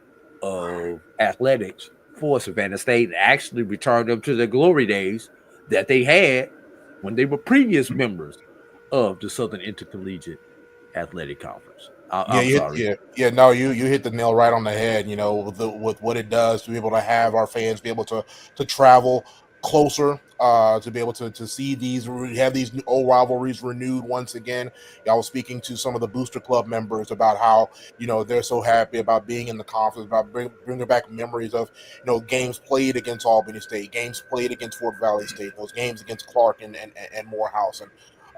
Speaker 3: of athletics for Savannah State, and actually returned them to their glory days that they had when they were previous members of the Southern Intercollegiate Athletic Conference. I'm sorry.
Speaker 10: No, you hit the nail right on the head. With what it does to be able to have our fans be able to travel closer, to be able to see have these old rivalries renewed once again. I was speaking to some of the Booster Club members about how they're so happy about being in the conference, about bringing back memories of games played against Albany State, games played against Fort Valley State, those games against Clark and Morehouse, and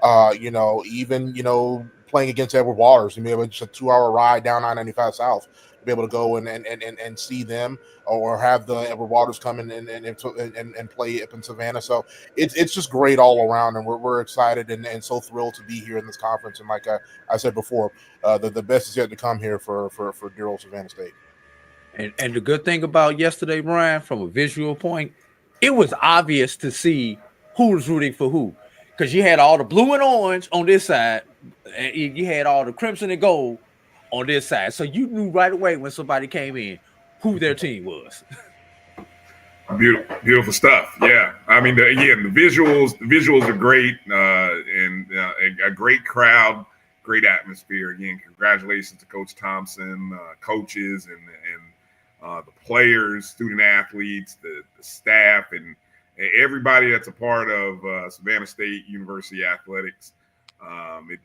Speaker 10: Even playing against Edward Waters, and be able to just a 2-hour ride down I-95 South to be able to go and see them, or have the Edward Waters come in and play up in Savannah. So it's just great all around, and we're excited and so thrilled to be here in this conference. And like I said before, the best is yet to come here for dear old Savannah State.
Speaker 3: And the good thing about yesterday, Brian, from a visual point, it was obvious to see who was rooting for who, because you had all the blue and orange on this side, and you had all the crimson and gold on this side. So you knew right away when somebody came in who their team was.
Speaker 2: Beautiful stuff. Yeah, I mean, the visuals are great, and a great crowd, great atmosphere. Again, congratulations to Coach Thompson, coaches, and the players, student athletes, the staff, and everybody that's a part of Savannah State University athletics.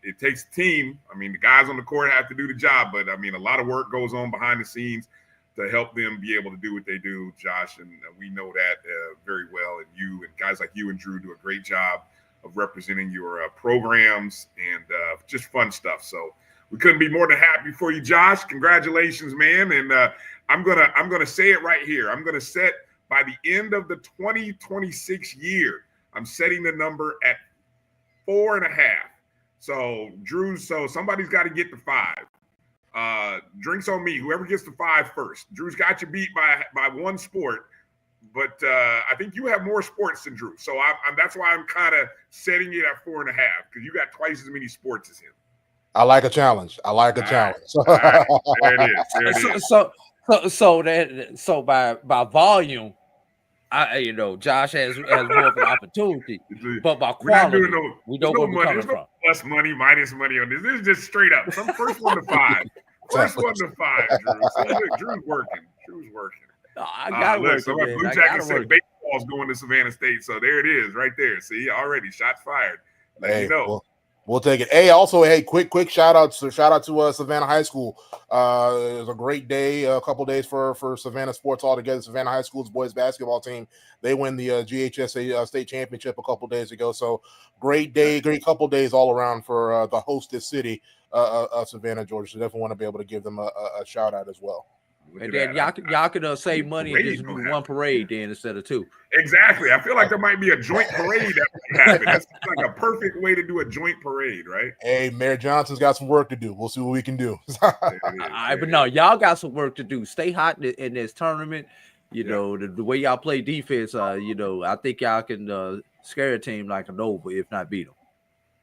Speaker 2: It takes a team. I mean, the guys on the court have to do the job, but I mean, a lot of work goes on behind the scenes to help them be able to do what they do, Josh, and we know that very well. And you and guys like you and Drew do a great job of representing your programs and just fun stuff. So we couldn't be more than happy for you, Josh. Congratulations, man. And I'm gonna say it right here. I'm gonna set, by the end of the 2026 year, I'm setting the number at 4.5. So Drew, somebody's got to get to 5. Drinks on me. Whoever gets to 5 first. Drew's got you beat by one sport, but I think you have more sports than Drew. So that's why I'm kind of setting it at 4.5, because you got twice as many sports as him.
Speaker 10: I like a challenge. All right. There
Speaker 2: it is.
Speaker 3: So by volume, Josh has more of an opportunity, but by quality, we know where we're coming from.
Speaker 2: Plus money, minus money on this. This is just straight up. First one to 5. First one to 5, Drew. So Drew's working.
Speaker 3: I got to work.
Speaker 2: Blue Jackets said baseball's going to Savannah State. So there it is, right there. See, already shots fired. You know.
Speaker 10: We'll take it. Hey, also, quick shout out to Savannah High School. It was a great day, a couple days for Savannah sports altogether. Savannah High School's boys basketball team, they win the GHSA state championship a couple days ago. So great day, great couple days all around for the hostess city of Savannah, Georgia. So definitely want to be able to give them a shout out as well.
Speaker 3: And then y'all could save money and just do one parade then instead of 2.
Speaker 2: Exactly. I feel like there might be a joint parade that might happen. That's like a perfect way to do a joint parade, right?
Speaker 10: Hey, Mayor Johnson's got some work to do. We'll see what we can do.
Speaker 3: But no, y'all got some work to do. Stay hot in this tournament. The way y'all play defense, I think y'all can scare a team like a Nova, if not beat them.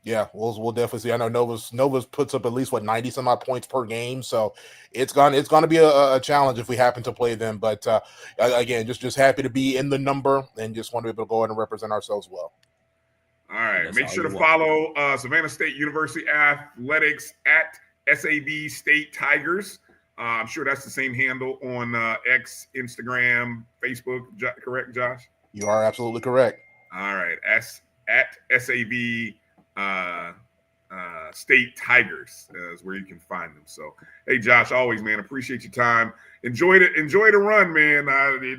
Speaker 10: Yeah, we'll definitely see. I know Nova's puts up at least 90 some odd points per game, so it's gonna be a challenge if we happen to play them. But again, just happy to be in the number and just want to be able to go ahead and represent ourselves well.
Speaker 2: All right, make sure to follow Savannah State University Athletics at SAB State Tigers. I'm sure that's the same handle on X, Instagram, Facebook. Correct, Josh?
Speaker 10: You are absolutely correct.
Speaker 2: All right, at SAB. State Tigers is where you can find them. So, hey, Josh, always, man, appreciate your time. Enjoy the run, man.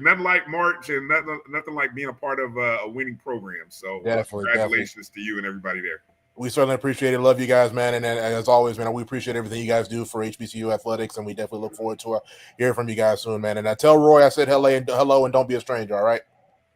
Speaker 2: Nothing like March and nothing like being a part of a winning program. So, congratulations to you and everybody there.
Speaker 10: We certainly appreciate it. Love you guys, man. And as always, man, we appreciate everything you guys do for HBCU athletics, and we definitely look forward to hearing from you guys soon, man. And I tell Roy I said hello and don't be a stranger, all right?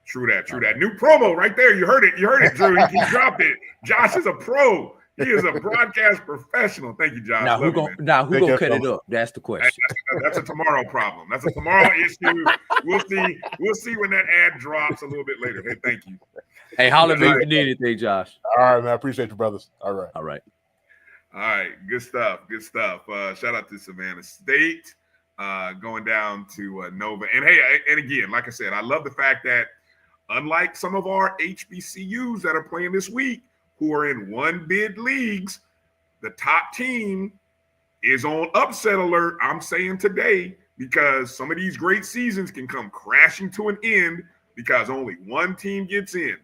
Speaker 2: True that. New promo right there. You heard it, Drew. He dropped it. Josh is a pro. He is a broadcast professional. Thank you, Josh.
Speaker 3: Now who gonna cut it up? That's the question.
Speaker 2: That's a tomorrow problem. That's a tomorrow issue. We'll see when that ad drops a little bit later. Hey, thank you.
Speaker 3: Hey, holler if you need anything, Josh.
Speaker 10: All right, man. I appreciate you, brothers. All right.
Speaker 2: Good stuff. Shout out to Savannah State going down to Nova. And hey, and again, like I said, I love the fact that unlike some of our HBCUs that are playing this week, who are in one bid leagues, the top team is on upset alert, I'm saying today, because some of these great seasons can come crashing to an end because only one team gets in.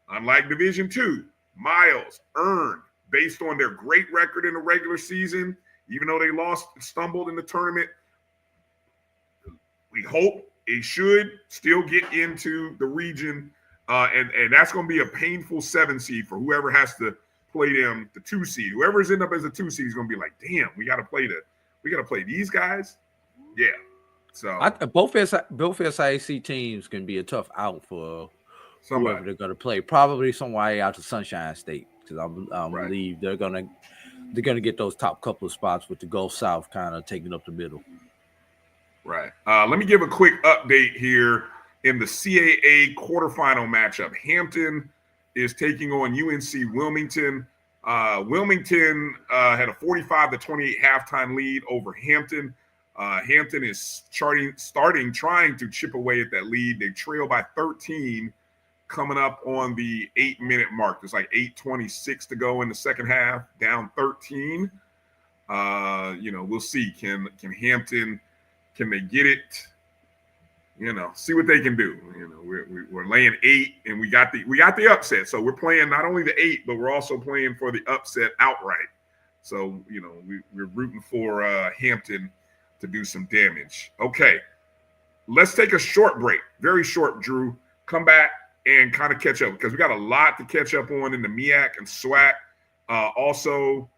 Speaker 2: Unlike Division-II, Miles earned based on their great record in the regular season, even though they stumbled in the tournament. We hope it should still get into the region. And that's going to be a painful 7 seed for whoever has to play them, the 2 seed. Whoever's end up as a 2 seed is going to be like, damn, we got to play these guys. Yeah. So
Speaker 3: both SIAC teams can be a tough out for whoever they're going to play. Probably somewhere out to Sunshine State, because I believe they're going to get those top couple of spots with the Gulf South kind of taking up the middle.
Speaker 2: Right. Let me give a quick update here in the CAA quarterfinal matchup. Hampton is taking on UNC Wilmington. Wilmington had a 45-28 halftime lead over Hampton. Hampton is trying to chip away at that lead. They trail by 13 coming up on the 8-minute mark. There's like 8:26 to go in the second half, down 13. We'll see. Can Hampton, can they get it? See what they can do. We're laying 8, and we got the upset. So we're playing not only the 8, but we're also playing for the upset outright. So we're rooting for Hampton to do some damage. Okay, let's take a short break, very short, Drew. Come back and kind of catch up, because we got a lot to catch up on in the MEAC and SWAC. Also,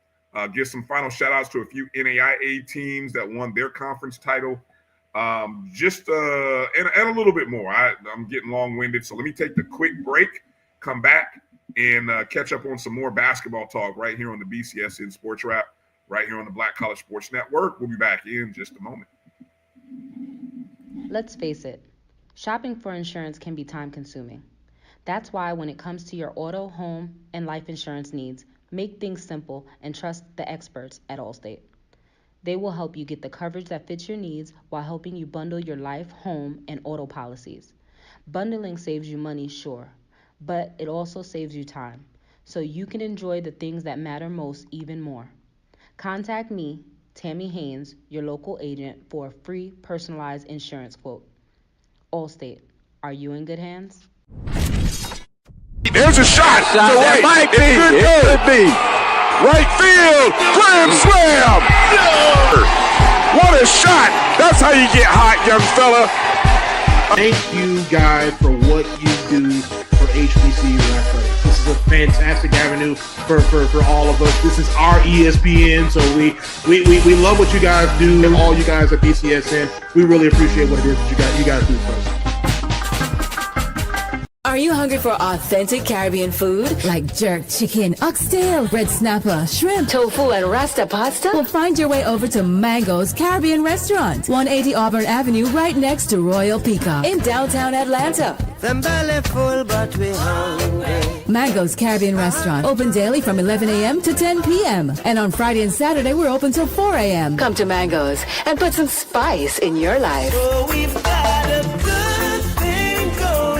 Speaker 2: give some final shout outs to a few NAIA teams that won their conference title. And a little bit more. I'm getting long-winded, so let me take the quick break, come back, and catch up on some more basketball talk right here on the BCSN Sports Wrap, right here on the Black College Sports Network. We'll be back in just a moment.
Speaker 11: Let's face it, shopping for insurance can be time-consuming. That's why when it comes to your auto, home, and life insurance needs, make things simple and trust the experts at Allstate. They will help you get the coverage that fits your needs while helping you bundle your life, home, and auto policies. Bundling saves you money, sure, but it also saves you time, so you can enjoy the things that matter most even more. Contact me, Tammy Haynes, your local agent, for a free personalized insurance quote. Allstate, are you in good hands?
Speaker 12: There's a shot. It might be. It could be. Right field. Grand slam. What a shot. That's how you get hot, young fella.
Speaker 9: Thank you guys for what you do for HBCU athletics. This is a fantastic avenue for all of us. This is our ESPN, so we love what you guys do, and all you guys at BCSN. We really appreciate what it is that you guys do for us.
Speaker 13: Are you hungry for authentic Caribbean food like jerk chicken, oxtail, red snapper, shrimp, tofu, and rasta pasta? Well, find your way over to Mango's Caribbean Restaurant, 180 Auburn Avenue, right next to Royal Peacock in downtown Atlanta.
Speaker 14: Them belly full, but we hungry.
Speaker 13: Mango's Caribbean Restaurant, open daily from 11 a.m. to 10 p.m. And on Friday and Saturday, we're open till 4 a.m. Come to Mango's and put some spice in your life.
Speaker 14: Oh, we've got a good thing going.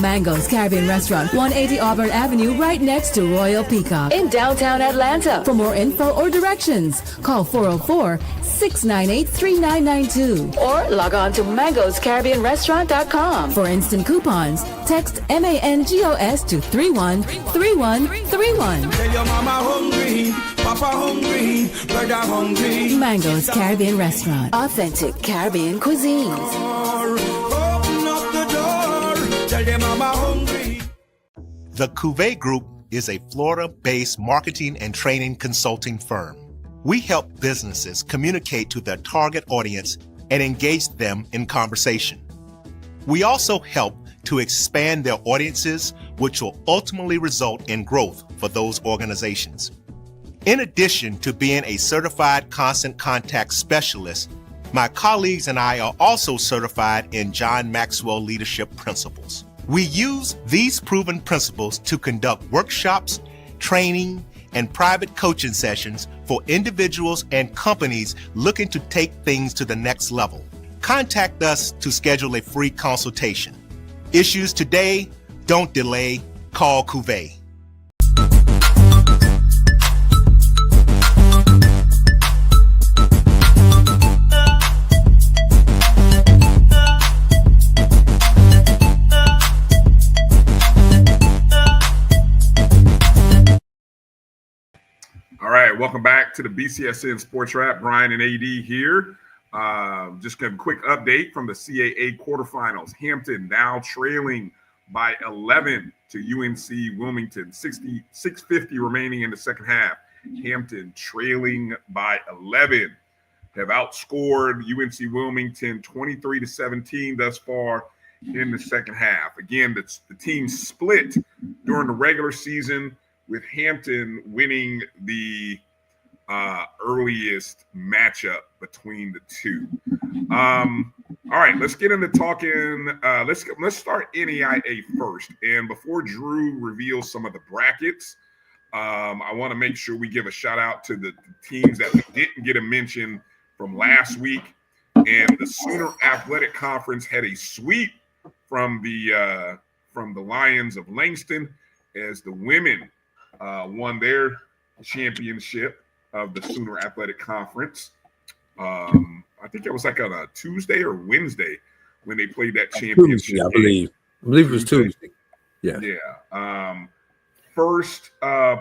Speaker 13: Mango's Caribbean Restaurant, 180 Auburn Avenue, right next to Royal Peacock in downtown Atlanta. For more info or directions, call 404-698-3992 or log on to mangoscaribbeanrestaurant.com. For instant coupons, text MANGOS to 313131.
Speaker 14: Tell your mama hungry, papa hungry, brother hungry.
Speaker 13: Mango's Caribbean Restaurant, authentic Caribbean cuisines.
Speaker 14: Open up the door, tell your mama hungry.
Speaker 15: The Cuvée Group is a Florida-based marketing and training consulting firm. We help businesses communicate to their target audience and engage them in conversation. We also help to expand their audiences, which will ultimately result in growth for those organizations. In addition to being a certified constant contact specialist, my colleagues and I are also certified in John Maxwell Leadership Principles. We use these proven principles to conduct workshops, training, and private coaching sessions for individuals and companies looking to take things to the next level. Contact us to schedule a free consultation. Issues today, don't delay, call Cuvée.
Speaker 2: All right, welcome back to the BCSN Sports Wrap. Bryan and A.D. here. Just a quick update from the CAA quarterfinals. Hampton now trailing by 11 to UNC Wilmington. 6:50 remaining in the second half. Hampton trailing by 11 have outscored UNC Wilmington 23-17 thus far in the second half. Again, the team split during the regular season, with Hampton winning the earliest matchup between the two. All right, let's get into talking. Let's start NAIA first. And before Drew reveals some of the brackets, I want to make sure we give a shout out to the teams that didn't get a mention from last week. And the Sooner Athletic Conference had a sweep from the Lions of Langston, as the women won their championship of the Sooner Athletic Conference. I think it was like on a Tuesday or Wednesday when they played that championship.
Speaker 3: Tuesday, I believe it was Tuesday. Yeah.
Speaker 2: Yeah. First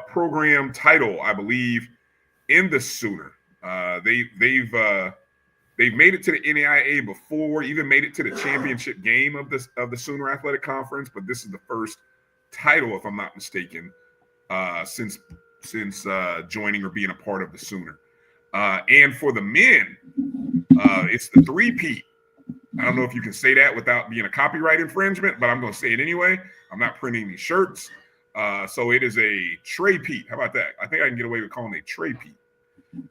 Speaker 2: program title, I believe, in the Sooner. They've made it to the NAIA before, even made it to the championship game of the Sooner Athletic Conference, but this is the first title, if I'm not mistaken, since joining or being a part of the Sooner. And for the men, it's the three-peat. I don't know if you can say that without being a copyright infringement, but I'm going to say it anyway. I'm not printing these shirts. So it is a tray-peat. How about that? I think I can get away with calling it a tray-peat.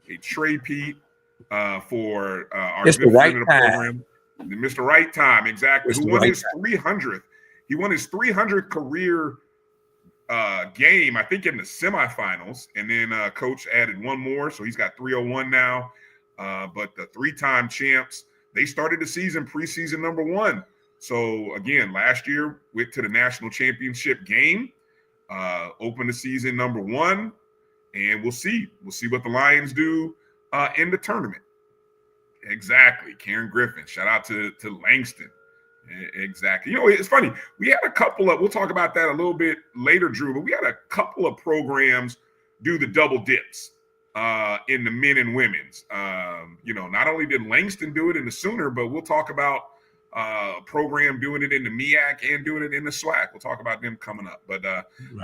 Speaker 2: A tray-peat for our
Speaker 3: Mr.
Speaker 2: good
Speaker 3: Right
Speaker 2: friend of the program, Mr. Right Time, exactly. Who won his 300th. He won his 300th career game, I think, in the semifinals, and then coach added one more, so he's got 301 now. But the three-time champs, they started the season preseason number 1. So again, last year went to the national championship game, opened the season number 1, and we'll see what the Lions do in the tournament. Exactly, Karen Griffin. Shout out to Langston. Exactly. You know, it's funny. We had a couple of, we'll talk about that a little bit later, Drew, but we had a couple of programs do the double dips in the men and women's. You know, not only did Langston do it in the Sooner, but we'll talk about a program doing it in the MEAC and doing it in the SWAC. We'll talk about them coming up. But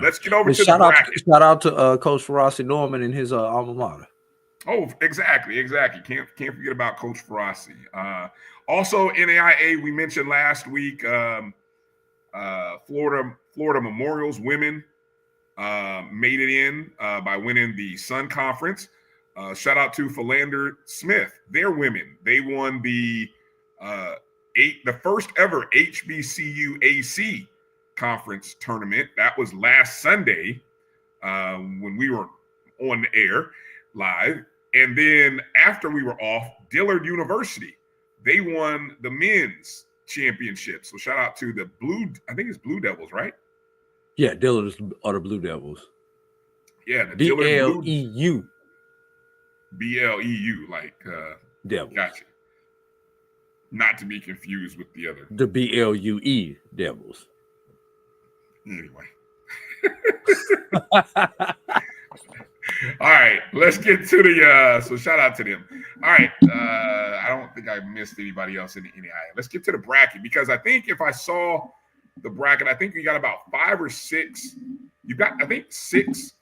Speaker 2: let's get over to the bracket.
Speaker 3: Shout out to Coach Ferrasi Norman and his alma mater.
Speaker 2: Oh, exactly. Can't forget about Coach Ferrasi. Also, NAIA, we mentioned last week, Florida Memorials women made it in by winning the Sun Conference. Shout out to Philander Smith, their women. They won the first ever HBCU AC conference tournament. That was last Sunday when we were on the air live. And then after we were off, Dillard University, they won the men's championship. So shout out to the Blue Devils, right?
Speaker 3: Yeah, Dillard are the Blue Devils.
Speaker 2: Yeah, the
Speaker 3: BLEU.
Speaker 2: BLEU, like
Speaker 3: Devils.
Speaker 2: Gotcha. Not to be confused with the other.
Speaker 3: The BLUE Devils.
Speaker 2: Anyway. All right, let's get to the so shout out to them. All right, I don't think I missed anybody else in the NAIA. Let's get to the bracket, because I think if I saw the bracket, I think we got about 5 or 6. You got, I think, six.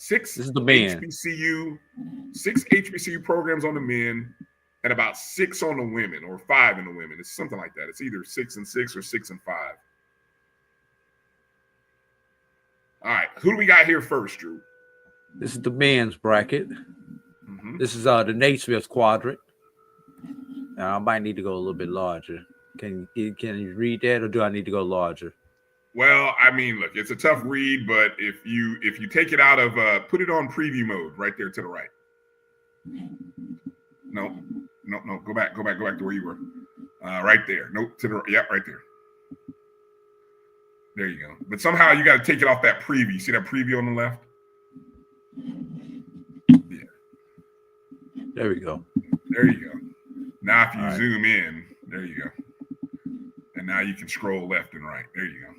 Speaker 2: This is the men. 6 HBCU programs on the men, and about 6 on the women, or 5 in the women. It's something like that. It's either 6 and 6 or 6 and 5. All right, who do we got here first, Drew?
Speaker 3: This is the men's bracket. Mm-hmm. This is the Naismith quadrant. Now, I might need to go a little bit larger. Can you read that, or do I need to go larger?
Speaker 2: Well, I mean, look, it's a tough read, but if you take it out of put it on preview mode right there to the right. No, go back to where you were. Right there. No, to the right there. There you go. But somehow you got to take it off that preview. See that preview on the left? Yeah.
Speaker 3: There we go.
Speaker 2: There you go. Now if you zoom in, there you go. And now you can scroll left and right. There you go.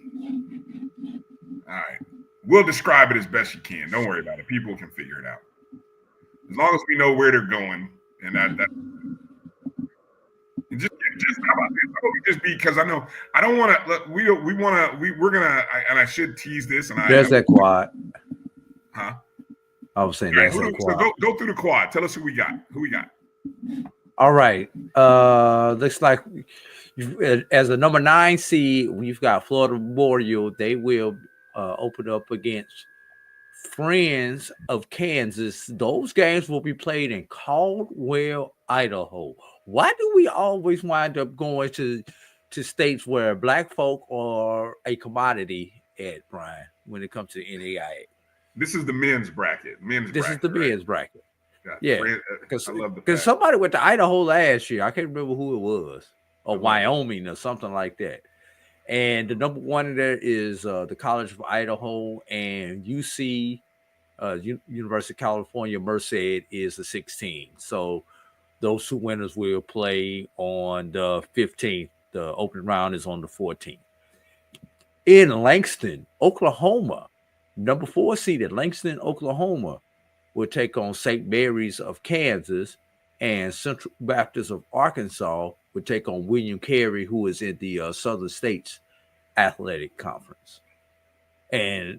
Speaker 2: All right. We'll describe it as best you can. Don't worry about it. People can figure it out. As long as we know where they're going. And that just how about this? How about we just be, because I know I don't want to. We're gonna, and I should tease this. And
Speaker 3: there's that quad.
Speaker 2: Huh?
Speaker 3: I was saying
Speaker 2: right,
Speaker 3: that's that quad.
Speaker 2: So go through the quad. Tell us who we got.
Speaker 3: All right. Looks like as a number 9 seed, we've got Florida Memorial. They will open up against Friends of Kansas. Those games will be played in Caldwell, Idaho. Why do we always wind up going to states where black folk are a commodity at, Brian, when it comes to NAIA?
Speaker 2: This is the men's bracket.
Speaker 3: This is the men's bracket. Yeah, because somebody went to Idaho last year. I can't remember who it was, or Wyoming or something like that. And the number 1 there is the College of Idaho, and UC, University of California, Merced is the 16. So those 2 winners will play on the 15th. The opening round is on the 14th. In Langston, Oklahoma, number 4 seeded Langston, Oklahoma, will take on St. Mary's of Kansas, and Central Baptist of Arkansas will take on William Carey, who is in the Southern States Athletic Conference. And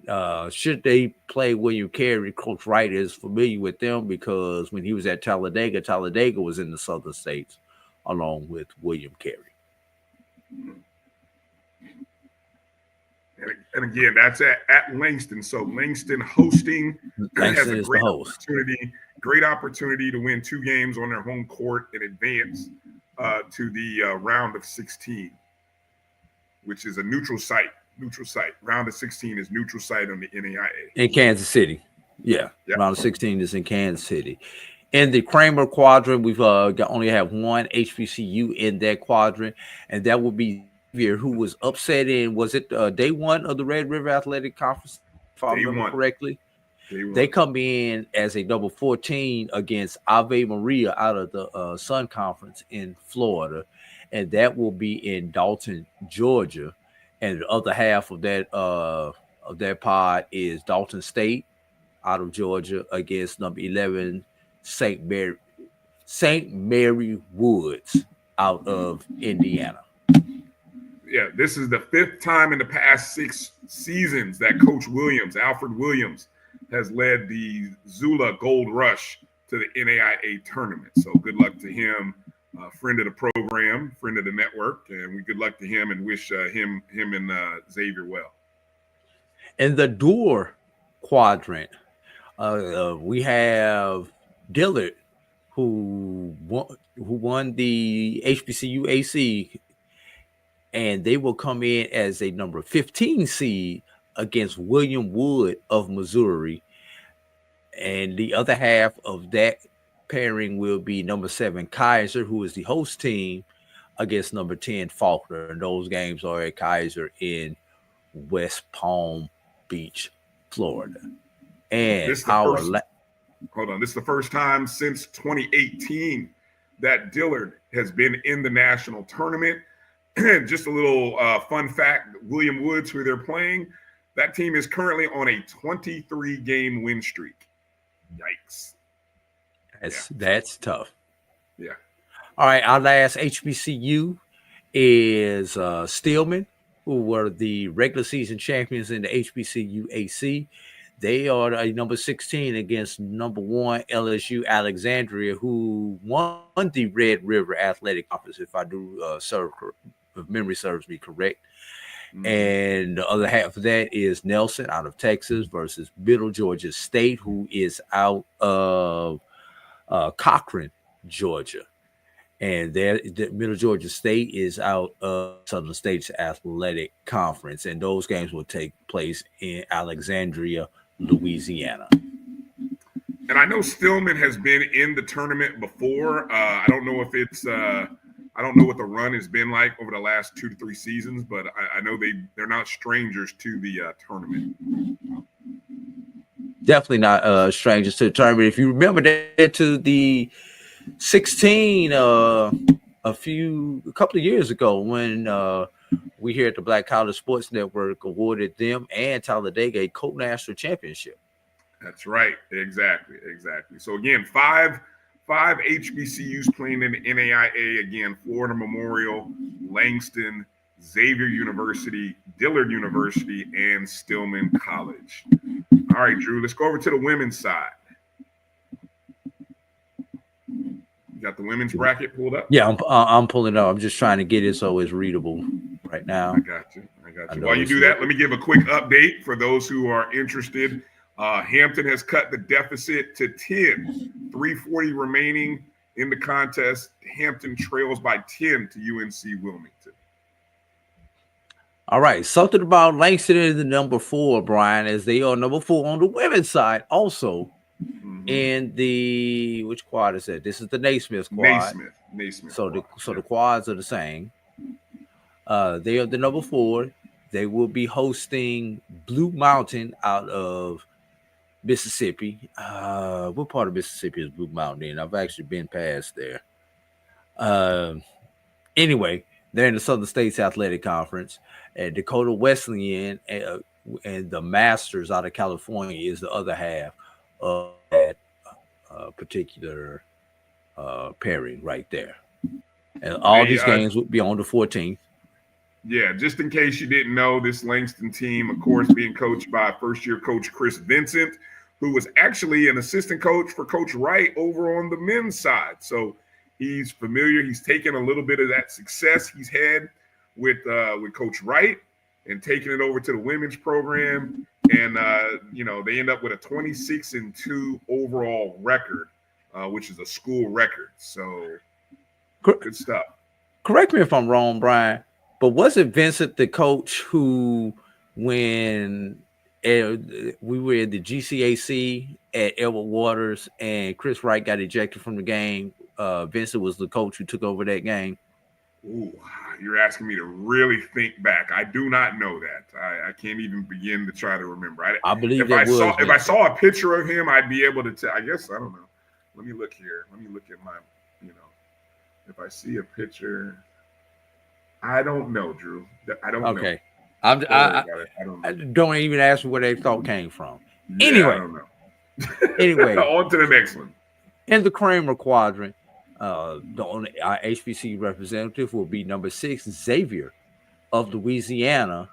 Speaker 3: should they play William Carey, Coach Wright is familiar with them because when he was at Talladega, Talladega was in the Southern States along with William Carey.
Speaker 2: And again, that's at Langston. So Langston hosting has a great opportunity to win 2 games on their home court and advance to the round of 16, which is a neutral site. Round of 16 is neutral site on the NAIA.
Speaker 3: In Kansas City. Yeah. Round of 16 is in Kansas City. In the Kramer quadrant, we've only have 1 HBCU in that quadrant, and that will be who was upset in, was it day 1 of the Red River Athletic Conference, if I remember correctly? They come in as a number 14 against Ave Maria out of the Sun Conference in Florida, and that will be in Dalton, Georgia. And the other half of that pod is Dalton State out of Georgia against number 11 St. Mary Woods out of Indiana.
Speaker 2: Yeah, this is the 5th time in the past 6 seasons that Coach Williams, Alfred Williams, has led the Zula Gold Rush to the NAIA tournament. So good luck to him, friend of the program, friend of the network, and we good luck to him and wish him and Xavier well.
Speaker 3: In the Door quadrant, we have Dillard, who won the HBCU AC, and they will come in as a number 15 seed against William Wood of Missouri. And the other half of that pairing will be number 7 Kaiser, who is the host team, against number 10 Faulkner. And those games are at Kaiser in West Palm Beach, Florida. And
Speaker 2: this is the first time since 2018 that Dillard has been in the national tournament. Just a little fun fact, William Woods, who they're playing, that team is currently on a 23-game win streak. Yikes.
Speaker 3: That's tough.
Speaker 2: Yeah.
Speaker 3: All right, our last HBCU is Stillman, who were the regular season champions in the HBCU AC. They are a number 16 against number 1 LSU Alexandria, who won the Red River Athletic Conference, if I do if memory serves me correct. Mm-hmm. And the other half of that is Nelson out of Texas versus Middle Georgia State, who is out of Cochran, Georgia. And the Middle Georgia State is out of Southern States Athletic Conference. And those games will take place in Alexandria, Louisiana.
Speaker 2: And I know Stillman has been in the tournament before. I don't know if it's I don't know what the run has been like over the last 2 to 3 seasons, but I know they're not strangers to the tournament.
Speaker 3: Definitely not strangers to the tournament. If you remember that to the 16 a couple of years ago when we here at the Black College Sports Network awarded them and Talladega a co-national championship.
Speaker 2: That's right. Exactly. So again, five 5 HBCUs playing in the NAIA again: Florida Memorial, Langston, Xavier University, Dillard University, and Stillman College. All right, Drew, let's go over to the women's side. You got the women's bracket pulled up?
Speaker 3: Yeah, I'm pulling up. I'm just trying to get it so it's readable right now.
Speaker 2: I got you. While you do that, let me give a quick update for those who are interested. Hampton has cut the deficit to 10, 340 remaining in the contest. Hampton trails by 10 to UNC Wilmington.
Speaker 3: All right, something about Langston is the number 4, Brian, as they are number 4 on the women's side. Also, in the which quad is that? This is the Naismith squad.
Speaker 2: Naismith.
Speaker 3: So the quads are the same. They are the number 4. They will be hosting Blue Mountain out of Mississippi. What part of Mississippi is Blue Mountain in? I've actually been past there. Anyway, they're in the Southern States Athletic Conference. And Dakota Wesleyan and the Masters out of California is the other half of that particular pairing right there. And all these games would be on the 14th.
Speaker 2: Yeah, just in case you didn't know, this Langston team, of course, being coached by first-year coach Chris Vincent, who was actually an assistant coach for Coach Wright over on the men's side. So he's familiar. He's taken a little bit of that success he's had with Coach Wright and taking it over to the women's program. And, they end up with a 26-2 overall record, which is a school record. So good stuff.
Speaker 3: Correct me if I'm wrong, Brian, but wasn't Vincent the coach who, when we were in the GCAC at Edward Waters and Chris Wright got ejected from the game, Vincent was the coach who took over that game?
Speaker 2: Ooh, you're asking me to really think back. I do not know that. I can't even begin to try to remember. I believe if I saw a picture of him, I'd be able to tell. I guess I don't know. Let me look here. Let me look at my, if I see a picture. I don't know, Drew. I don't know.
Speaker 3: Okay. I don't know. Don't even ask me where they thought came from.
Speaker 2: Yeah,
Speaker 3: anyway.
Speaker 2: I don't know.
Speaker 3: Anyway.
Speaker 2: On to the next one.
Speaker 3: In the Kramer quadrant, the only HBCU representative will be number 6, Xavier of Louisiana,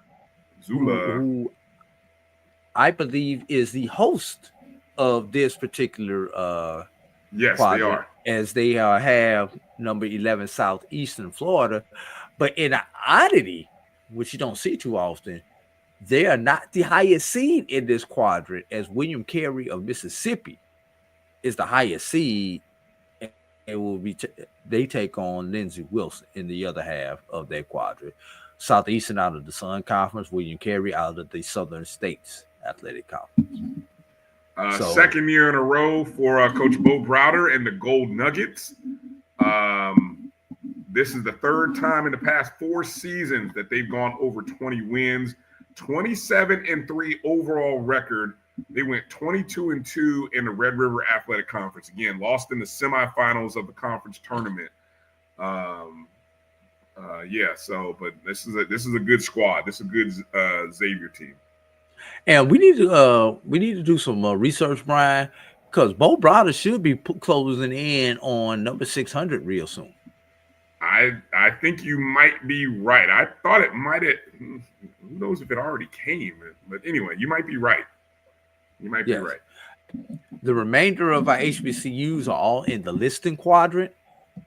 Speaker 3: who I believe is the host of this particular
Speaker 2: yes,
Speaker 3: quadrant,
Speaker 2: they are.
Speaker 3: as they have number 11 Southeastern Florida. But in an oddity, which you don't see too often, they are not the highest seed in this quadrant, as William Carey of Mississippi is the highest seed. It will be they take on Lindsey Wilson in the other half of that quadrant. Southeastern out of the Sun Conference, William Carey out of the Southern States Athletic Conference.
Speaker 2: Second year in a row for Coach Bo Browder and the Gold Nuggets. This is the third time in the past 4 seasons that they've gone over 20 wins, 27-3 overall record. They went 22-2 in the Red River Athletic Conference. Again, lost in the semifinals of the conference tournament. But this is a good squad. This is a good Xavier team.
Speaker 3: And we need to do some research, Brian, because Bo Browder should be closing in on number 600 real soon.
Speaker 2: I think you might be right. I thought it might have. Who knows if it already came? But anyway, you might be right. You might be right.
Speaker 3: The remainder of our HBCUs are all in the listing quadrant,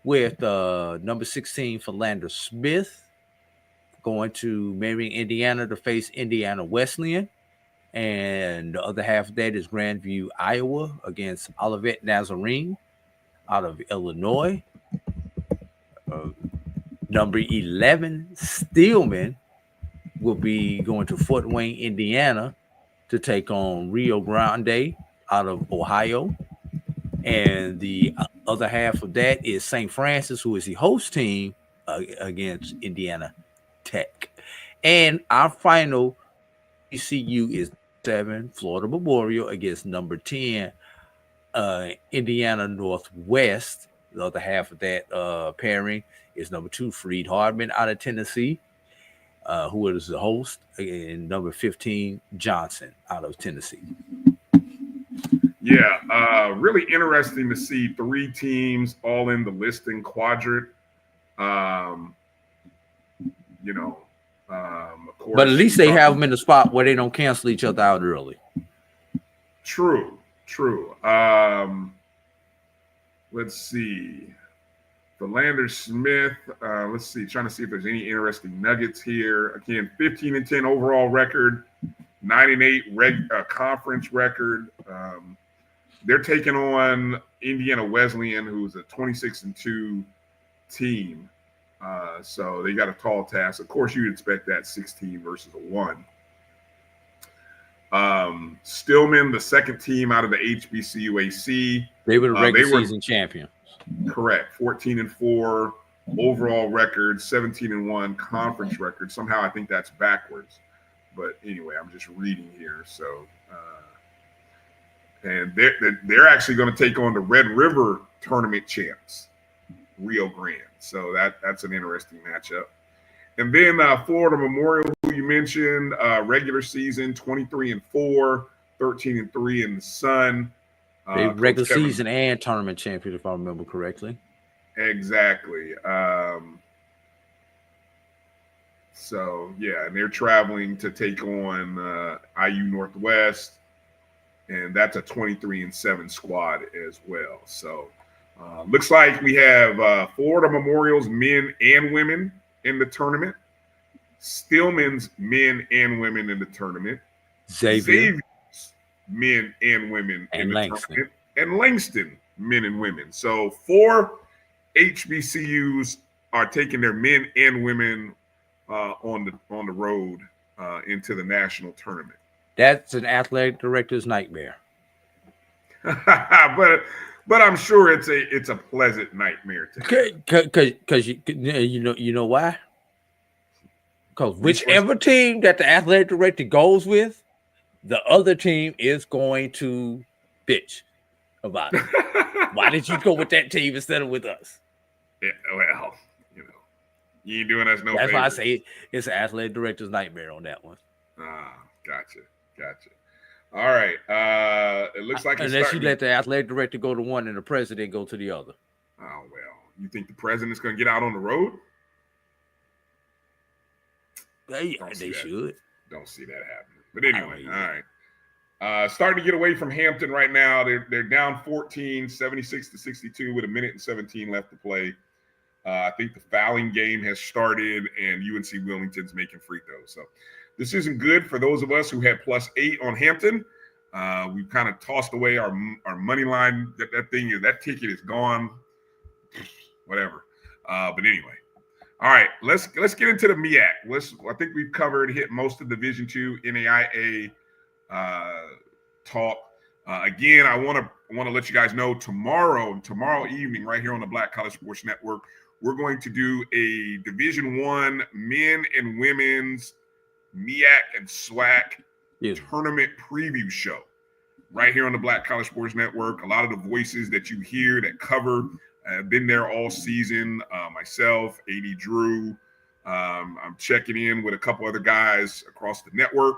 Speaker 3: with number 16 Philander Smith going to Marion, Indiana to face Indiana Wesleyan. And the other half of that is Grandview, Iowa against Olivet Nazarene out of Illinois. Number 11 Steelman will be going to Fort Wayne, Indiana to take on Rio Grande out of Ohio. And the other half of that is St. Francis, who is the host team, against Indiana Tech. And our final ECU is 7 Florida Memorial against number 10 Indiana Northwest. The other half of that pairing is number 2 Freed Hardman out of Tennessee, who is the host, and number 15 Johnson out of Tennessee.
Speaker 2: Yeah, really interesting to see 3 teams all in the listing quadrant. Of course,
Speaker 3: but at least they have them in the spot where they don't cancel each other out early.
Speaker 2: True. Let's see. Philander Smith. Let's see. Trying to see if there's any interesting nuggets here. Again, 15-10 overall record, 9-8 conference record. They're taking on Indiana Wesleyan, who's a 26-2 team. So they got a tall task. Of course, you'd expect that 16 versus a 1. Stillman, the second team out of the HBCUAC.
Speaker 3: They were the regular season champions.
Speaker 2: Correct. 14-4 overall record, 17-1 conference record. Somehow I think that's backwards. But anyway, I'm just reading here. So, and they're actually going to take on the Red River tournament champs, Rio Grande. So that's an interesting matchup. And then Florida Memorial, who you mentioned, regular season 23-4, 13-3 in the Sun.
Speaker 3: They regular season and tournament champion, if I remember correctly.
Speaker 2: Exactly. So yeah, and they're traveling to take on IU Northwest, and that's a 23-7 squad as well. So looks like we have Florida Memorial's men and women in the tournament, Stillman's men and women in the tournament, Xavier's men and women in the tournament, and Langston men and women. So 4 HBCUs are taking their men and women on the road into the national tournament.
Speaker 3: That's an athletic director's nightmare.
Speaker 2: But I'm sure it's a pleasant nightmare.
Speaker 3: Because you know why? Because whichever team that the athletic director goes with, the other team is going to bitch about it. Why did you go with that team instead of with us?
Speaker 2: Yeah, well, you ain't doing us no favor.
Speaker 3: That's why I say it's an athletic director's nightmare on that one.
Speaker 2: Gotcha. All right. It looks like
Speaker 3: unless you let the athletic director go to one and the president go to the other.
Speaker 2: Oh well, you think the president's going to get out on the road?
Speaker 3: They should.
Speaker 2: Don't see that happening. But anyway, all right. Starting to get away from Hampton right now. They're down 14, 76-62 with 1:17 left to play. I think the fouling game has started, and UNC Wilmington's making free throws. So this isn't good for those of us who had +8 on Hampton. We've kind of tossed away our money line. That ticket is gone. Whatever. But anyway. All right, let's get into the MEAC. I think we've hit most of the Division-II NAIA talk. Again, I want to let you guys know tomorrow evening, right here on the Black College Sports Network, we're going to do a Division I men and women's MEAC and SWAC tournament preview show right here on the Black College Sports Network. A lot of the voices that you hear that cover have been there all season. Myself, A.D. Drew. I'm checking in with a couple other guys across the network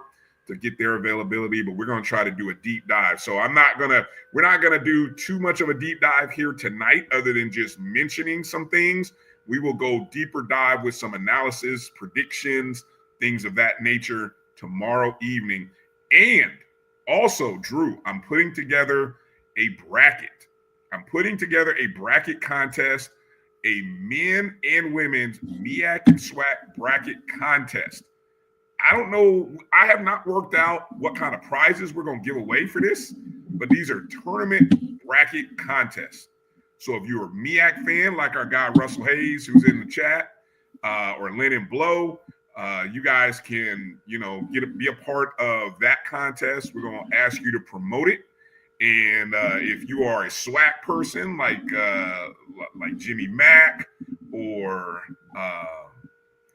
Speaker 2: to get their availability, but we're going to try to do a deep dive. So we're not going to do too much of a deep dive here tonight other than just mentioning some things. We will go deeper dive with some analysis, predictions, things of that nature tomorrow evening. And also, Drew, I'm putting together a bracket. I'm putting together a bracket contest, a men and women's MEAC and SWAC bracket contest. I don't know. I have not worked out what kind of prizes we're going to give away for this, but these are tournament bracket contests. So if you're a MEAC fan, like our guy Russell Hayes, who's in the chat, or Lennon Blow, you guys can, be a part of that contest. We're going to ask you to promote it. And if you are a SWAC person like Jimmy Mack or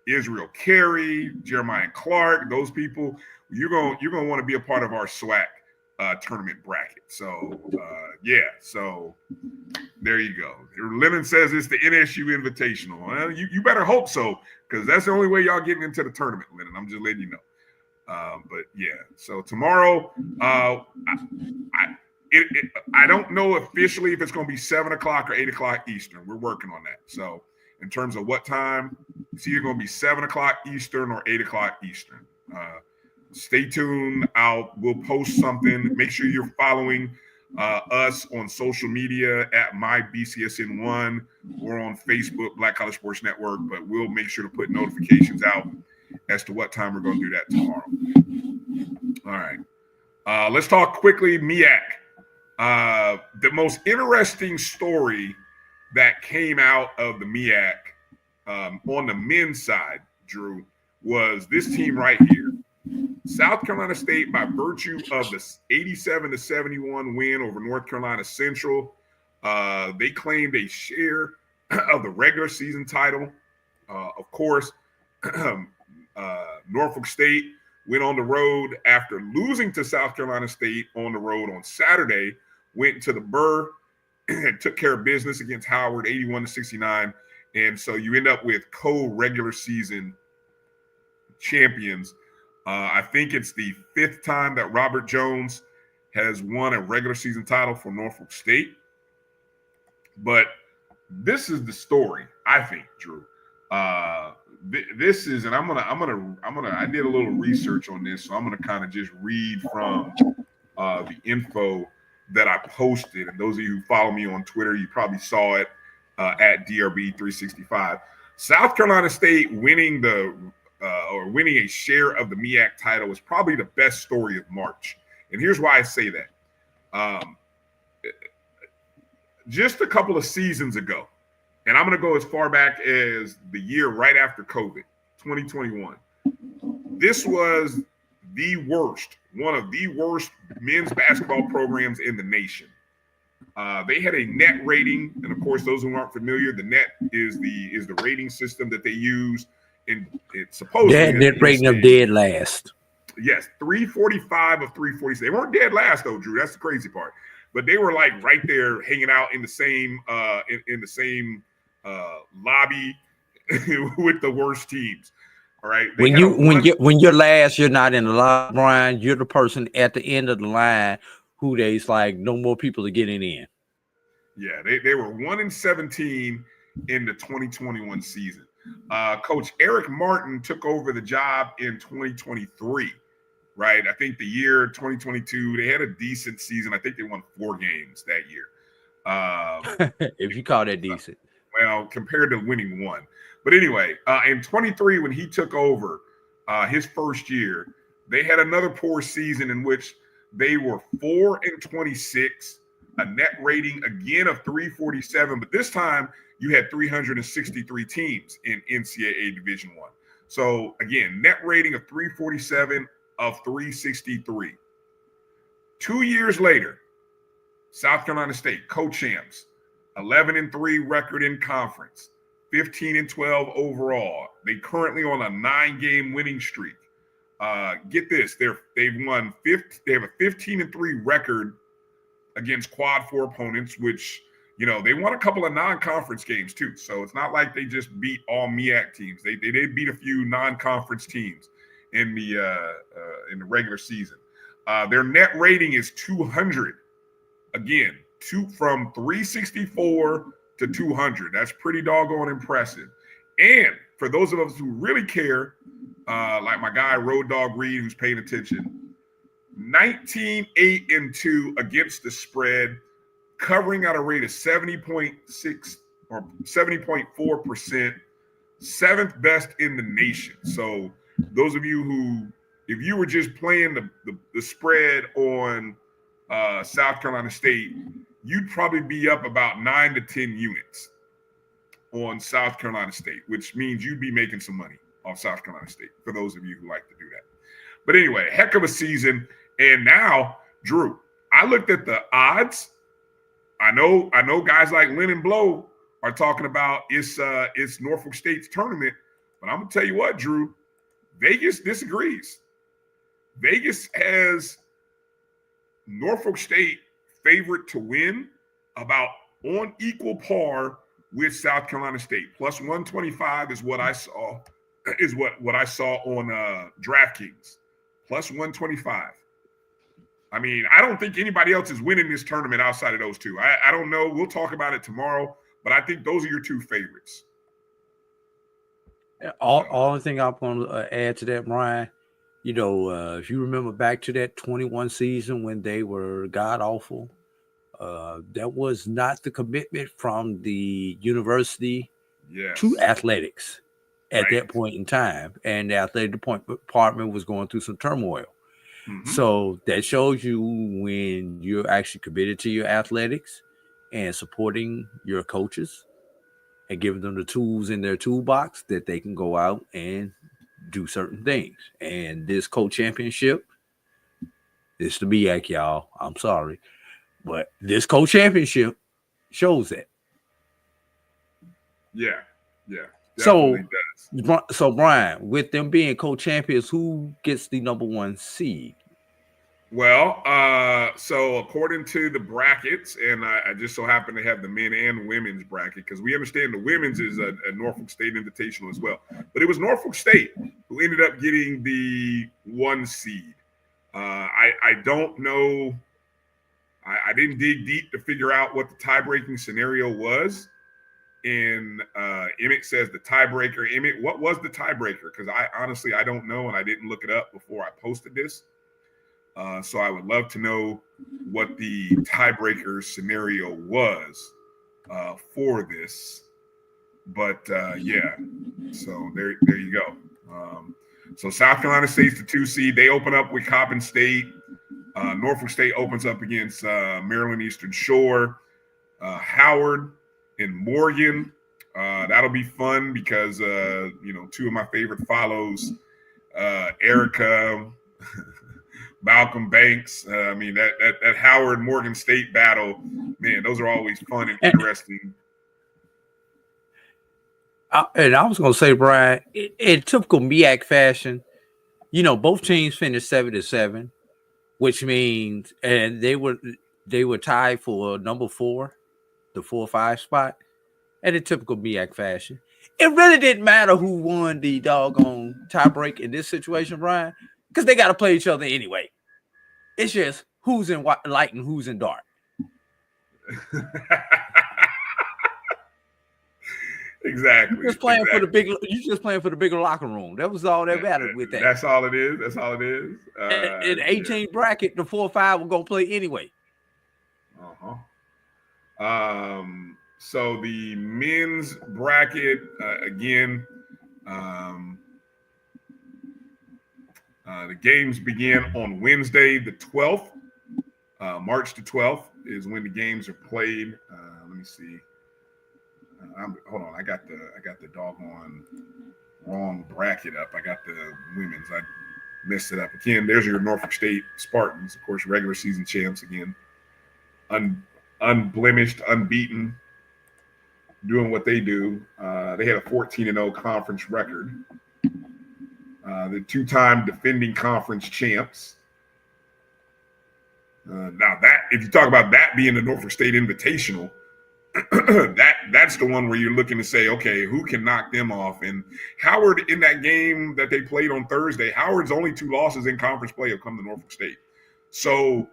Speaker 2: Israel Carey, Jeremiah Clark, those people, you're going to want to be a part of our SWAC tournament bracket. So so there you go. Lennon says it's the NSU Invitational. Well, you better hope so, because that's the only way y'all getting into the tournament, Lennon. I'm just letting you know. But yeah, so tomorrow, I don't know officially if it's going to be 7 o'clock or 8 o'clock Eastern. We're working on that. So in terms of what time, it's either going to be 7 o'clock Eastern or 8 o'clock Eastern. Stay tuned. We'll post something. Make sure you're following us on social media at MyBCSN1 or on Facebook, Black College Sports Network. But we'll make sure to put notifications out as to what time we're going to do that tomorrow. All right. Let's talk quickly MEAC. The most interesting story that came out of the MEAC on the men's side, Drew, was this team right here. South Carolina State, by virtue of the 87-71 win over North Carolina Central, they claimed a share of the regular season title. Of course, Norfolk State went on the road after losing to South Carolina State on the road on Saturday, went to the Burr and took care of business against Howard 81-69. And so you end up with co-regular season champions. I think it's the 5th time that Robert Jones has won a regular season title for Norfolk State. But this is the story, I think, Drew. This is, and I did a little research on this, so I'm gonna kind of just read from the info that I posted. And those of you who follow me on Twitter, you probably saw it at DRB365. South Carolina State winning winning a share of the MEAC title is probably the best story of March. And here's why I say that. Just a couple of seasons ago, and I'm going to go as far back as the year right after COVID, 2021. This was one of the worst men's basketball programs in the nation. They had a net rating, and of course, those who aren't familiar, the net is the rating system that they use. And it's supposed to be
Speaker 3: net rating of dead last.
Speaker 2: Yes, 345 of 346. They weren't dead last though, Drew. That's the crazy part. But they were like right there, hanging out in the same lobby with the worst teams. All right.
Speaker 3: When you're last, you're not in the line, Brian. You're the person at the end of the line who they's like no more people are getting in.
Speaker 2: Yeah, they were 1-17 in the 2021 season. Coach Eric Martin took over the job in 2023, right? I think the year 2022, they had a decent season. I think they won 4 games that year.
Speaker 3: If you call that decent.
Speaker 2: Well, compared to winning 1. But anyway, in 23, when he took over his first year, they had another poor season in which they were 4-26, a net rating again of 347, but this time you had 363 teams in NCAA Division-I. So again, net rating of 347 of 363. 2 years later, South Carolina State, co-champs, 11-3 record in conference, 15-12 overall. They currently on a 9-game winning streak. Get this, they have a 15-3 record against Quad 4 opponents, which, they won a couple of non-conference games too. So it's not like they just beat all MEAC teams. They did beat a few non-conference teams in the regular season. Their net rating is 200. Again, from 364 to 200. That's pretty doggone impressive. And for those of us who really care, like my guy Road Dog Reed, who's paying attention, 19-8-2 against the spread, covering at a rate of 70.6 or 70.4%, 7th best in the nation. So those of you who, if you were just playing the spread on South Carolina State, you'd probably be up about 9 to 10 units on South Carolina State, which means you'd be making some money off South Carolina State, for those of you who like to do that. But anyway, heck of a season. And now, Drew, I looked at the odds. I know guys like Lynn and Blow are talking about it's Norfolk State's tournament, but I'm gonna tell you what, Drew, Vegas disagrees. Vegas has Norfolk State favorite to win about on equal par with South Carolina State. Plus 125 is what I saw, what I saw on DraftKings. Plus 125. I mean, I don't think anybody else is winning this tournament outside of those two. I don't know. We'll talk about it tomorrow, but I think those are your two favorites.
Speaker 3: Only thing I'm going to add to that, Brian, if you remember back to that 21 season when they were god awful, that was not the commitment from the university to athletics at that point in time. And the athletic department was going through some turmoil.
Speaker 2: Mm-hmm.
Speaker 3: So that shows you when you're actually committed to your athletics and supporting your coaches and giving them the tools in their toolbox that they can go out and do certain things. And this co-championship, this the MEAC, y'all. I'm sorry. But this co-championship shows that.
Speaker 2: Yeah.
Speaker 3: So Brian, with them being co-champions, who gets the number 1 seed?
Speaker 2: Well, so according to the brackets, and I just so happen to have the men and women's bracket because we understand the women's is a Norfolk State Invitational as well. But it was Norfolk State who ended up getting the 1 seed. I don't know. I didn't dig deep to figure out what the tie-breaking scenario was. And Emmett says the tiebreaker. Emmett, what was the tiebreaker? Because I honestly don't know, and I didn't look it up before I posted this. So I would love to know what the tiebreaker scenario was for this. But yeah, so there you go. So South Carolina State's the 2 seed. They open up with Coppin State. Norfolk State opens up against Maryland Eastern Shore. Howard and Morgan. That'll be fun because 2 of my favorite follows, Erica. Malcolm Banks. I mean, that Howard Morgan State battle, man, those are always fun and interesting.
Speaker 3: And I was going to say, Brian, in typical MEAC fashion, both teams finished 7-7, which means, and they were tied for number 4, the 4-5 spot. And in typical MEAC fashion, it really didn't matter who won the doggone tiebreak in this situation, Brian, because they got to play each other anyway. It's just who's in light and who's in dark.
Speaker 2: Exactly.
Speaker 3: You're just playing for the bigger locker room. That was all that mattered with that.
Speaker 2: That's all it is.
Speaker 3: In 18 bracket, the 4-5 will go play anyway.
Speaker 2: So the men's bracket again. The games begin on Wednesday, the 12th. March the 12th is when the games are played. Let me see. Hold on, I got the doggone wrong bracket up. I got the women's. I messed it up again. There's your Norfolk State Spartans, of course, regular season champs again, unblemished, unbeaten, doing what they do. They had a 14-0 conference record. The 2-time defending conference champs. Now that, if you talk about that being the Norfolk State Invitational, that's the one where you're looking to say, okay, who can knock them off? And Howard, in that game that they played on Thursday, Howard's only 2 losses in conference play have come to Norfolk State. So,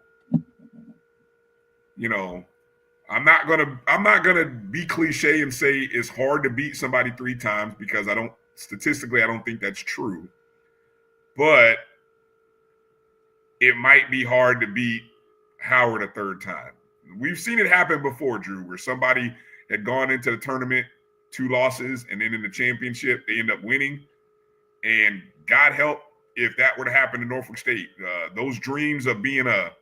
Speaker 2: I'm not gonna be cliche and say it's hard to beat somebody 3 times because I don't think that's true. But it might be hard to beat Howard a 3rd time. We've seen it happen before, Drew, where somebody had gone into the tournament 2 losses, and then in the championship, they end up winning. And God help if that were to happen to Norfolk State. Those dreams of being a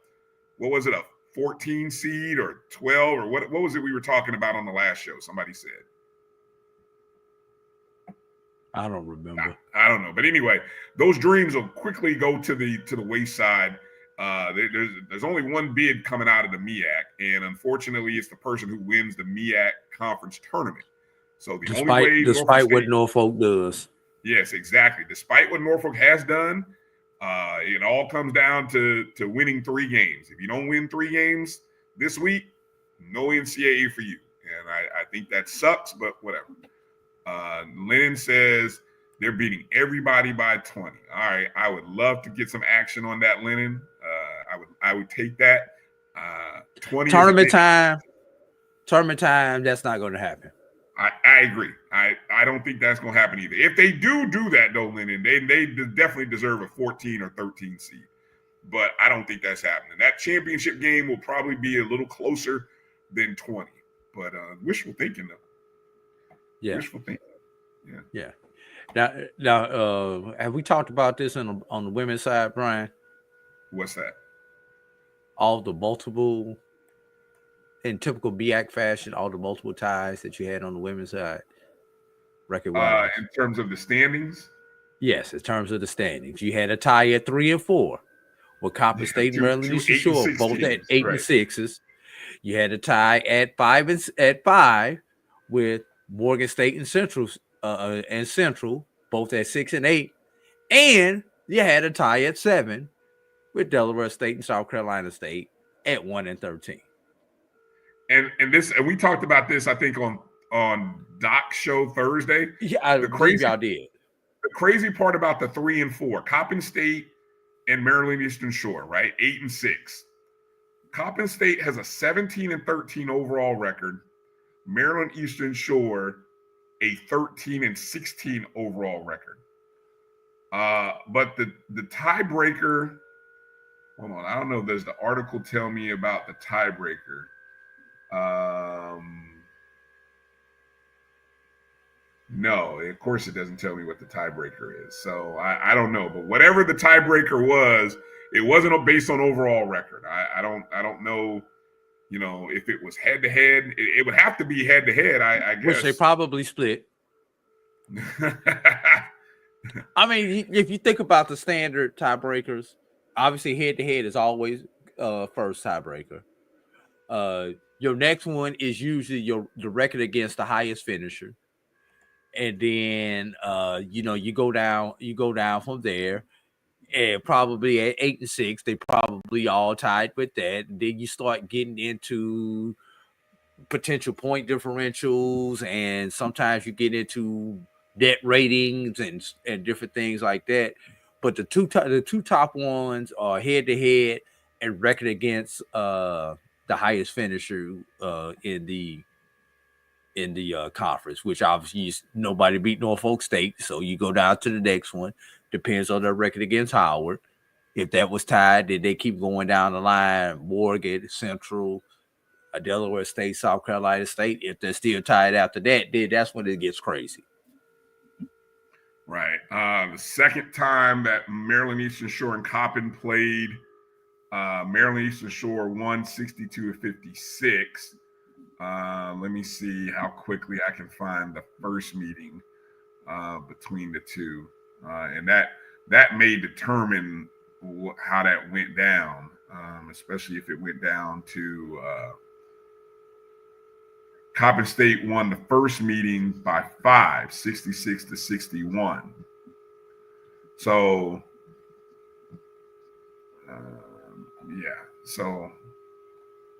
Speaker 2: 14 seed or 12 or what was it we were talking about on the last show? Somebody said.
Speaker 3: I don't remember.
Speaker 2: I don't know. But anyway, those dreams will quickly go to the wayside. There's only one bid coming out of the MEAC, and unfortunately, it's the person who wins the MEAC conference tournament. So
Speaker 3: despite what Norfolk does.
Speaker 2: Yes, exactly. Despite what Norfolk has done, it all comes down to winning 3 games. If you don't win 3 games this week, no NCAA for you. And I think that sucks, but whatever. Lennon says they're beating everybody by 20. All right, I would love to get some action on that, Lennon. I would take that. 20
Speaker 3: tournament time. That's not going to happen.
Speaker 2: I agree. I don't think that's going to happen either. If they do that though, Lennon, they definitely deserve a 14 or 13 seed. But I don't think that's happening. That championship game will probably be a little closer than 20. But wishful thinking though.
Speaker 3: Yeah.
Speaker 2: Wishful thinking. Yeah.
Speaker 3: Now, have we talked about this on the women's side, Brian?
Speaker 2: What's that?
Speaker 3: All the multiple, in typical BAC fashion, all the multiple ties that you had on the women's side, record-wise.
Speaker 2: In terms of the standings?
Speaker 3: Yes, in terms of the standings. You had a tie at 3 and 4 with Coppin State and Maryland Eastern Shore, both at 8 and 6s. You had a tie at 5 with Morgan State and Central, both at 6 and 8. And you had a tie at 7 with Delaware State and South Carolina State at 1 and 13.
Speaker 2: And we talked about this, I think, on Doc's show Thursday.
Speaker 3: Yeah, I believe y'all did.
Speaker 2: The crazy part about the 3 and 4, Coppin State and Maryland Eastern Shore, right? 8 and 6. Coppin State has a 17 and 13 overall record. Maryland Eastern Shore, a 13 and 16 overall record. But the tiebreaker, hold on, I don't know. Does the article tell me about the tiebreaker? No, of course it doesn't tell me what the tiebreaker is. So I don't know. But whatever the tiebreaker was, it wasn't based on overall record. I don't know, if it was head to head. It would have to be head to head, I guess.
Speaker 3: Which they probably split. I mean, if you think about the standard tiebreakers, obviously head to head is always first tiebreaker. Your next one is usually the record against the highest finisher. And then you go down from there, and probably at 8 and 6, they probably all tied with that. And then you start getting into potential point differentials, and sometimes you get into net ratings and different things like that. But the two top ones are head to head and record against the highest finisher in the conference, which obviously is nobody beat Norfolk State. So you go down to the next one. Depends on their record against Howard. If that was tied, did they keep going down the line? Morgan, Central, Delaware State, South Carolina State. If they're still tied after that, then that's when it gets crazy.
Speaker 2: Right. The second time that Maryland Eastern Shore and Coppin played, Maryland Eastern Shore won 62-56. Let me see how quickly I can find the first meeting between the two. And that may determine how that went down, especially if it went down to Coppin State won the first meeting by 5, 66-61. So, so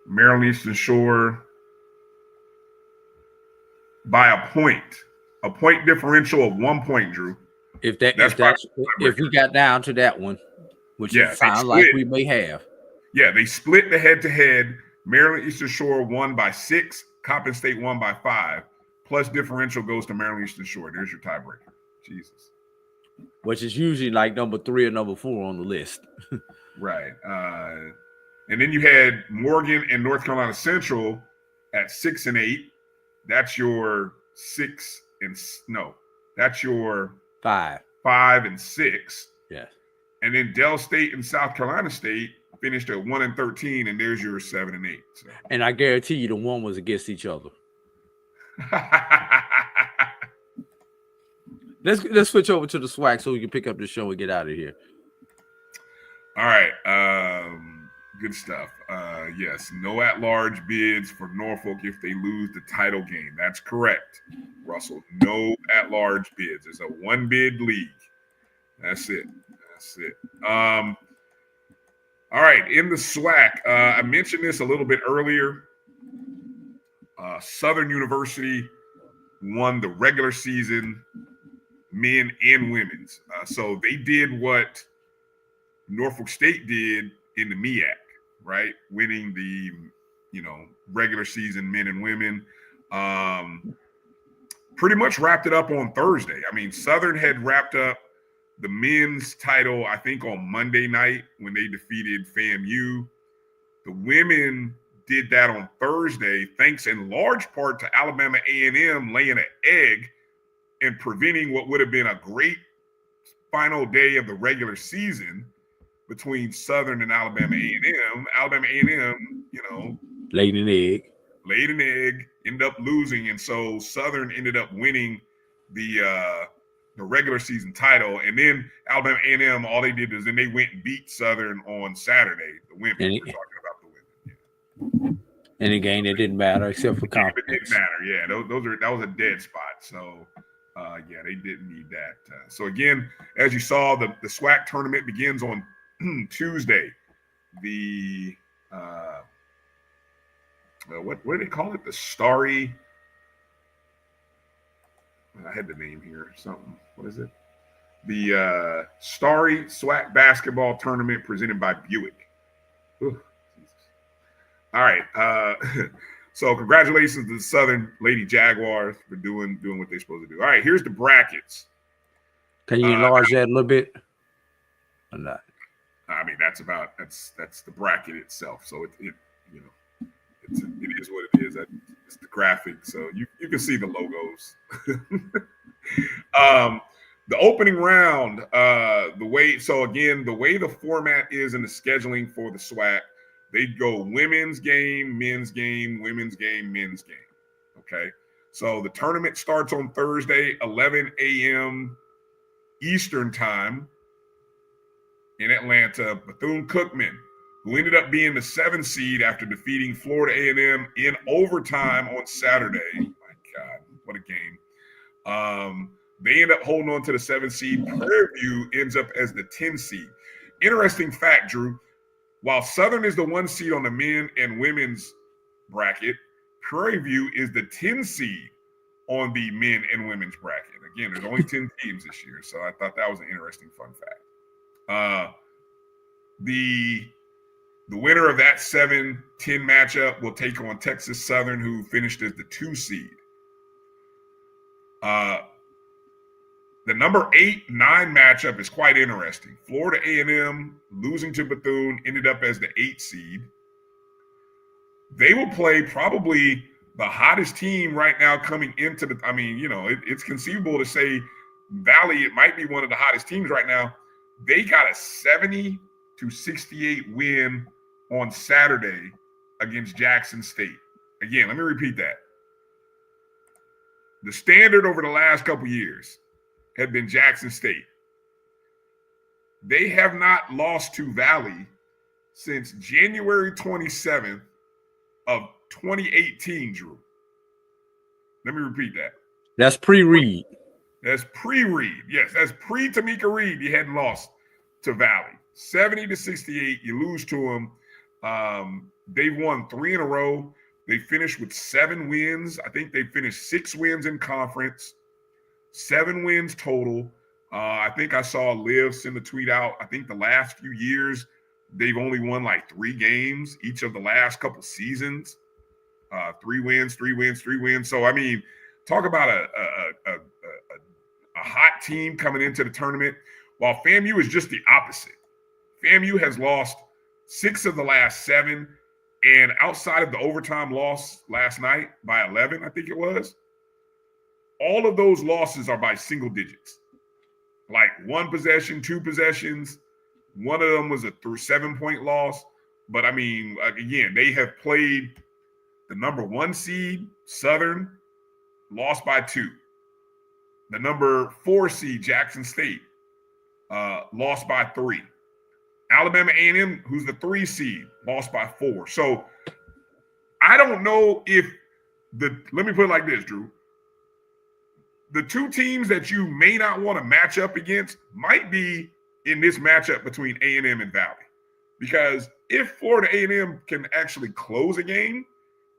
Speaker 2: Maryland Eastern Shore by a point differential of 1 point, Drew.
Speaker 3: If we got down to that one, which it sounds like we may have.
Speaker 2: Yeah, they split the head-to-head. Maryland Eastern Shore won by 6. Coppin State won by 5. Plus differential goes to Maryland Eastern Shore. There's your tiebreaker. Jesus.
Speaker 3: Which is usually like number 3 or number 4 on the list.
Speaker 2: Right. And then you had Morgan and North Carolina Central at 6 and 8. That's your 5 and 6.
Speaker 3: Yeah.
Speaker 2: And then Del State and South Carolina State finished at 1 and 13, and there's your 7 and 8. So.
Speaker 3: And I guarantee you the one was against each other. Let's switch over to the SWAC so we can pick up the show and get out of here.
Speaker 2: All right. Good stuff. Yes, no at-large bids for Norfolk if they lose the title game. That's correct, Russell. No at-large bids. It's a one-bid league. That's it. All right, in the SWAC, I mentioned this a little bit earlier. Southern University won the regular season, men and women's. So they did what Norfolk State did in the MEAC, right? Winning the, regular season men and women. Pretty much wrapped it up on Thursday. I mean, Southern had wrapped up the men's title, I think, on Monday night when they defeated FAMU. The women did that on Thursday, thanks in large part to Alabama A&M laying an egg and preventing what would have been a great final day of the regular season between Southern and Alabama A&M. Alabama A&M,
Speaker 3: laid an egg,
Speaker 2: ended up losing, and so Southern ended up winning the regular season title. And then Alabama A&M, all they did is then they went and beat Southern on Saturday. The women, we're talking about the women.
Speaker 3: In a game that didn't matter except for conference.
Speaker 2: It didn't matter, yeah. That was a dead spot. So, they didn't need that. So again, as you saw, the SWAC tournament begins on Tuesday. The what do they call it? The Starry. I had the name here. Something. What is it? The Starry SWAC basketball tournament presented by Buick. Ooh, all right. So congratulations to the Southern Lady Jaguars for doing what they're supposed to do. All right, here's the brackets.
Speaker 3: Can you enlarge that a little bit? Or not?
Speaker 2: I mean, that's the bracket itself. So it is what it is. It's the graphic, so you can see the logos. The opening round, the way the format is in the scheduling for the SWAC, they go women's game, men's game, women's game, men's game. Okay. So the tournament starts on Thursday, 11 a.m. Eastern time in Atlanta. Bethune-Cookman, who ended up being the 7th seed after defeating Florida A&M in overtime on Saturday. My God, what a game. They end up holding on to the 7th seed. Prairie View ends up as the 10th seed. Interesting fact, Drew. While Southern is the 1 seed on the men and women's bracket, Prairie View is the 10 seed on the men and women's bracket. Again, there's only 10 teams this year, so I thought that was an interesting fun fact. The winner of that 7-10 matchup will take on Texas Southern, who finished as the 2 seed. The number 8-9 matchup is quite interesting. Florida A&M losing to Bethune ended up as the 8th seed. They will play probably the hottest team right now coming into the. I mean, it's conceivable to say Valley. It might be one of the hottest teams right now. They got a 70-68 win on Saturday against Jackson State. Again, let me repeat that. The standard over the last couple years had been Jackson State. They have not lost to Valley since January 27th of 2018, Drew. Let me repeat that.
Speaker 3: That's pre-Reed.
Speaker 2: That's pre-Reed. Yes, that's pre-Tamika Reed. You hadn't lost to Valley. 70-68, you lose to them. They've won 3 in a row. They finished with 7 wins. I think they finished 6 wins in conference. 7 wins total. I think I saw Liv send a tweet out. I think the last few years, they've only won like 3 games each of the last couple seasons. 3 wins, 3 wins, 3 wins. So, I mean, talk about a hot team coming into the tournament, while FAMU is just the opposite. FAMU has lost 6 of the last 7, and outside of the overtime loss last night by 11, I think it was, all of those losses are by single digits. Like 1 possession, 2 possessions. One of them was a 7-point loss. But, I mean, again, they have played the number 1 seed, Southern, lost by 2. The number 4 seed, Jackson State, lost by 3. Alabama A&M, who's the 3 seed, lost by 4. So I don't know if let me put it like this, Drew. The 2 teams that you may not want to match up against might be in this matchup between A&M and Valley. Because if Florida A&M can actually close a game,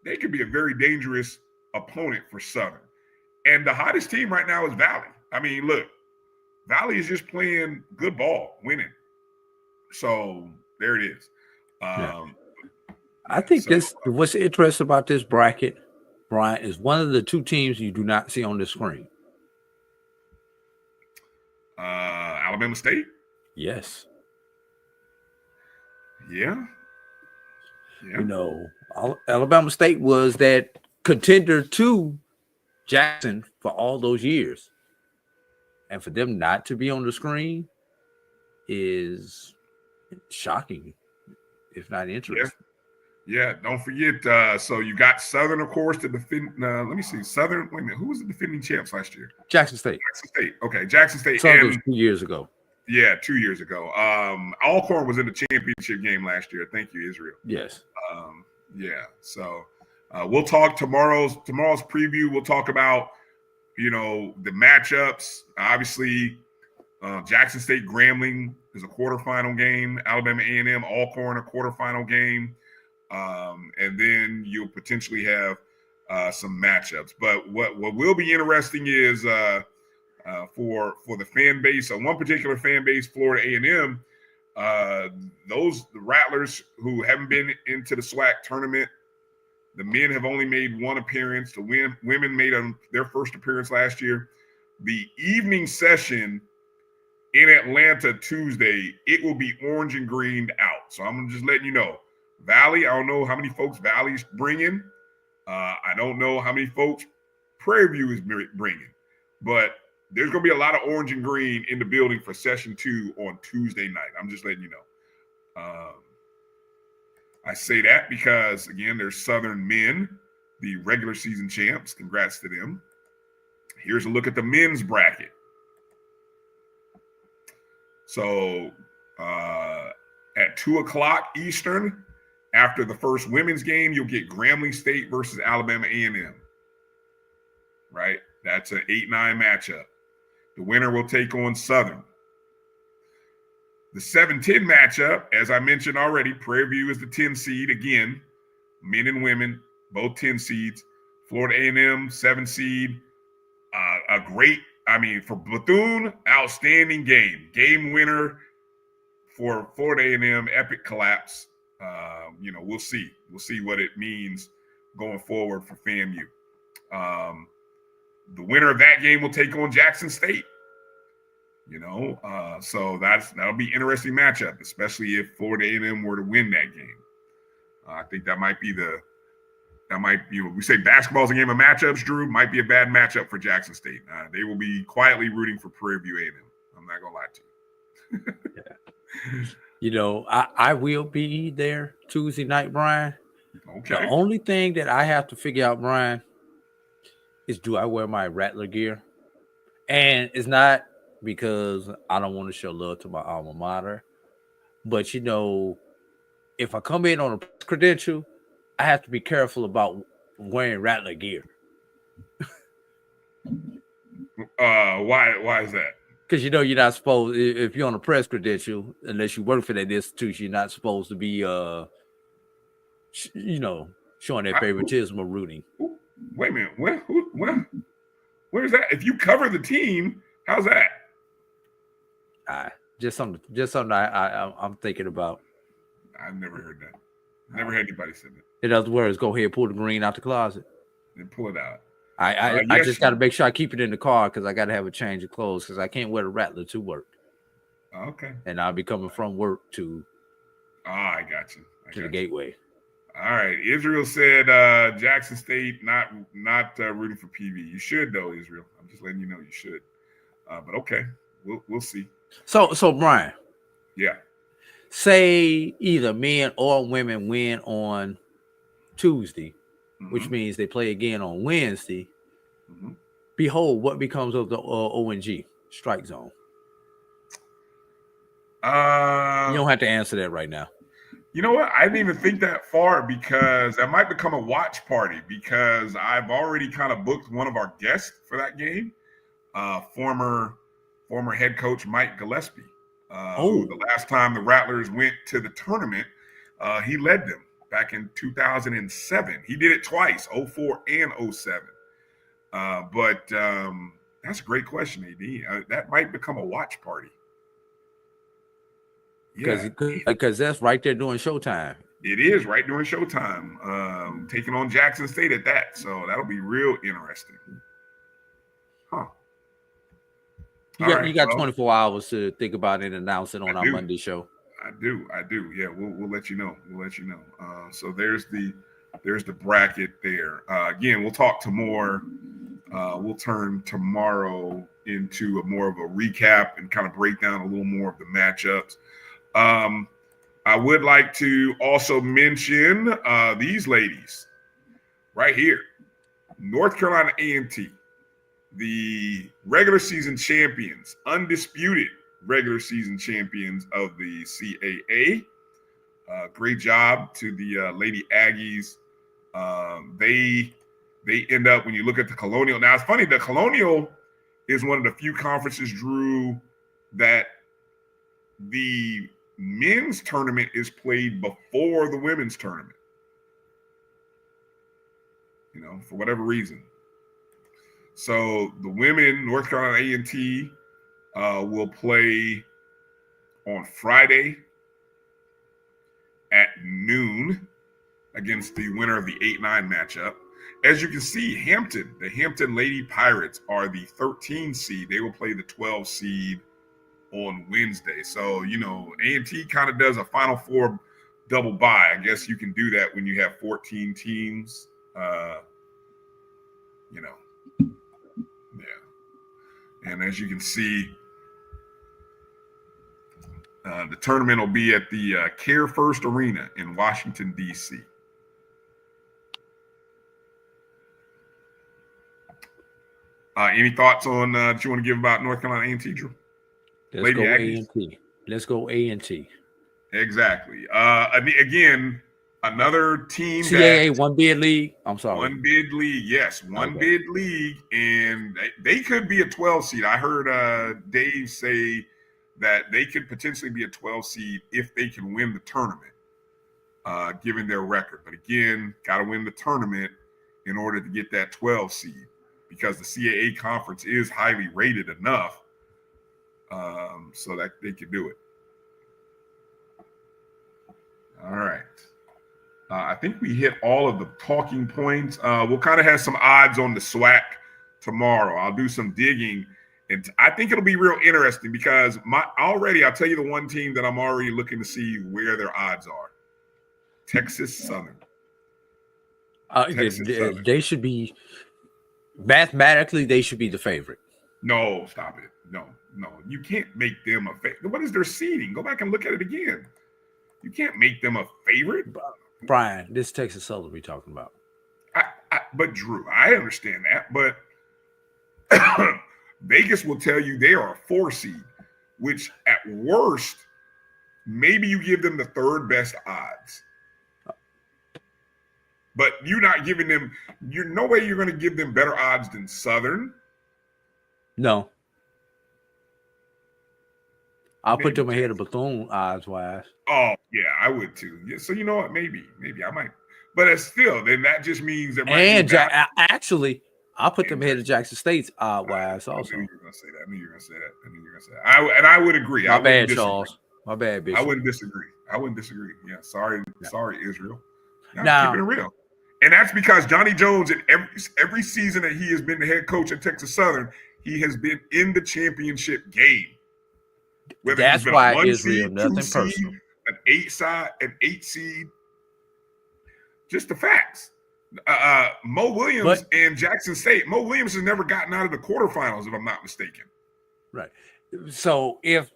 Speaker 2: they could be a very dangerous opponent for Southern. And the hottest team right now is Valley. I mean, look, Valley is just playing good ball, winning. So there it is.
Speaker 3: I think what's interesting about this bracket, Brian, is one of the two teams you do not see on the screen.
Speaker 2: Alabama State?
Speaker 3: Yes.
Speaker 2: Yeah.
Speaker 3: You know, Alabama State was that contender to Jackson for all those years. And for them not to be on the screen is shocking, if not interesting.
Speaker 2: Yeah, don't forget. So you got Southern, of course, to defend. Let me see. Southern, wait a minute. Who was the defending champs last year?
Speaker 3: Jackson State.
Speaker 2: Jackson State. Okay, Jackson State.
Speaker 3: Southern was 2 years ago.
Speaker 2: Yeah, 2 years ago. Alcorn was in the championship game last year. Thank you, Israel.
Speaker 3: Yes.
Speaker 2: Yeah. So we'll talk tomorrow's preview. We'll talk about, you know, the matchups. Obviously, Jackson State Grambling is a quarterfinal game. Alabama A&M Alcorn a quarterfinal game. And then you'll potentially have some matchups. But what will be interesting is for the fan base, one particular fan base, Florida A&M, the Rattlers who haven't been into the SWAC tournament, the men have only made one appearance. The women made their first appearance last year. The evening session in Atlanta Tuesday, it will be orange and greened out. So I'm just letting you know. Valley, I don't know how many folks Valley's bringing. I don't know how many folks Prairie View is bringing. But there's going to be a lot of orange and green in the building for session 2 on Tuesday night. I'm just letting you know. I say that because, again, there's Southern men, the regular season champs. Congrats to them. Here's a look at the men's bracket. So at 2 o'clock Eastern, after the first women's game, you'll get Grambling State versus Alabama A&M. Right? That's an 8-9 matchup. The winner will take on Southern. The 7-10 matchup, as I mentioned already, Prairie View is the 10 seed. Again, men and women, both 10 seeds. Florida A&M, 7 seed. For Bethune, outstanding game. Game winner for Florida A&M, epic collapse. We'll see. We'll see what it means going forward for FAMU. The winner of that game will take on Jackson State. So that'll be an interesting matchup, especially if Florida A&M were to win that game. I think that might be we say basketball's a game of matchups, Drew, might be a bad matchup for Jackson State. They will be quietly rooting for Prairie View A&M. I'm not gonna lie to you.
Speaker 3: I will be there Tuesday night, Brian.
Speaker 2: Okay.
Speaker 3: The only thing that I have to figure out, Brian, is do I wear my Rattler gear? And it's not because I don't want to show love to my alma mater. But, if I come in on a credential, I have to be careful about wearing Rattler gear.
Speaker 2: Why is that?
Speaker 3: Because, you're not supposed, if you're on a press credential, unless you work for that institution, you're not supposed to be, showing that favoritism or rooting.
Speaker 2: Wait a minute. Where's that? If you cover the team, how's that?
Speaker 3: Just something I'm thinking about.
Speaker 2: I've never heard that. Never had anybody say that.
Speaker 3: In other words, go ahead, pull the green out the closet.
Speaker 2: And pull it out.
Speaker 3: I just got to make sure I keep it in the car because I got to have a change of clothes because I can't wear the Rattler to work.
Speaker 2: Okay.
Speaker 3: And I'll be coming from work to.
Speaker 2: I got you.
Speaker 3: To the gateway.
Speaker 2: All right. Israel said Jackson State not rooting for PV. You should though, Israel. I'm just letting you know you should. But okay, we'll see.
Speaker 3: So Brian.
Speaker 2: Yeah.
Speaker 3: Say either men or women win on Tuesday, which means they play again on Wednesday. Behold, what becomes of the ONG strike zone? You don't have to answer that right now.
Speaker 2: You know what? I didn't even think that far because that might become a watch party because I've already kind of booked one of our guests for that game, former head coach Mike Gillespie. Who the last time the Rattlers went to the tournament, he led them back in 2007. He did it twice, 04 and 07. But that's a great question, AD. That might become a watch party.
Speaker 3: Because that's right there during showtime.
Speaker 2: It is right during showtime. Taking on Jackson State at that. So that'll be real interesting. Huh.
Speaker 3: You got 24 hours to think about it and announce it on our Monday show.
Speaker 2: I do. Yeah, we'll let you know. So there's the bracket there. Again, we'll talk to more. We'll turn tomorrow into more of a recap and kind of break down a little more of the matchups. I would like to also mention these ladies right here. North Carolina A&T, the regular season champions, undisputed regular season champions of the CAA. Great job to the Lady Aggies. They end up, when you look at the Colonial. Now, it's funny, the Colonial is one of the few conferences, Drew, that the men's tournament is played before the women's tournament. For whatever reason. So the women, North Carolina A&T, will play on Friday at noon against the winner of the 8-9 matchup. As you can see, the Hampton Lady Pirates are the 13 seed. They will play the 12 seed on Wednesday. So, A&T kind of does a Final Four double bye. I guess you can do that when you have 14 teams. Yeah. And as you can see, the tournament will be at the Care First Arena in Washington, D.C. Any thoughts on that you want to give about North Carolina A&T, Drew?
Speaker 3: Let's go A&T. Let's go A&T.
Speaker 2: Exactly. Again, another team
Speaker 3: CAA one bid league. I'm sorry.
Speaker 2: One bid league. Yes, one bid league, and they could be a 12 seed. I heard Dave say that they could potentially be a 12 seed if they can win the tournament, given their record. But again, got to win the tournament in order to get that 12 seed, because the CAA conference is highly rated enough so that they could do it. All right. I think we hit all of the talking points. We'll kind of have some odds on the SWAC tomorrow. I'll do some digging, and I think it'll be real interesting because I'll tell you the one team that I'm already looking to see where their odds are. Texas Southern.
Speaker 3: They should be, mathematically, they should be the favorite.
Speaker 2: No, stop it. No. You can't make them a favorite. What is their seeding? Go back and look at it again. You can't make them a favorite.
Speaker 3: Brian, this Texas Southern we're talking about.
Speaker 2: But Drew, I understand that, but Vegas will tell you they are a 4 seed, which at worst, maybe you give them the third best odds. But you're not giving them, no way you're going to give them better odds than Southern.
Speaker 3: No. I'll put them ahead of Bethune odds-wise.
Speaker 2: Oh, yeah, I would too. Yeah, so you know what? Maybe I might. But it's still, then that just means there might be
Speaker 3: actually, I'll put them ahead of Jackson State's odd-wise also.
Speaker 2: I knew you were going to say that. I would agree.
Speaker 3: My bad, Charles. My bad, Bishop.
Speaker 2: I wouldn't disagree. Yeah, sorry, Israel. Now, keeping it real. And that's because Johnny Jones, in every season that he has been the head coach at Texas Southern, he has been in the championship game.
Speaker 3: That's why Israel, nothing personal.
Speaker 2: An 8 seed. Just the facts. Mo Williams and Jackson State. Mo Williams has never gotten out of the quarterfinals, if I'm not mistaken.
Speaker 3: Right. So if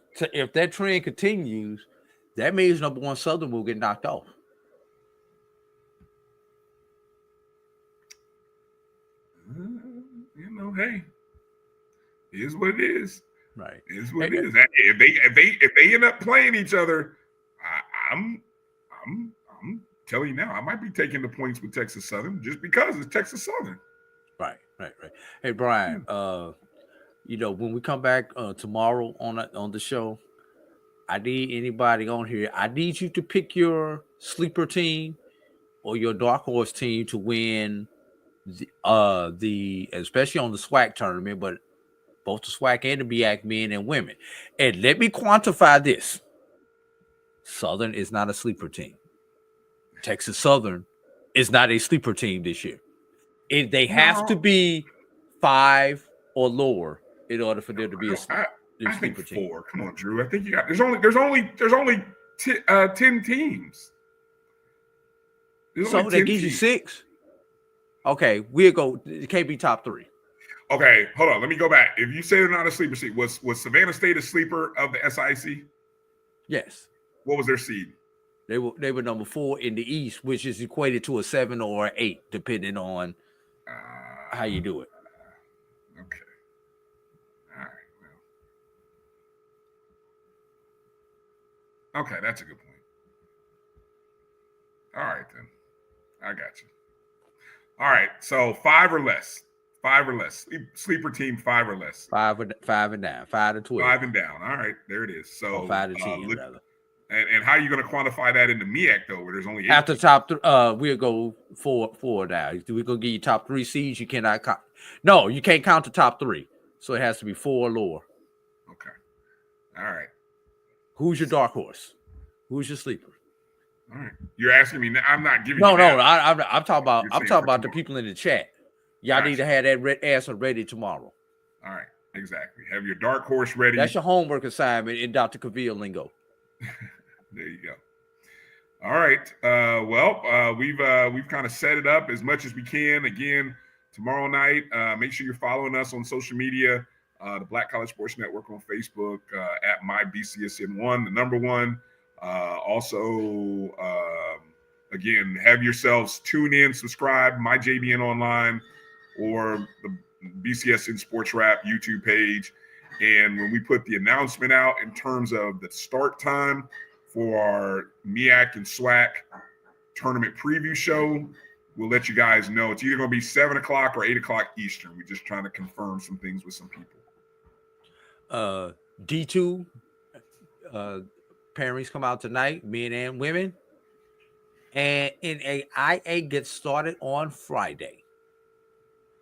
Speaker 3: that trend continues, that means number 1 Southern will get knocked off.
Speaker 2: Hey, it is what it is.
Speaker 3: Right.
Speaker 2: It is what it is. If they end up playing each other, I'm telling you now, I might be taking the points with Texas Southern just because it's Texas Southern.
Speaker 3: Right. Hey, Brian, when we come back tomorrow on the show, I need anybody on here. I need you to pick your sleeper team or your dark horse team to win the especially on the SWAC tournament, but both the SWAC and the BAC men and women. And let me quantify this. Southern is not a sleeper team. Texas Southern is not a sleeper team this year. They have to be 5 or lower in order for them to be a sleeper team.
Speaker 2: 4. Come on, Drew. I think you got. There's only 10 teams.
Speaker 3: So that gives you 6. Okay, we'll go. It can't be top 3.
Speaker 2: Okay, hold on. Let me go back. If you say they're not a sleeper seed, was Savannah State a sleeper of the SIC?
Speaker 3: Yes.
Speaker 2: What was their seed?
Speaker 3: They were number 4 in the East, which is equated to a 7 or an 8, depending on how you do it.
Speaker 2: Okay. All right. Well. Okay, that's a good point. All right, then. I got you. All right, so 5 or less. 5 or less. Sleeper team 5 or less.
Speaker 3: 5 and down. 5 to 12.
Speaker 2: 5 and down. All right, there it is. So
Speaker 3: 5 to 10, rather.
Speaker 2: And how are you going to quantify that in the MEAC though, where there's only 8?
Speaker 3: After top, we'll go 4 down. We're gonna give you top 3 seeds. You cannot count. No, you can't count the top 3. So it has to be 4 or lower.
Speaker 2: Okay. All right.
Speaker 3: Who's your dark horse? Who's your sleeper?
Speaker 2: All right. You're asking me. I'm not giving.
Speaker 3: No.
Speaker 2: You that.
Speaker 3: I'm talking about the people in the chat. Y'all need to have that answer ready tomorrow.
Speaker 2: All right. Exactly. Have your dark horse ready.
Speaker 3: That's your homework assignment in Dr. Cavill lingo.
Speaker 2: There you go. All right. We've kind of set it up as much as we can. Again, tomorrow night, make sure you're following us on social media, the Black College Sports Network on Facebook, at MyBCSN1, the number 1. Also, again, have yourselves tune in, subscribe, MyJBN online, or the BCSN SportsWrap YouTube page. And when we put the announcement out in terms of the start time for our MEAC and SWAC tournament preview show, we'll let you guys know. It's either going to be 7 o'clock or 8 o'clock Eastern. We're just trying to confirm some things with some people.
Speaker 3: D2 pairings come out tonight, men and women. And NAIA gets started on Friday.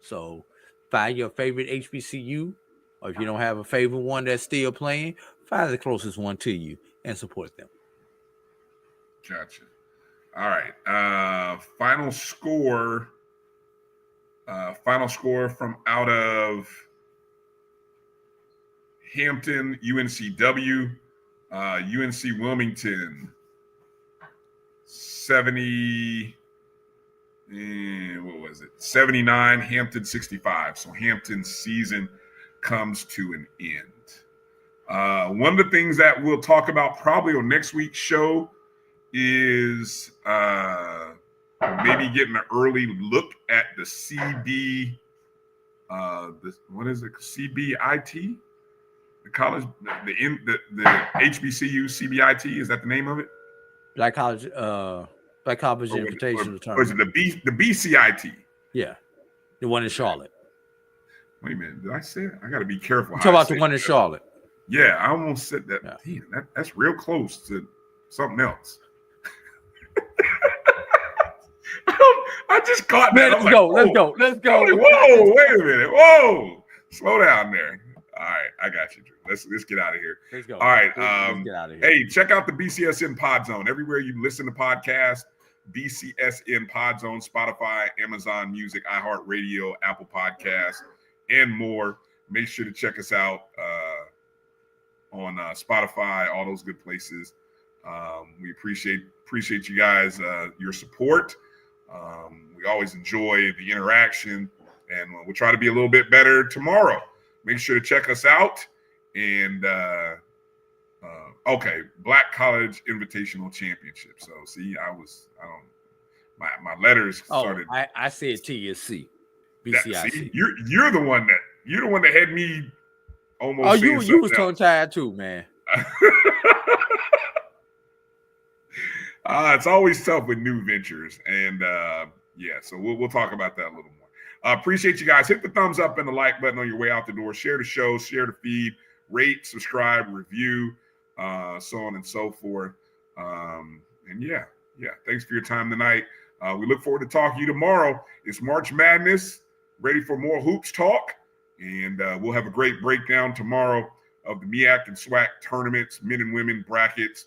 Speaker 3: So find your favorite HBCU, or if you don't have a favorite one that's still playing, find the closest one to you and support them.
Speaker 2: Gotcha. All right. Final score from out of Hampton, UNCW, UNC Wilmington, 70. What was it? 79, Hampton 65. So Hampton's season comes to an end. One of the things that we'll talk about probably on next week's show is maybe getting an early look at the CB. What is it? CBIT? The college, the HBCU CBIT. Is that the name of it?
Speaker 3: Black College Invitational Tournament.
Speaker 2: Or is it the BCIT?
Speaker 3: Yeah, the one in Charlotte.
Speaker 2: Wait a minute, did I say it? I got to be careful.
Speaker 3: Talk about the one in Charlotte.
Speaker 2: Yeah, I almost said that. Yeah. Damn, that's real close to something else. I just caught that.
Speaker 3: Let's go. Whoa,
Speaker 2: wait a minute. Whoa, slow down there. All right, I got you, Drew. Let's get out of here.
Speaker 3: Let's go.
Speaker 2: All right.
Speaker 3: Let's get out of here.
Speaker 2: Hey, check out the BCSN Pod Zone. Everywhere you listen to podcasts, BCSN Pod Zone, Spotify, Amazon Music, iHeartRadio, Apple Podcasts, and more. Make sure to check us out on Spotify, all those good places. We appreciate you guys, your support. We always enjoy the interaction, and we'll try to be a little bit better tomorrow. Make sure to check us out. And okay, Black College Invitational Championship. So see, my letters started.
Speaker 3: I said TSC, BCIC.
Speaker 2: See, you're the one that had me almost.
Speaker 3: Oh, you was tongue tied too, man.
Speaker 2: It's always tough with new ventures, and so we'll talk about that a little more. Appreciate you guys. Hit the thumbs up and the like button on your way out the door. Share the show, share the feed, rate, subscribe, review, so on and so forth. And thanks for your time tonight. We look forward to talking to you tomorrow. It's March Madness. Ready for more hoops talk, and we'll have a great breakdown tomorrow of the MEAC and SWAC tournaments, men and women brackets,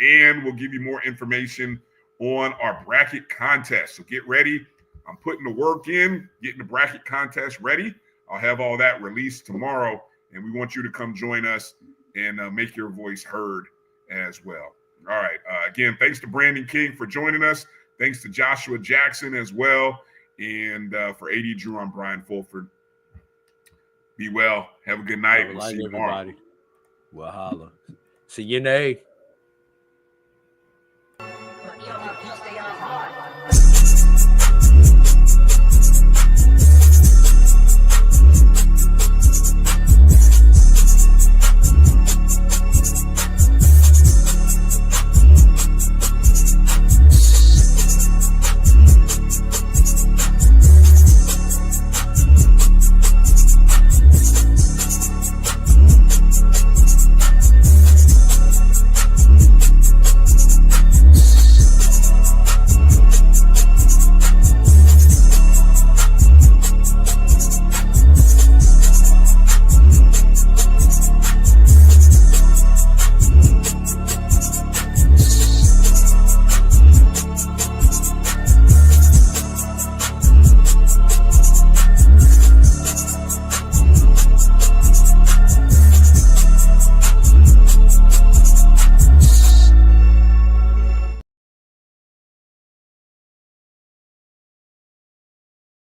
Speaker 2: And we'll give you more information on our bracket contest. So get ready. I'm putting the work in, getting the bracket contest ready. I'll have all that released tomorrow, and we want you to come join us and make your voice heard as well. All right. Again, thanks to Brandon King for joining us. Thanks to Joshua Jackson as well. And for A.D. Drew, I'm Brian Fulford. Be well. Have a good night. We'll see you tomorrow.
Speaker 3: Everybody. Well, holla. See you, Nay.